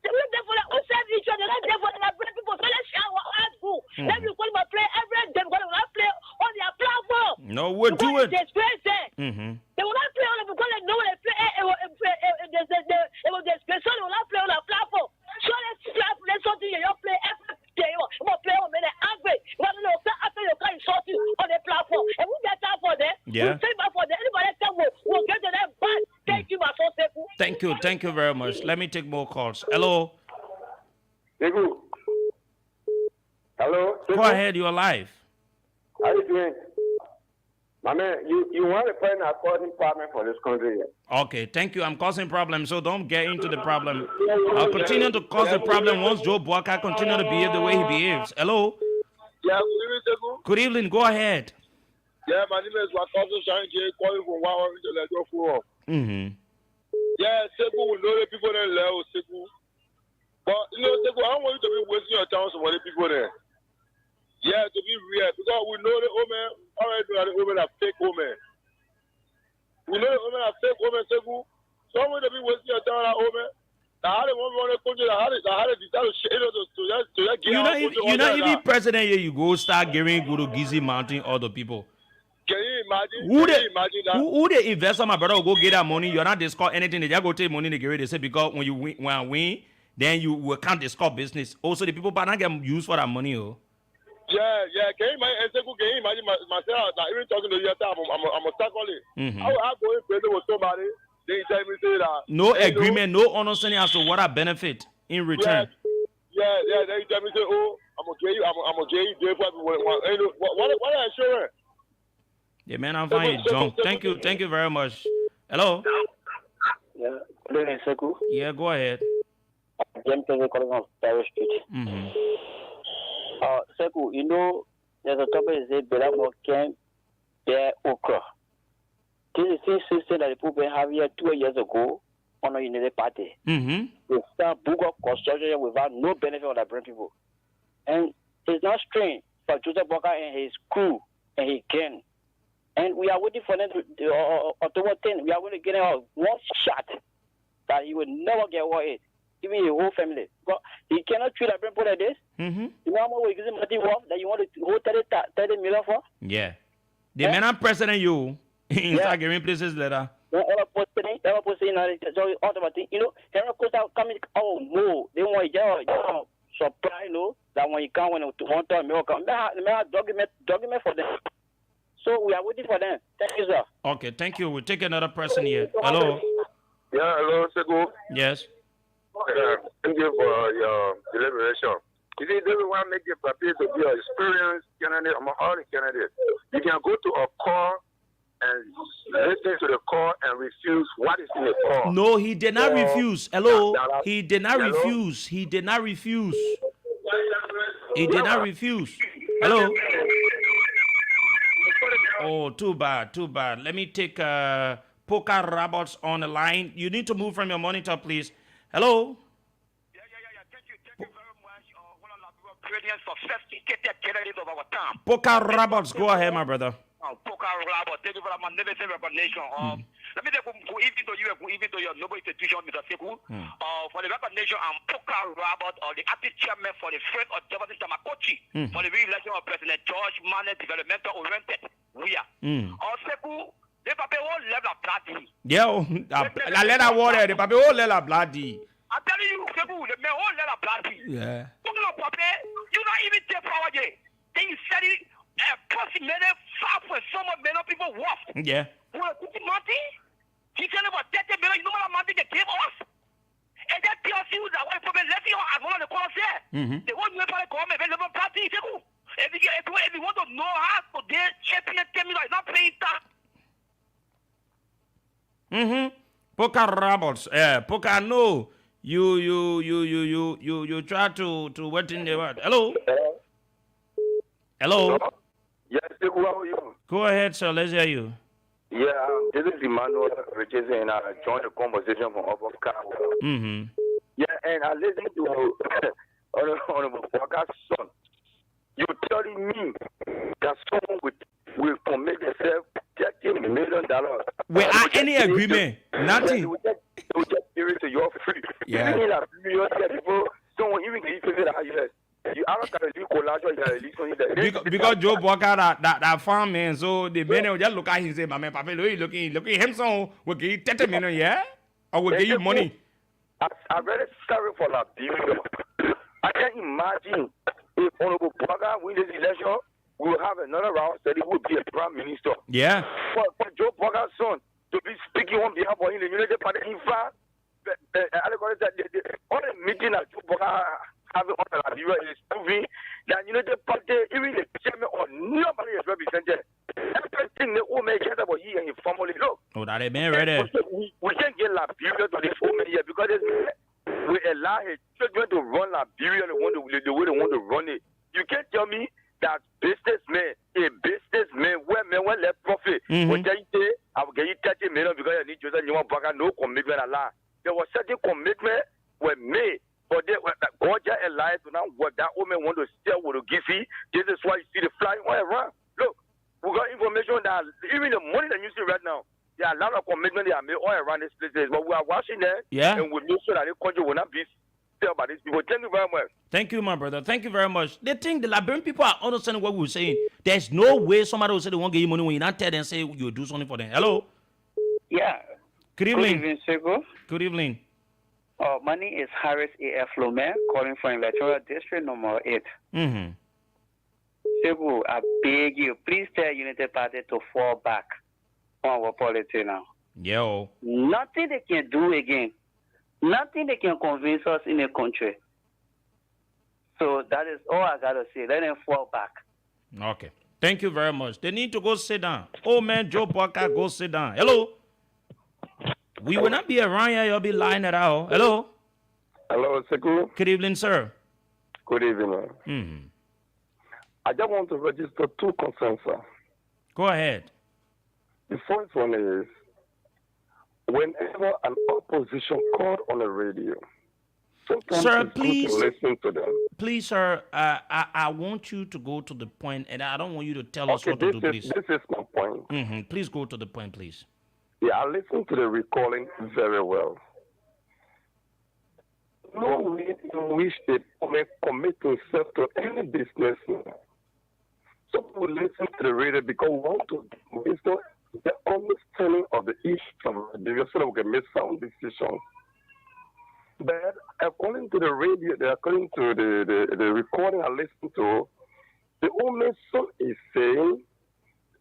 They look there for the who serve each other, they're there for the bread people. So let's share our art school. Let me call my play every day, because they will not play on their platform. No, we'll do it. They will not play on it because they know they play. It was disgrace, so they will not play on the platform. So let's something you play every day. You will play on me, they're angry. After you can insult you on the platform. And we get time for them. Yeah. We'll take back for them. Anybody else will get to them back. Thank you, my son. Thank you very much. Let me take more calls. Hello. Hello. Go ahead, you're live. How are you doing? My man, you want to find a causing problem for this country. Okay, thank you. I'm causing problems, so don't get into the problem. I'll continue to cause the problem once Joe Boaka continue to behave the way he behaves. Hello? Yeah, good evening. Go ahead. Yeah, my name is Wakaso Shanje, calling from Wawa. Yeah, Seku, we know the people there level, Seku. But, Seku, I don't want you to be wasting your time on some other people there. Yeah, to be real, because we know the women, already know the women are fake women. We know the women are fake women, Seku. So I want you to be wasting your time on that woman. How they want to country, how they decide to shade us to get you're not even president here, you go start giving go to Gizi Mountain other people. Can you imagine? Who the investor, my brother, will go get that money? You're not discuss anything. They just go take money. They give it. They say because when I win, then you will can't discuss business. Also, the people but not get used for that money. Oh. Yeah. Can you imagine myself? Like, even talking to you, I'm a tackle it. I will go in present with somebody. They tell me say that No agreement, no understanding as to what I benefit in return. Yeah. Then you tell me, say, oh, I'm gonna get you. I'm gonna get you. What insurance? Yeah, man, I'm fine. John, thank you very much. Hello. Yeah, good evening, Seku. Yeah, go ahead. James calling from Paris Street. Seku, you know, there's a topic that says Belamo can bear okra. This is the same system that the people have here 2 years ago on a United Party. They start book of construction without no benefit of the British people. And it's not strange for Joseph Walker and his crew and his gang. And we are waiting for them to October 10. We are going to get out one shot that he will never get away. Even his whole family. But he cannot treat a brand like this. You know how much we're using money for that you want to hold 30 million for? Yeah. The man I'm president you inside giving places later. Ever posting so automatic. You know, Henry Costa coming oh no. They want to supply, you know, that when you come when one time milk come. Document for them. So we are waiting for them. Thank you, sir. Okay, thank you. We'll take another person here. Hello. Yeah, hello, Seku. Yes. Thank you for your deliberation. You see, they want to make the papier to be an experienced candidate among all the candidates. You can go to a call and listen to the call and refuse what is in the call. No, he did not refuse. Hello. He did not refuse. He did not refuse. He did not refuse. Hello. Oh, too bad, too bad. Let me take Poker Roberts on the line. You need to move from your monitor, please. Hello? Yeah. Thank you very much. One of our brilliant, sophisticated candidates of our time. Poker Roberts, go ahead, my brother. Poker Roberts, thank you for my magnificent recognition. Let me say, even to your noble institution, Mr. Seku, for the recognition, I'm Poker Roberts, or the acting chairman for the Friends of Jefferson Tamakochi, for the re-election of President George Manley, developmental oriented. We are. Seku, the paper all level of bloody. Yeah, la letter water, the paper all level bloody. I'm telling you, Seku, the man all level bloody. Yeah. You not even take power yet. Then you said it. Approximately 5.some million people worth. Yeah. Well, money? He said about 30 million. You know what money they gave us? And that tells you that what problem left you as one of the calls there. They want you to come and level party. If you want to know how to get champion 10 million, it's not paying that. Poker Roberts. Poker, no. You try to wait in the word. Hello? Hello? Yes, how are you? Go ahead, sir. Let's hear you. Yeah, this is Emmanuel Richardson, and I joined the conversation from Upper Car. Yeah, and I listened to Honorable Walker's son. You're telling me that someone will commit themselves $30 million. Without any agreement, nothing. They will just give it to you free. Yeah. Someone even can use it. Because Joe Walker that farm man, so the man will just look at him and say, "My man, Papa, look at him, so we'll give you 30 million, yeah, or we'll give you money." I'm very sorry for Liberia. I can't imagine if Honorable Walker wins this election, we will have another round that he would be a prime minister. Yeah. For Joe Walker's son to be speaking on behalf of him, the United Party, in fact, all the meeting that Joe Walker having on Liberia is proving that United Party, even the chairman or nobody is represented. Everything the old man cares about he and his family. Look. Oh, that is man ready. We can't get Liberia to this woman here because we allow his children to run Liberia the way they want to run it. You can't tell me that a businessman, where left profit, will tell you say, I will get you 30 million because I need Joseph Newman no commitment allowed. There was certain commitment were made. But they God just allowed to now what that woman want to steal with a Giffy. This is why you see the flying all around. Look, we got information that even the money that you see right now, there are a lot of commitment they are made all around these places. But we are watching there, and we make sure that the country will not be still by these people. Thank you very much. Thank you, my brother. Thank you very much. They think the Liberian people are understanding what we're saying. There's no way somebody will say they won't give you money when you not tell them say you do something for them. Hello? Yeah. Good evening. Good evening, Seku. Good evening. My name is Harris A.F. Lomé, calling from Electoral District number 8. Seku, I beg you, please tell United Party to fall back on our politics now. Yo. Nothing they can do again. Nothing they can convince us in a country. So that is all I gotta say. Let them fall back. Okay. Thank you very much. They need to go sit down. Oh man, Joe Parker, go sit down. Hello. We will not be around here. You'll be lying it out. Hello. Hello, Sekou. Good evening, sir. Good evening. I just want to register two concerns, sir. Go ahead. The first one is whenever an opposition called on the radio, sometimes Sir, it's please. good to listen to them. Please, sir, I want you to go to the point, and I don't want you to tell us Okay, what to do, please. this is my point. Please go to the point, please. Yeah, I listened to the recording very well. No way in which they may commit themselves to any business. Some will listen to the radio because we want to wisdom the understanding of the issue of Liberia so that we can make sound decisions. But according to the radio, according to the recording I listened to, the old man's son is saying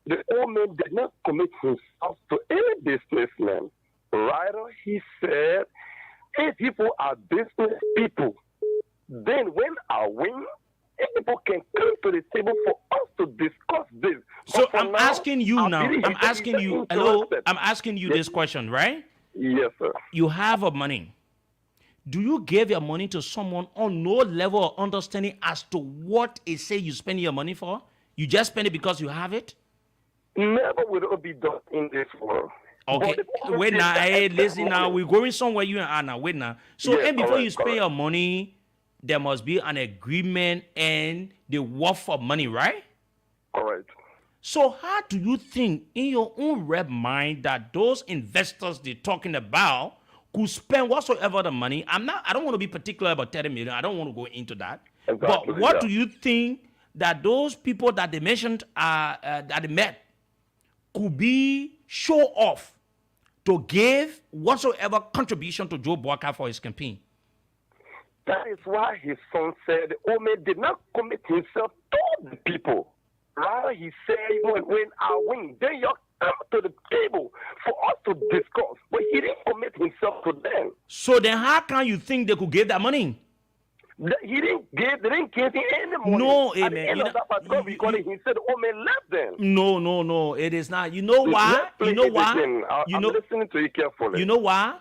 the old man did not commit himself to any businessman. Rather, he said, if people are business people, then when I win, if people can come to the table for us to discuss this. So I'm asking you now. I'm asking you. Hello. I'm asking you this question, right? Yes, sir. You have a money. Do you give your money to someone on no level of understanding as to what it say you spend your money for? You just spend it because you have it? Never will it be done in this world. Okay, wait now. Hey, listen now. We're going somewhere you and I now. Wait now. So, Yes, and before correct, you spend your money, there must be an agreement and the worth of money, right? Correct. So, how do you think in your own rep mind that those investors they're talking about could spend whatsoever the money? I don't want to be particular about 30 million. I don't want to go into that. Exactly, But what yeah. do you think that those people that they mentioned that they met could be show off to give whatsoever contribution to Joe Walker for his campaign? That is why his son said the old man did not commit himself to the people. Rather, he said, when I win, then you come to the table for us to discuss. But he didn't commit himself to them. So then how can you think they could give that money? They didn't give him any money. No, At the amen. end You of that particular recording, he said the old man left them. No, it is not. You know why? Let's play You know it why? again. You I'm know, listening to you carefully. you know why?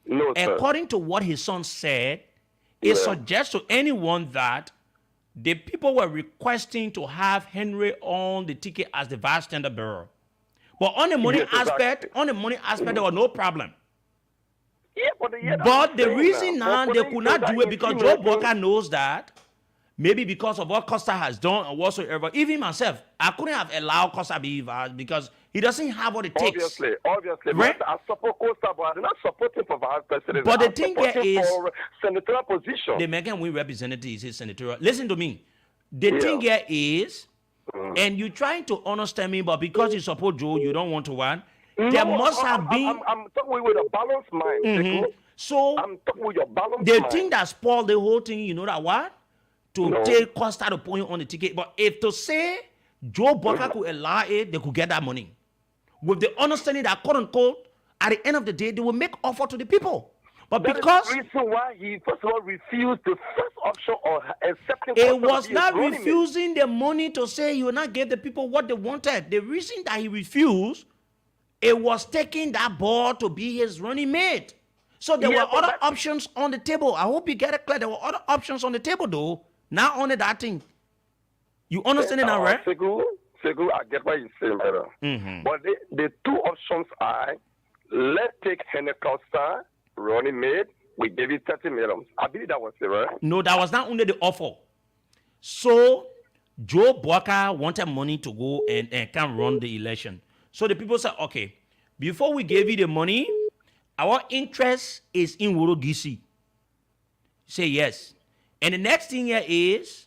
No, sir. According to what his son said, it suggests to anyone that the people were requesting to have Henry on the ticket as the vice tender bearer. But on the money Yes, exactly. aspect, there was no problem. Yeah, But the reason now they could not do it because Joe Walker knows that maybe because of what Costa has done or whatsoever. Even myself, I couldn't have allowed Costa to be vice because he doesn't have what it takes. Obviously. Right? I support Costa, but I'm not supporting for vice president. But the I'm thing here supporting is, for senatorial position. the Megan Win representative is his senatorial. Listen to me. The thing here is, and you're trying to understand me, but because you support Joe, you don't want to win. There must have been. I'm talking with a balanced mind. So I'm talking with your balanced the mind. thing that spoiled the whole thing, you know that what? To take Costa to put him on the ticket. But if to say Joe Walker could allow it, they could get that money. With the understanding that quote unquote, at the end of the day, they will make offer to the people. But That because is the reason why he first of all refused the first option or accepting it Costa was to be not his running mate. refusing the money to say you will not give the people what they wanted. The reason that he refused, it was taking that ball to be his running mate. So there Yeah, were but other options on the table. I hope you get it clear. There were other options on the table though. Not only that thing. You understand it now, right? Segu, I get what you're saying, brother. But the two options are, let's take Henry Costa, running mate, we gave you 30 million. I believe that was it, right? No, that was not only the offer. So Joe Walker wanted money to go and can run the election. So the people said, okay, before we gave you the money, our interest is in Wurogisi. Say yes. And the next thing here is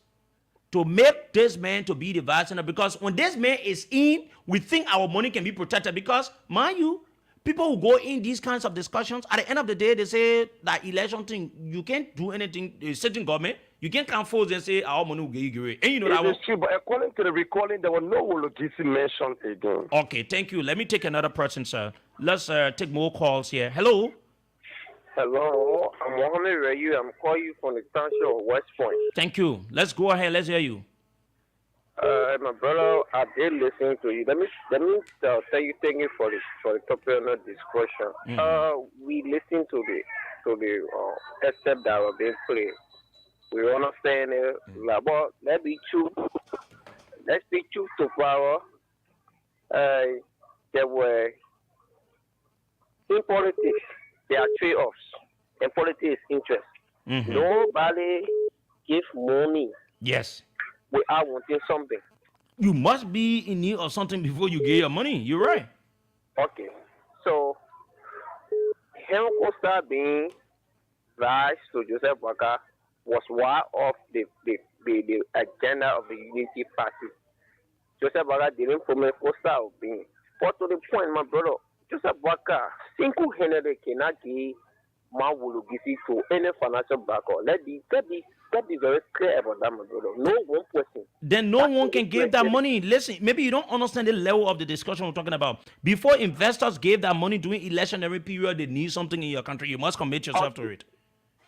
to make this man to be the vice president, because when this man is in, we think our money can be protected because, mind you, people who go in these kinds of discussions, at the end of the day, they say that election thing, you can't do anything, the sitting government, You can't come forward and say, "Our money will get you." And you know that It is true, but according to the recording, there were no Wologisi mentioned again. Okay, thank you. Let me take another person, sir. Let's take more calls here. Hello. Hello, I'm Mohammed Rayu. I'm calling you from the township of West Point. Thank you. Let's go ahead. Let's hear you. My brother, I did listen to you. Let me thank you for the topic of the discussion. We listened to the except that were being played. We understand it. But let's be true to power. There were in politics. There are trade-offs, and politics is interest. Nobody give money. Yes. Without wanting something. You must be in need of something before you get your money. You're right. Okay. So, him Costa being vice to Joseph Waka was one of the agenda of the Unity Party. Joseph Waka didn't promote Costa of being. But to the point, my brother, Joseph Waka single-handedly cannot give Mawulugisi to any financial backer. Let be very clear about that, my brother. No one person. Then no one can give that money. Listen, maybe you don't understand the level of the discussion we're talking about. Before investors gave that money during electionary period, they need something in your country. You must commit yourself to it.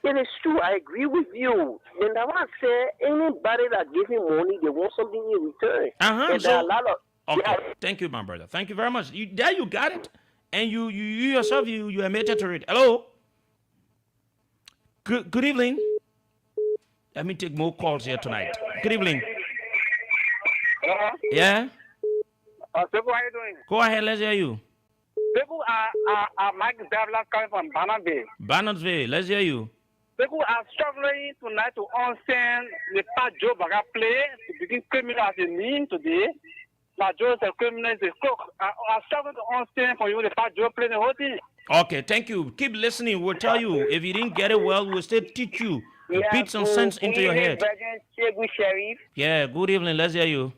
It is true. I agree with you. And I want to say, anybody that gives me money, they want something in return. And there are a lot of... Okay. Yeah. Thank you, my brother. Thank you very much. You got it. And you yourself, you admitted to it. Hello. Good evening. Let me take more calls here tonight. Good evening. Hello? Yeah? People, how are you doing? Go ahead, let's hear you. People are Mike Devlin coming from Bannerville. Bannerville, let's hear you. People are struggling tonight to understand the part Joe Baga play to begin criminal as a mean today. But Joe is a criminal, is a crook. I struggling to understand for you the part Joe play the whole thing. Okay, thank you. Keep listening. We'll tell you. If you didn't get it well, we'll still teach you. Beat some sense into your head. Sheriff. Yeah, good evening. Let's hear you.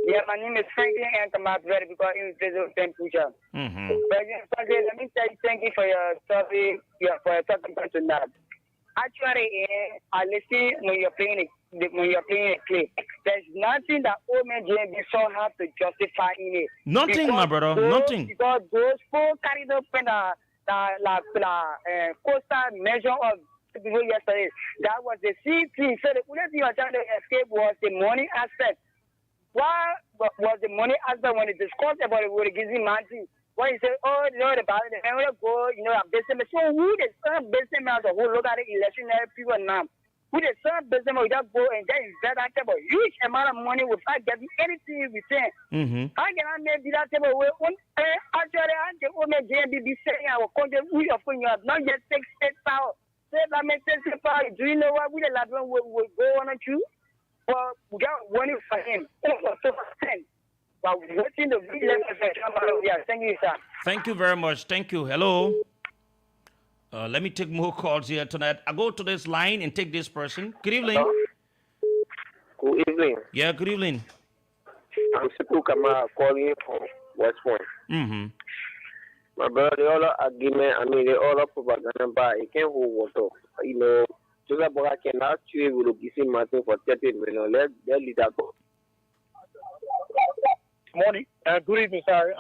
Yeah, my name is Franklin and I'm not very because I'm President Puja. President Franklin, let me thank you for your topic, for your talking tonight. Actually, I listen when you're playing a clip. There's nothing that old man JB so have to justify in it. Nothing, my brother. Nothing. Because those four carried up in the coastal measure of people yesterday. That was the CP. So the only thing you are trying to escape was the money aspect. Why was the money aspect when they discussed about it with the Gizzy Mountain? When you say, oh, you know, the ballot, they want to go, you know, business. So who the some business as a whole look at the electionary people now? Who the some business will just go and get that table huge amount of money without getting anything in return? How can I make that table? Actually, I'm the only JBB saying our country, we are going to not just take state power. Say, I mean, state power. Do you know what we the last one will go on a true? Well, we got money for him. But waiting the thank you, sir. Thank you very much. Thank you. Hello. Let me take more calls here tonight. I go to this line and take this person. Good evening. Hello? Good evening. Yeah, good evening. I'm Sipu Kama calling from West Point. My brother, the other argument, the other propaganda, but it can't hold water. You know, Joseph Boga cannot trade with Ogisi Martin for 30 million. Let leader go. Morning. Good evening, sorry.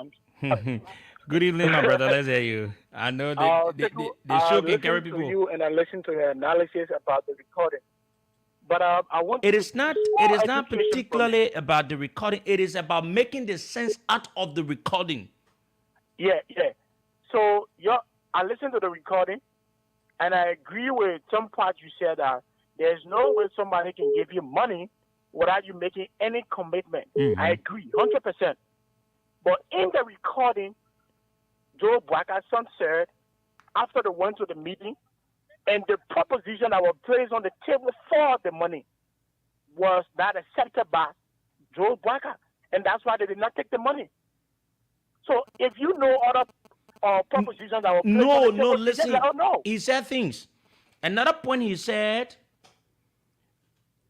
Good evening, my brother. Let's hear you. I know the show can carry people. To you and I listen to your analysis about the recording. But I want. It is not particularly about the recording. It is about making the sense out of the recording. Yeah. So I listened to the recording, and I agree with some parts you said that there's no way somebody can give you money without you making any commitment. I agree, 100%. But in the recording, Joe Bwaka's son said, after they went to the meeting, and the proposition that was placed on the table for the money was not accepted by Joe Bwaka. And that's why they did not take the money. So if you know other propositions that were placed on the table, listen. He said things. Another point he said,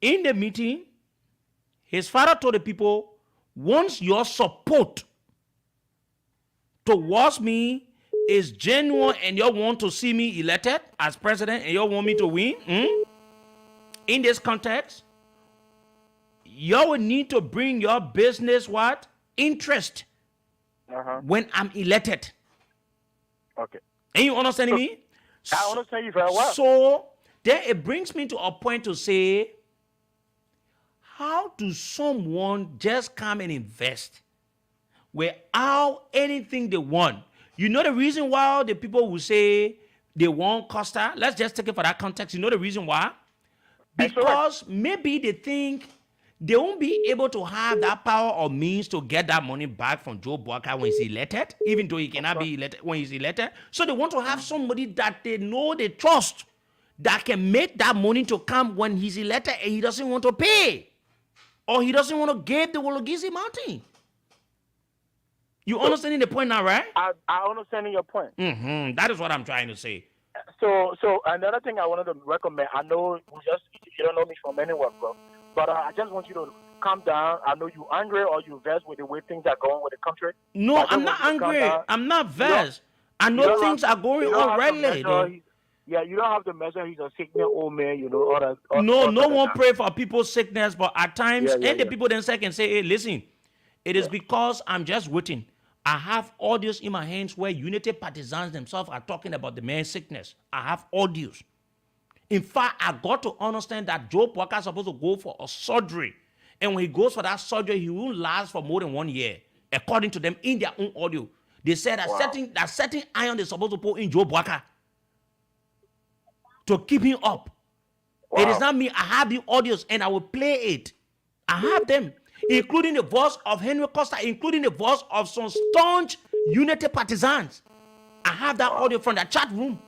in the meeting, his father told the people, once your support towards me is genuine and you want to see me elected as president and you want me to win, in this context, you will need to bring your business what? Interest when I'm elected. Okay. And you understanding me? I understand you very well. So then it brings me to a point to say, how do someone just come and invest without anything they want? You know the reason why the people will say they want Costa? Let's just take it for that context. You know the reason why? Because maybe they think they won't be able to have that power or means to get that money back from Joe Boakai when he's elected, even though he cannot be elected when he's elected. So they want to have somebody that they know they trust that can make that money to come when he's elected and he doesn't want to pay. Or he doesn't want to give the Wologisi Mountain. You understanding the point now, right? I understanding your point. That is what I'm trying to say. So another thing I wanted to recommend, I know you don't know me from anywhere, bro, but I just want you to calm down. I know you're angry or you're vexed with the way things are going with the country. No, I'm not angry. I'm not vexed. I know things are going on rightly. Yeah, you don't have to measure he's a sick old man, you know. No one pray for people's sickness, but at times, the people then can say, hey, listen, it is because I'm just waiting. I have audios in my hands where Unity partisans themselves are talking about the man's sickness. I have audios. In fact, I got to understand that Joe Parker is supposed to go for a surgery. And when he goes for that surgery, he won't last for more than 1 year, according to them in their own audio. They said that certain iron they're supposed to put in Joe Parker to keep him up. It is not me. I have the audios and I will play it. I have them, including the voice of Henry Costa, including the voice of some staunch Unity partisans. I have that audio from the chat room.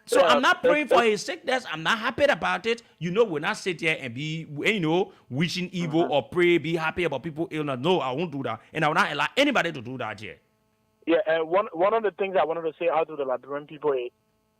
So I'm not praying for his sickness. I'm not happy about it. You know, we'll not sit here and be, wishing evil or pray, be happy about people illness. No, I won't do that. And I will not allow anybody to do that here. Yeah, and one of the things I wanted to say out to the Liberian people is,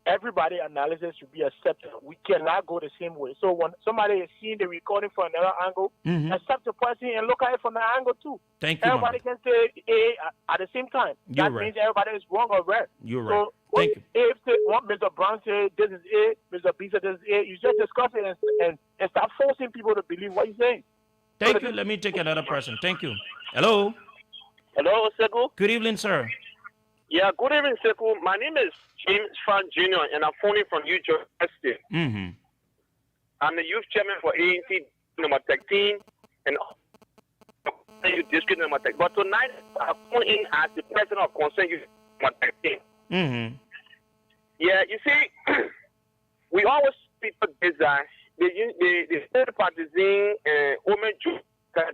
everybody analysis should be accepted. We cannot go the same way. So when somebody is seeing the recording from another angle, accept the person and look at it from the angle too. Thank you. Everybody can say A at the same time. That means everybody is wrong or right. You're right. So Thank you. If what Mr. Brown said, this is A, Mr. B said this is A, you just discuss it and stop forcing people to believe what you're saying. Thank you. Let me take another person. Thank you. Hello. Hello, Sekou. Good evening, sir. Yeah, good evening, Sekou. My name is James Fan Jr. and I'm phoning from New Jersey. I'm the youth chairman for ANC number 13 and youth district number 13. But tonight I phone in as the president of Concern Youth number 13. Yeah, you see, we always people this the third partisan women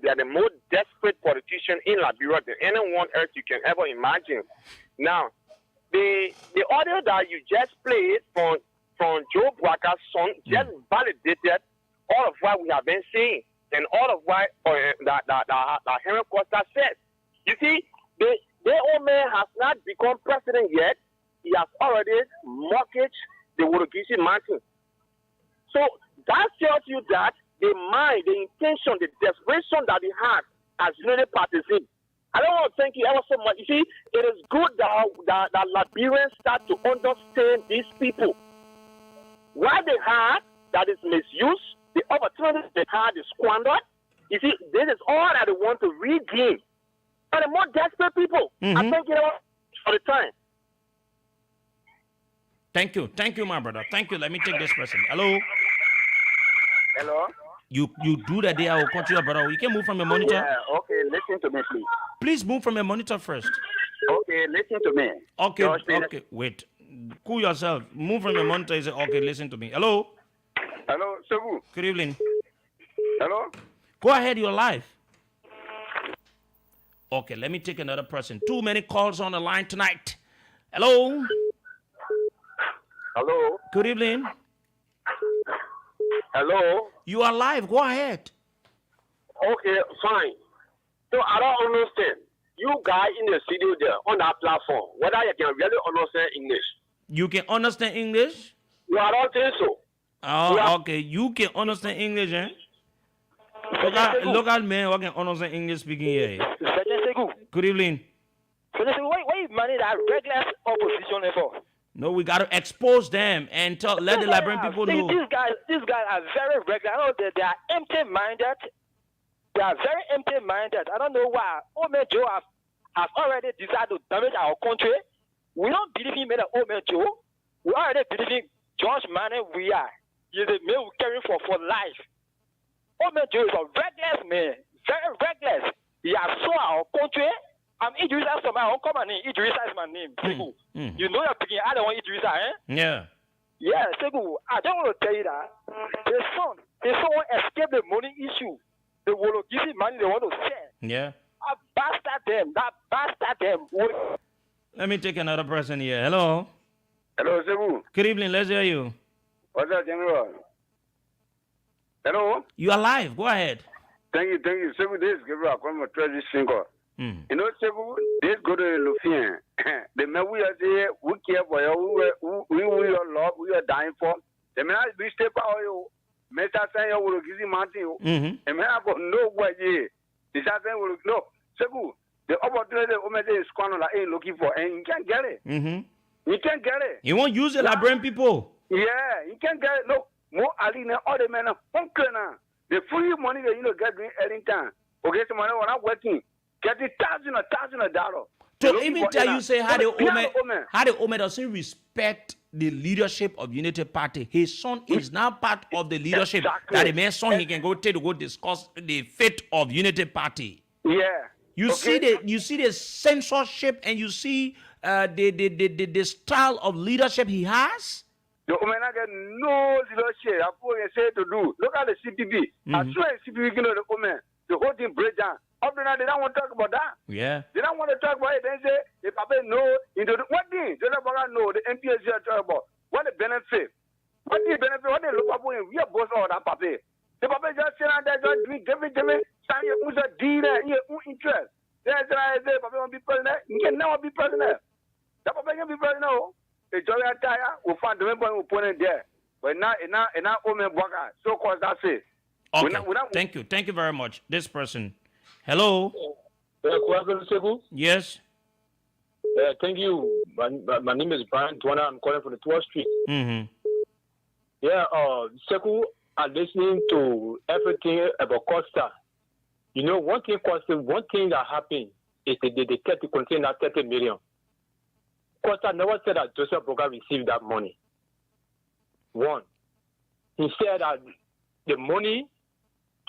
they are the most desperate politician in Liberia than anyone else you can ever imagine. Now, the audio that you just played from Joe Bracker's song just validated all of what we have been saying and all of what that Henry Costa said. You see, the old man has not become president yet. He has already mortgaged the Wologisi Mountain. So that tells you that the mind, the intention, the desperation that he had as unity partisan. I don't want to thank you ever so much. You see, it is good that Liberians start to understand these people. What they had that is misused, the opportunities they had is squandered. You see, this is all that they want to regain. And the more desperate people. I thank you for the time. Thank you. Thank you, my brother. Thank you. Let me take this person. Hello. Hello. You do that there. I will continue, brother. You can move from your monitor. Yeah, okay. Listen to me, please. Please move from your monitor first. Okay, listen to me. Okay, wait. Cool yourself. Move from your monitor. Is okay, listen to me. Hello. Hello, Sekou. Good evening. Hello. Go ahead, you're live. Okay, let me take another person. Too many calls on the line tonight. Hello. Hello. Good evening. Hello. You are live. Go ahead. Okay, fine. So I don't understand. You guys in the studio there on that platform, whether you can really understand English. You can understand English? No, I don't think so. Oh, okay. You can understand English, eh? Look at me who can understand English speaking here. Good evening. Why you manage that reckless opposition for? No, we got to expose them and let the Liberian people know. These guys are very regular. I know that they are empty-minded. They are very empty-minded. I don't know why. Old Joe has already decided to damage our country. We don't believe him in Old Joe. We already believe in George Manning. We are. He's a man we carry for life. Old Joe is a reckless man. Very reckless. He has sold our country. I'm Idrissa, so my own common name. Idrissa is my name. You know you're picking. I don't want Idrissa, eh? Yeah. Yeah, Segu, I don't want to tell you that. His son escaped the money issue. They will give him money they want to sell. Yeah. That bastard them. Let me take another person here. Hello. Hello, Segu. Good evening. Let's hear you. What's up, General? Hello. You are live. Go ahead. Thank you. Segu, this is Gabriel. I'm a treasury single. You know, Segu, this go to Lufian. The man we are there, we care for you, we are love, we are dying for. The man we step out you, Mr. Sayo will give you Martin. And man, I got no way. The Saturday will no. Segu, the opportunity is ain't looking for, and you can't get it. You can't get it. You won't use the Liberian people. Yeah, you can't get it. No, more Alina, all the men are function. The free money that you get during any time. Okay, so when I'm working. Getting thousands of dollars. So even tell you say how the Ome doesn't respect the leadership of Unity Party. His son is now part of the leadership. That the man's son he can go take to go discuss the fate of Unity Party. Yeah. You see the censorship and you see the style of leadership he has. The Omena get no leadership. I put say to do. Look at the CPB. I swear CPB you know the Omen. The whole thing break down. Up to now, they don't want to talk about that. Yeah. They don't want to talk about it. They say, the Papa know, what thing? They don't know, the MPS are talking about. What the benefit? What the benefit? What they look up with? We are both all that, Papa. The Papa just sit down there, just drink, everything, sign your own deal, your own interest. That's why I say, Papa won't be president. You can never be president. The Papa can be president now. The Joy Attire will find the member who put it there. But now, Omen Bwaka, so called that's it. Okay. Thank you. Thank you very much. This person. Hello. Yes. Thank you. My name is Brian Twana. I'm calling from the 12th Street. Yeah, Seku, I'm listening to everything about Costa. You know, one thing that happened is they kept to contain that 30 million. Costa never said that Joseph Boga received that money. One. He said that the money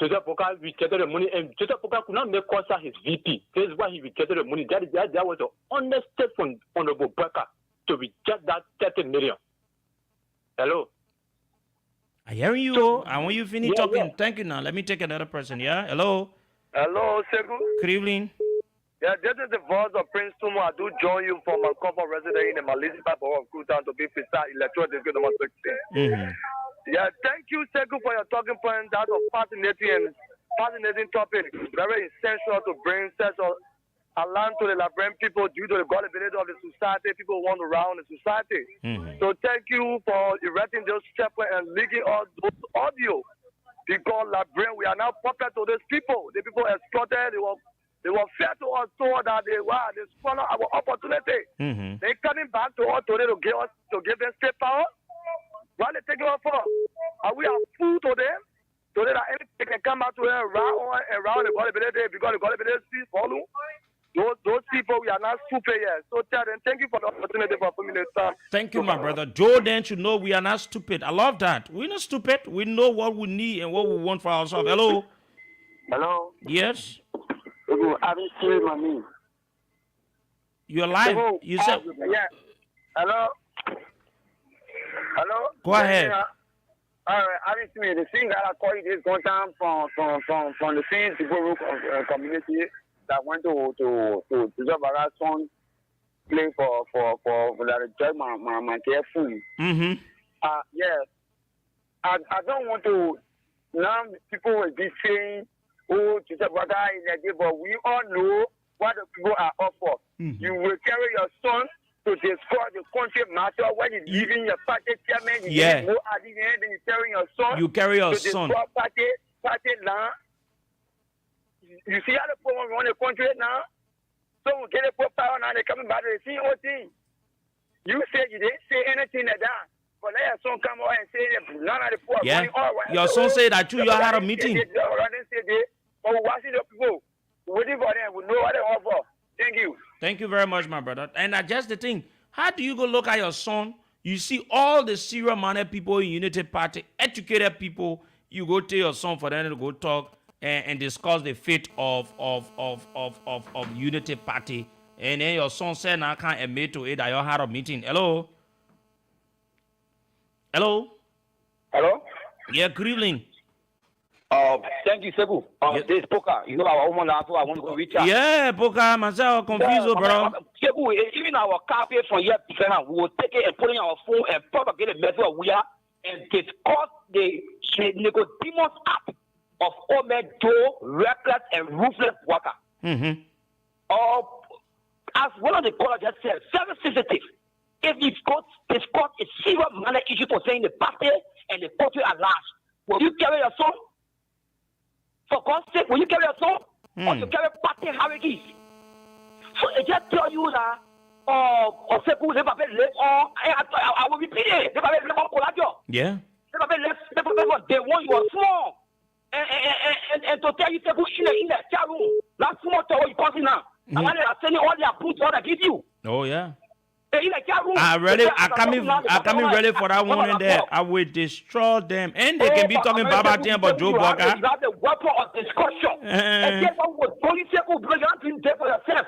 Joseph Boga rejected the money, and Joseph Boga could not make Costa his VP. This is why he rejected the money. That was the honest step from Honorable Becker to reject that 30 million. Hello? I hear you. I want you to finish talking. Yeah. Thank you now. Let me take another person. Yeah? Hello? Hello, Segu. Good evening. Yeah, this is the voice of Prince Tumo. I do join you from a couple resident in the Malaysian borough of Kutan to be precise, electoral district number 16. Yeah, thank you, Segu, for your talking point. That's a fascinating topic. Very essential to bring sense of alarm to the Liberian people due to the gullibility of the society. People want around the society. So thank you for erecting those checkpoints and leaking all those audio. Because Liberian, we are now puppet to these people. The people exploited. They were fair to us, so that they swallow our opportunity. They coming back to us today to give them state power. What they taking off for? Are we a fool to them? So that anything can come out to them around the gullibility because the gullibility follow. Those people, we are not stupid yet. So tell them, thank you for the opportunity for putting this time. Thank you, my brother. Joe then should know we are not stupid. I love that. We're not stupid. We know what we need and what we want for ourselves. Hello? Hello? Yes? I didn't see my name. You're live. You said... Yeah. Hello? Hello? Go ahead. All right, obviously, the thing that I call it is going down from the same people community that went to Jobara's son play for that judge my careful. Yeah. I don't want to now people will be saying, oh, Jobara is like this, but we all know what the people are up for. You will carry your son to destroy the country matter when you leaving your party chairman, you go at the end and you carry your son. You carry your to son. destroy party land. You see how the people run the country now? So we get a poor power now, they coming back to the same old thing. You said you didn't say anything like that. But let your son come out and say that none of the poor Yeah. money all right. Your son said that you had a meeting. But we're watching the people. We're waiting for them. We know what they offer. Thank you. Thank you very much, my brother. And that's just the thing. How do you go look at your son? You see all the serious-minded people in Unity Party, educated people. You go tell your son for them to go talk and discuss the fate of Unity Party. And then your son said, "I can't admit to it that you had a meeting." Hello. Hello. Hello. Yeah. Good evening. Thank you, Sebu. This Poker, you know our woman also I want to go reach out. Yeah, Poker, myself confused, bro. Sebu, even our copy from here, we will take it and put it in our phone and propagate the message we are and discuss the Nicodemus act of Omed Joe, reckless and ruthless worker. Mm-hmm. As one of the callers just said, very sensitive. If you discuss a serious matter issue concerning the party and the country at large, will you carry your son? For God's sake, will you carry your son? Or you carry party hierarchies? So it just tell you that I will repeat it. Yeah. They want you are small. And to tell you to push in the chat room. That's small tower you passing now. I want to send you all their boots what I give you. Oh yeah. In the chat room. I come in ready for that one in there. I will destroy them. And they can be talking about Joe Walker. You have the weapon of discussion. And guess what was police will bring out in there for yourself.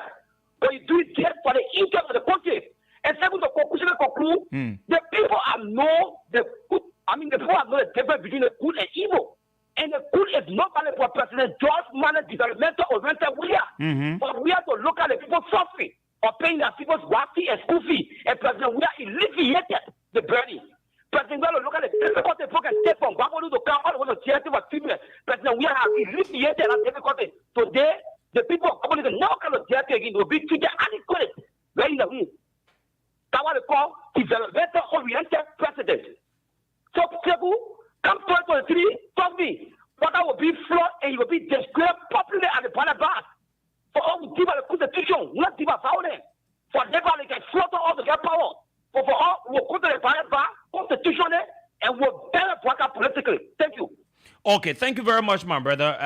But you do it just for the interest of the country. And second, the conclusion, the people have know the good. I mean, the people have know the difference between the good and evil. And the good is not only for President George Mann developmental oriented we are. But we have to look at the people suffering or paying their people's wacky and school fee. And President we are alleviated the burden. President we have to look at the difficulty people can take from Babolu to come all the way to charity for treatment. President we have alleviated that difficulty. Today, the people of community now kind of charity again will be treated adequately. Very in the room. That's what they call developmental oriented president. So, Sebu, come 2023, talk me. But that will be flawed and you will be described properly at the Panama. For all who give the constitution, not give a violence. For never they can slaughter all the get power. For all who will go to the Panama constitutionally and will better work out politically. Thank you. Okay, thank you very much, my brother.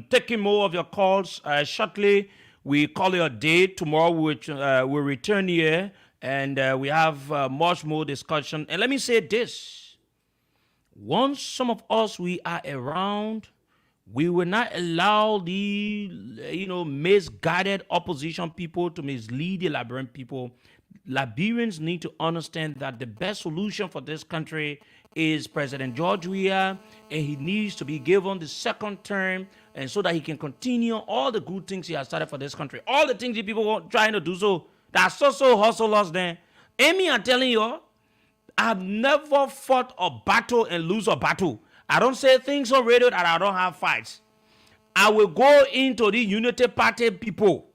Taking more of your calls shortly. We call it a day. Tomorrow we'll return here and we have much more discussion. And let me say this. Once some of us we are around, we will not allow the misguided opposition people to mislead the Liberian people. Liberians need to understand that the best solution for this country is President George Weah, and he needs to be given the second term, and so that he can continue all the good things he has started for this country. All the things that people are trying to do so, that's so hustlers then. Amy, I'm telling you, I've never fought a battle and lose a battle. I don't say things on radio that I don't have fights. I will go into the Unity Party people.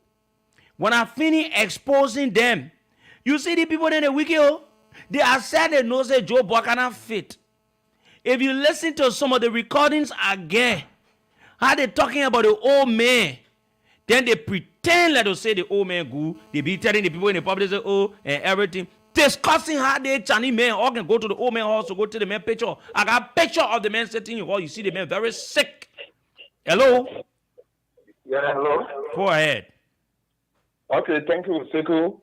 When I finish exposing them, you see the people in the wiki, they are said they know say Joe Buchanan fit. If you listen to some of the recordings again, how they talking about the old man, then they pretend like they say the old man good. They be telling the people in the public say and everything. Discussing how they Chinese men all can go to the old man house to go to the man picture. I got a picture of the man sitting in the hall. You see the man very sick. Hello? Yeah, hello. Go ahead. Okay, thank you, Sekou.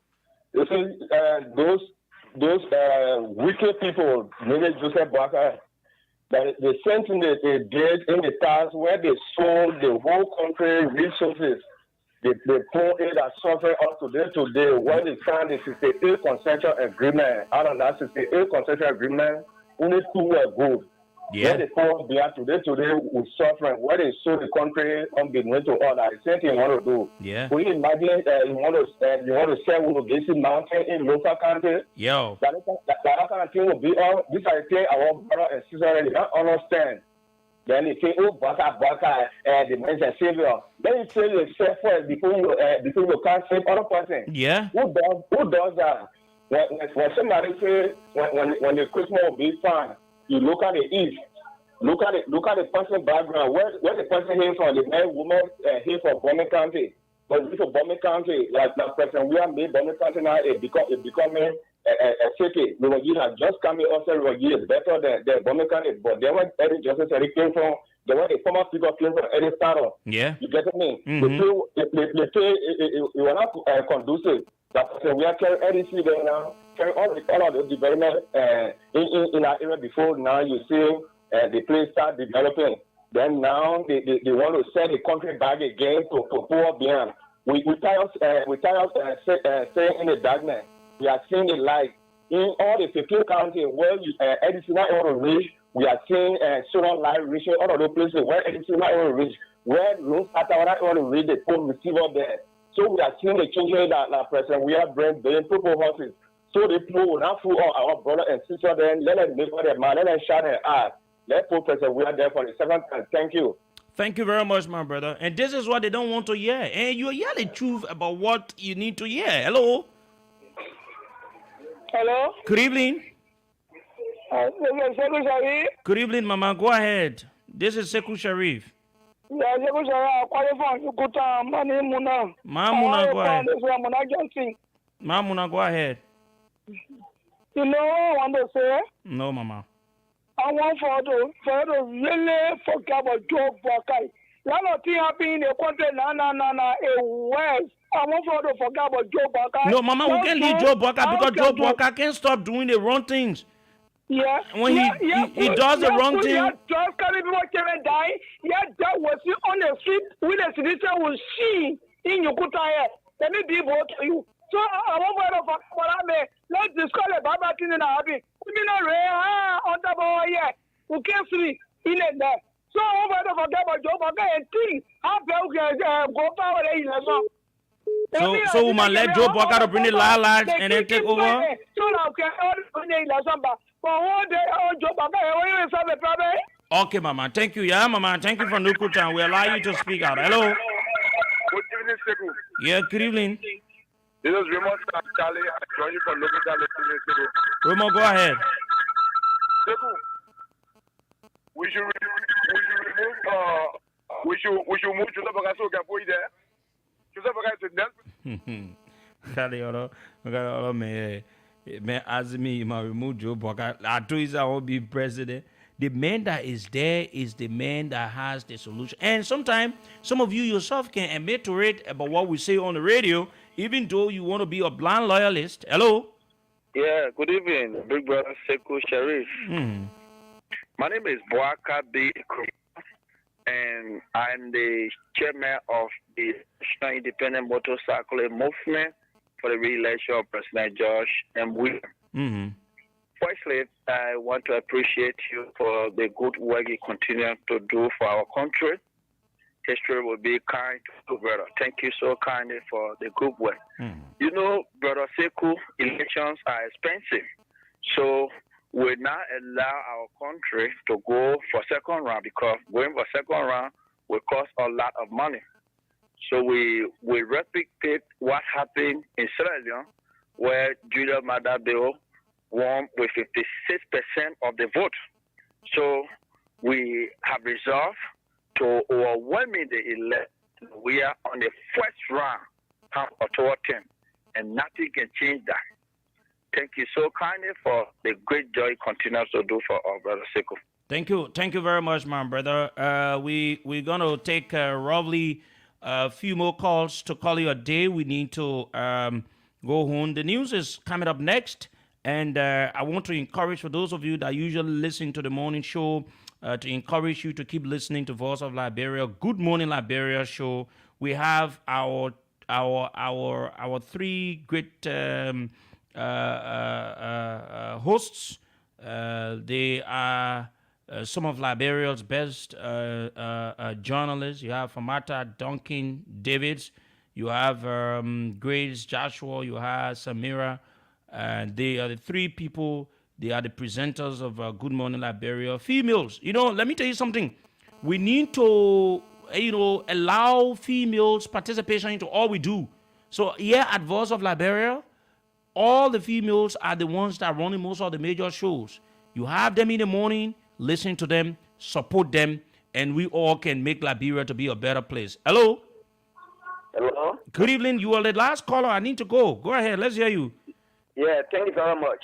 You see, those wicked people, maybe Joseph Baka, that the same thing that they did in the past where they sold the whole country resources. They poor aid are suffering up to today when they signed the 68 concession agreement. Out of that 68 concession agreement, only 2 were good. Yeah. Where the poor they are today we're suffering. Where they sold the country unbeknownst to all that. The same thing you want to do. Yeah. Can you imagine you want to sell Wulogesi Mountain in local country? Yo. That kind of thing will be all. This I say our brother and sister already don't understand. Then they say, Baka, the man is savior. Then you say yourself first before you can't save other person. Yeah. Who does that? When somebody say when the Christmas will be fine, you look at the east. Look at the person's background. Where the person came from, the man, woman here for Bombay County. But this is Bombay County, like President William made Bombay County now, it becoming SAP, Romagia just coming also Romagia is better than Bombay candidate, but they were Eddie Joseph Eddie came from, they were the former figure came from Eddie Starr. Yeah. You get me? Mm-hmm. They play, you are not conducive. That's why we are carrying EDC there now, carry all of the development in our area before. Now you see the place start developing. Then now they want to send the country back again to poor beyond. We tired staying in the darkness. We are seeing the light. In all the 15 counties where EDC not able to reach, we are seeing solar light reaching all of those places where EDC not able to reach, where rooms are not able to reach the phone receiver there. So we are seeing the changes that present. We are bringing purple horses. So the people will not fool our brother and sister then let them make for their man, let them shout their ass. Let poor person, we are there for the second time. Thank you. Thank you very much, my brother. And this is what they don't want to hear. And you hear the truth about what you need to hear. Hello? Hello? Good evening. Good evening, Mama. Go ahead. This is Sekou Sharif. Mamuna, go ahead. Mamuna, go ahead. You know what I want to say? No, Mama. I want for to really forget about Joe Bokai. Lot of things happen in the country, a West. I want for to forget about Joe Bokai. No, Mama, we can't leave Joe Bokai because Joe Bokai can't stop doing the wrong things. Yeah. When he does the wrong thing. Just carry people can die. Yeah, that was on the street with the citizen will see in your good tire. Let me be both to you. So I want to for let's discuss about that in the habit. We not rare on the boy, yeah. We can't see in it there. So I want to forget about Joe Bokai and think how go power in the So woman, let Joe Bokai to bring the lilacs and then take over. So now can all Okay, Mama. Thank you. Yeah, Mama. Thank you for Nukutan. We allow you to speak out. Hello. Good evening, Sekou. Yeah, good evening. This is Raymond Charlie. I join you from Lokitan. Raymond, go ahead. Sekou, we should move Joseph Bagasso Gapo there. Joseph Bagasso is dead. Man, as me, my remove Joe Bokai. I told you I won't be president. The man that is there is the man that has the solution. And sometimes some of you yourself can admit to it about what we say on the radio, even though you want to be a blind loyalist. Hello? Yeah, good evening, Big Brother Sekou Sharif. My name is Boaka B. And I'm the chairman of the National Independent Motorcycle Movement for the re-election of President George M. William. Firstly, I want to appreciate you for the good work you continue to do for our country. History will be kind to you, brother. Thank you so kindly for the good work. You know, Brother Sekou, elections are expensive. So we now allow our country to go for second round because going for second round will cost a lot of money. So we replicate what happened in Sierra Leone, where Julius Maada Bio won with 56% of the vote. So we have resolved to overwhelmingly elect. We are on the first round of 10, and nothing can change that. Thank you so kindly for the great joy you continue to do for our brother Sekou. Thank you very much, my brother. We're gonna take roughly a few more calls to call you a day. We need to go home. The news is coming up next, and I want to encourage for those of you that usually listen to the morning show to encourage you to keep listening to Voice of Liberia. Good Morning Liberia show. We have our three great hosts. They are some of Liberia's best journalists. You have Famata Duncan Davids. You have Grace Joshua. You have Samira. They are the three people. They are the presenters of Good Morning Liberia. Females. Let me tell you something. We need to, allow females participation into all we do. So here at Voice of Liberia, all the females are the ones that are running most of the major shows. You have them in the morning, listen to them, support them, and we all can make Liberia to be a better place. Hello? Hello? Good evening. You are the last caller. I need to go. Go ahead. Let's hear you. Yeah, thank you very much.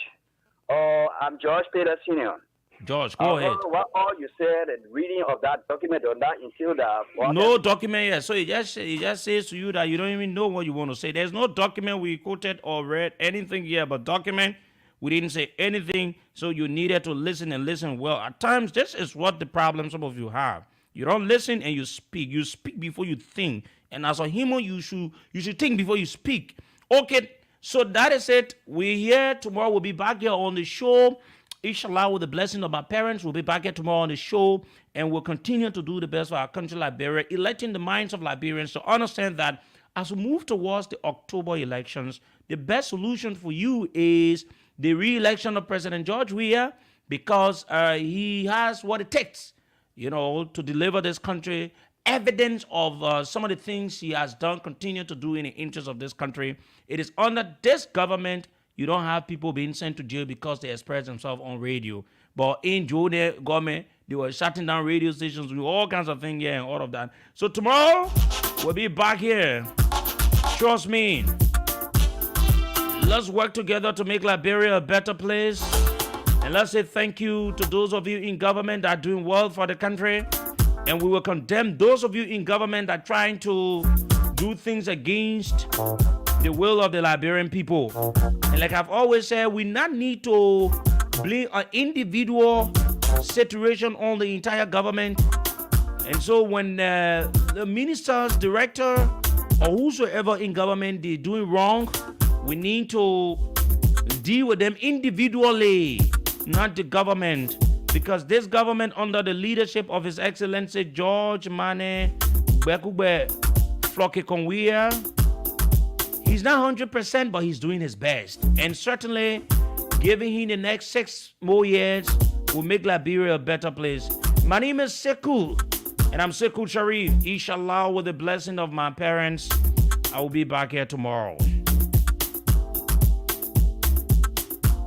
I'm George Taylor Senior. George, go ahead. What all you said and reading of that document on that until that. No document yet. So it just says to you that you don't even know what you want to say. There's no document we quoted or read anything here, but document we didn't say anything. So you needed to listen and listen well. At times, this is what the problem some of you have. You don't listen and you speak. You speak before you think. And as a human, you should think before you speak. Okay. So that is it. We're here tomorrow. We'll be back here on the show. Inshallah, with the blessing of our parents, we'll be back here tomorrow on the show, and we'll continue to do the best for our country, Liberia, electing the minds of Liberians to understand that as we move towards the October elections, the best solution for you is the re-election of President George Weah, because he has what it takes, to deliver this country evidence of some of the things he has done, continue to do in the interest of this country. It is under this government you don't have people being sent to jail because they express themselves on radio. But in Jode government, they were shutting down radio stations, doing all kinds of things here and all of that. So tomorrow, we'll be back here. Trust me. Let's work together to make Liberia a better place. And let's say thank you to those of you in government that are doing well for the country. And we will condemn those of you in government that are trying to do things against the will of the Liberian people. And like I've always said, we not need to blame an individual situation on the entire government. And so when the ministers, director, or whosoever in government they're doing wrong, we need to deal with them individually, not the government. Because this government, under the leadership of His Excellency George Mane Bekube Floke Konwia, he's not 100%, but he's doing his best. And certainly, giving him the next 6 more years will make Liberia a better place. My name is Sekou, and I'm Sekou Sharif. Inshallah, with the blessing of my parents, I will be back here tomorrow.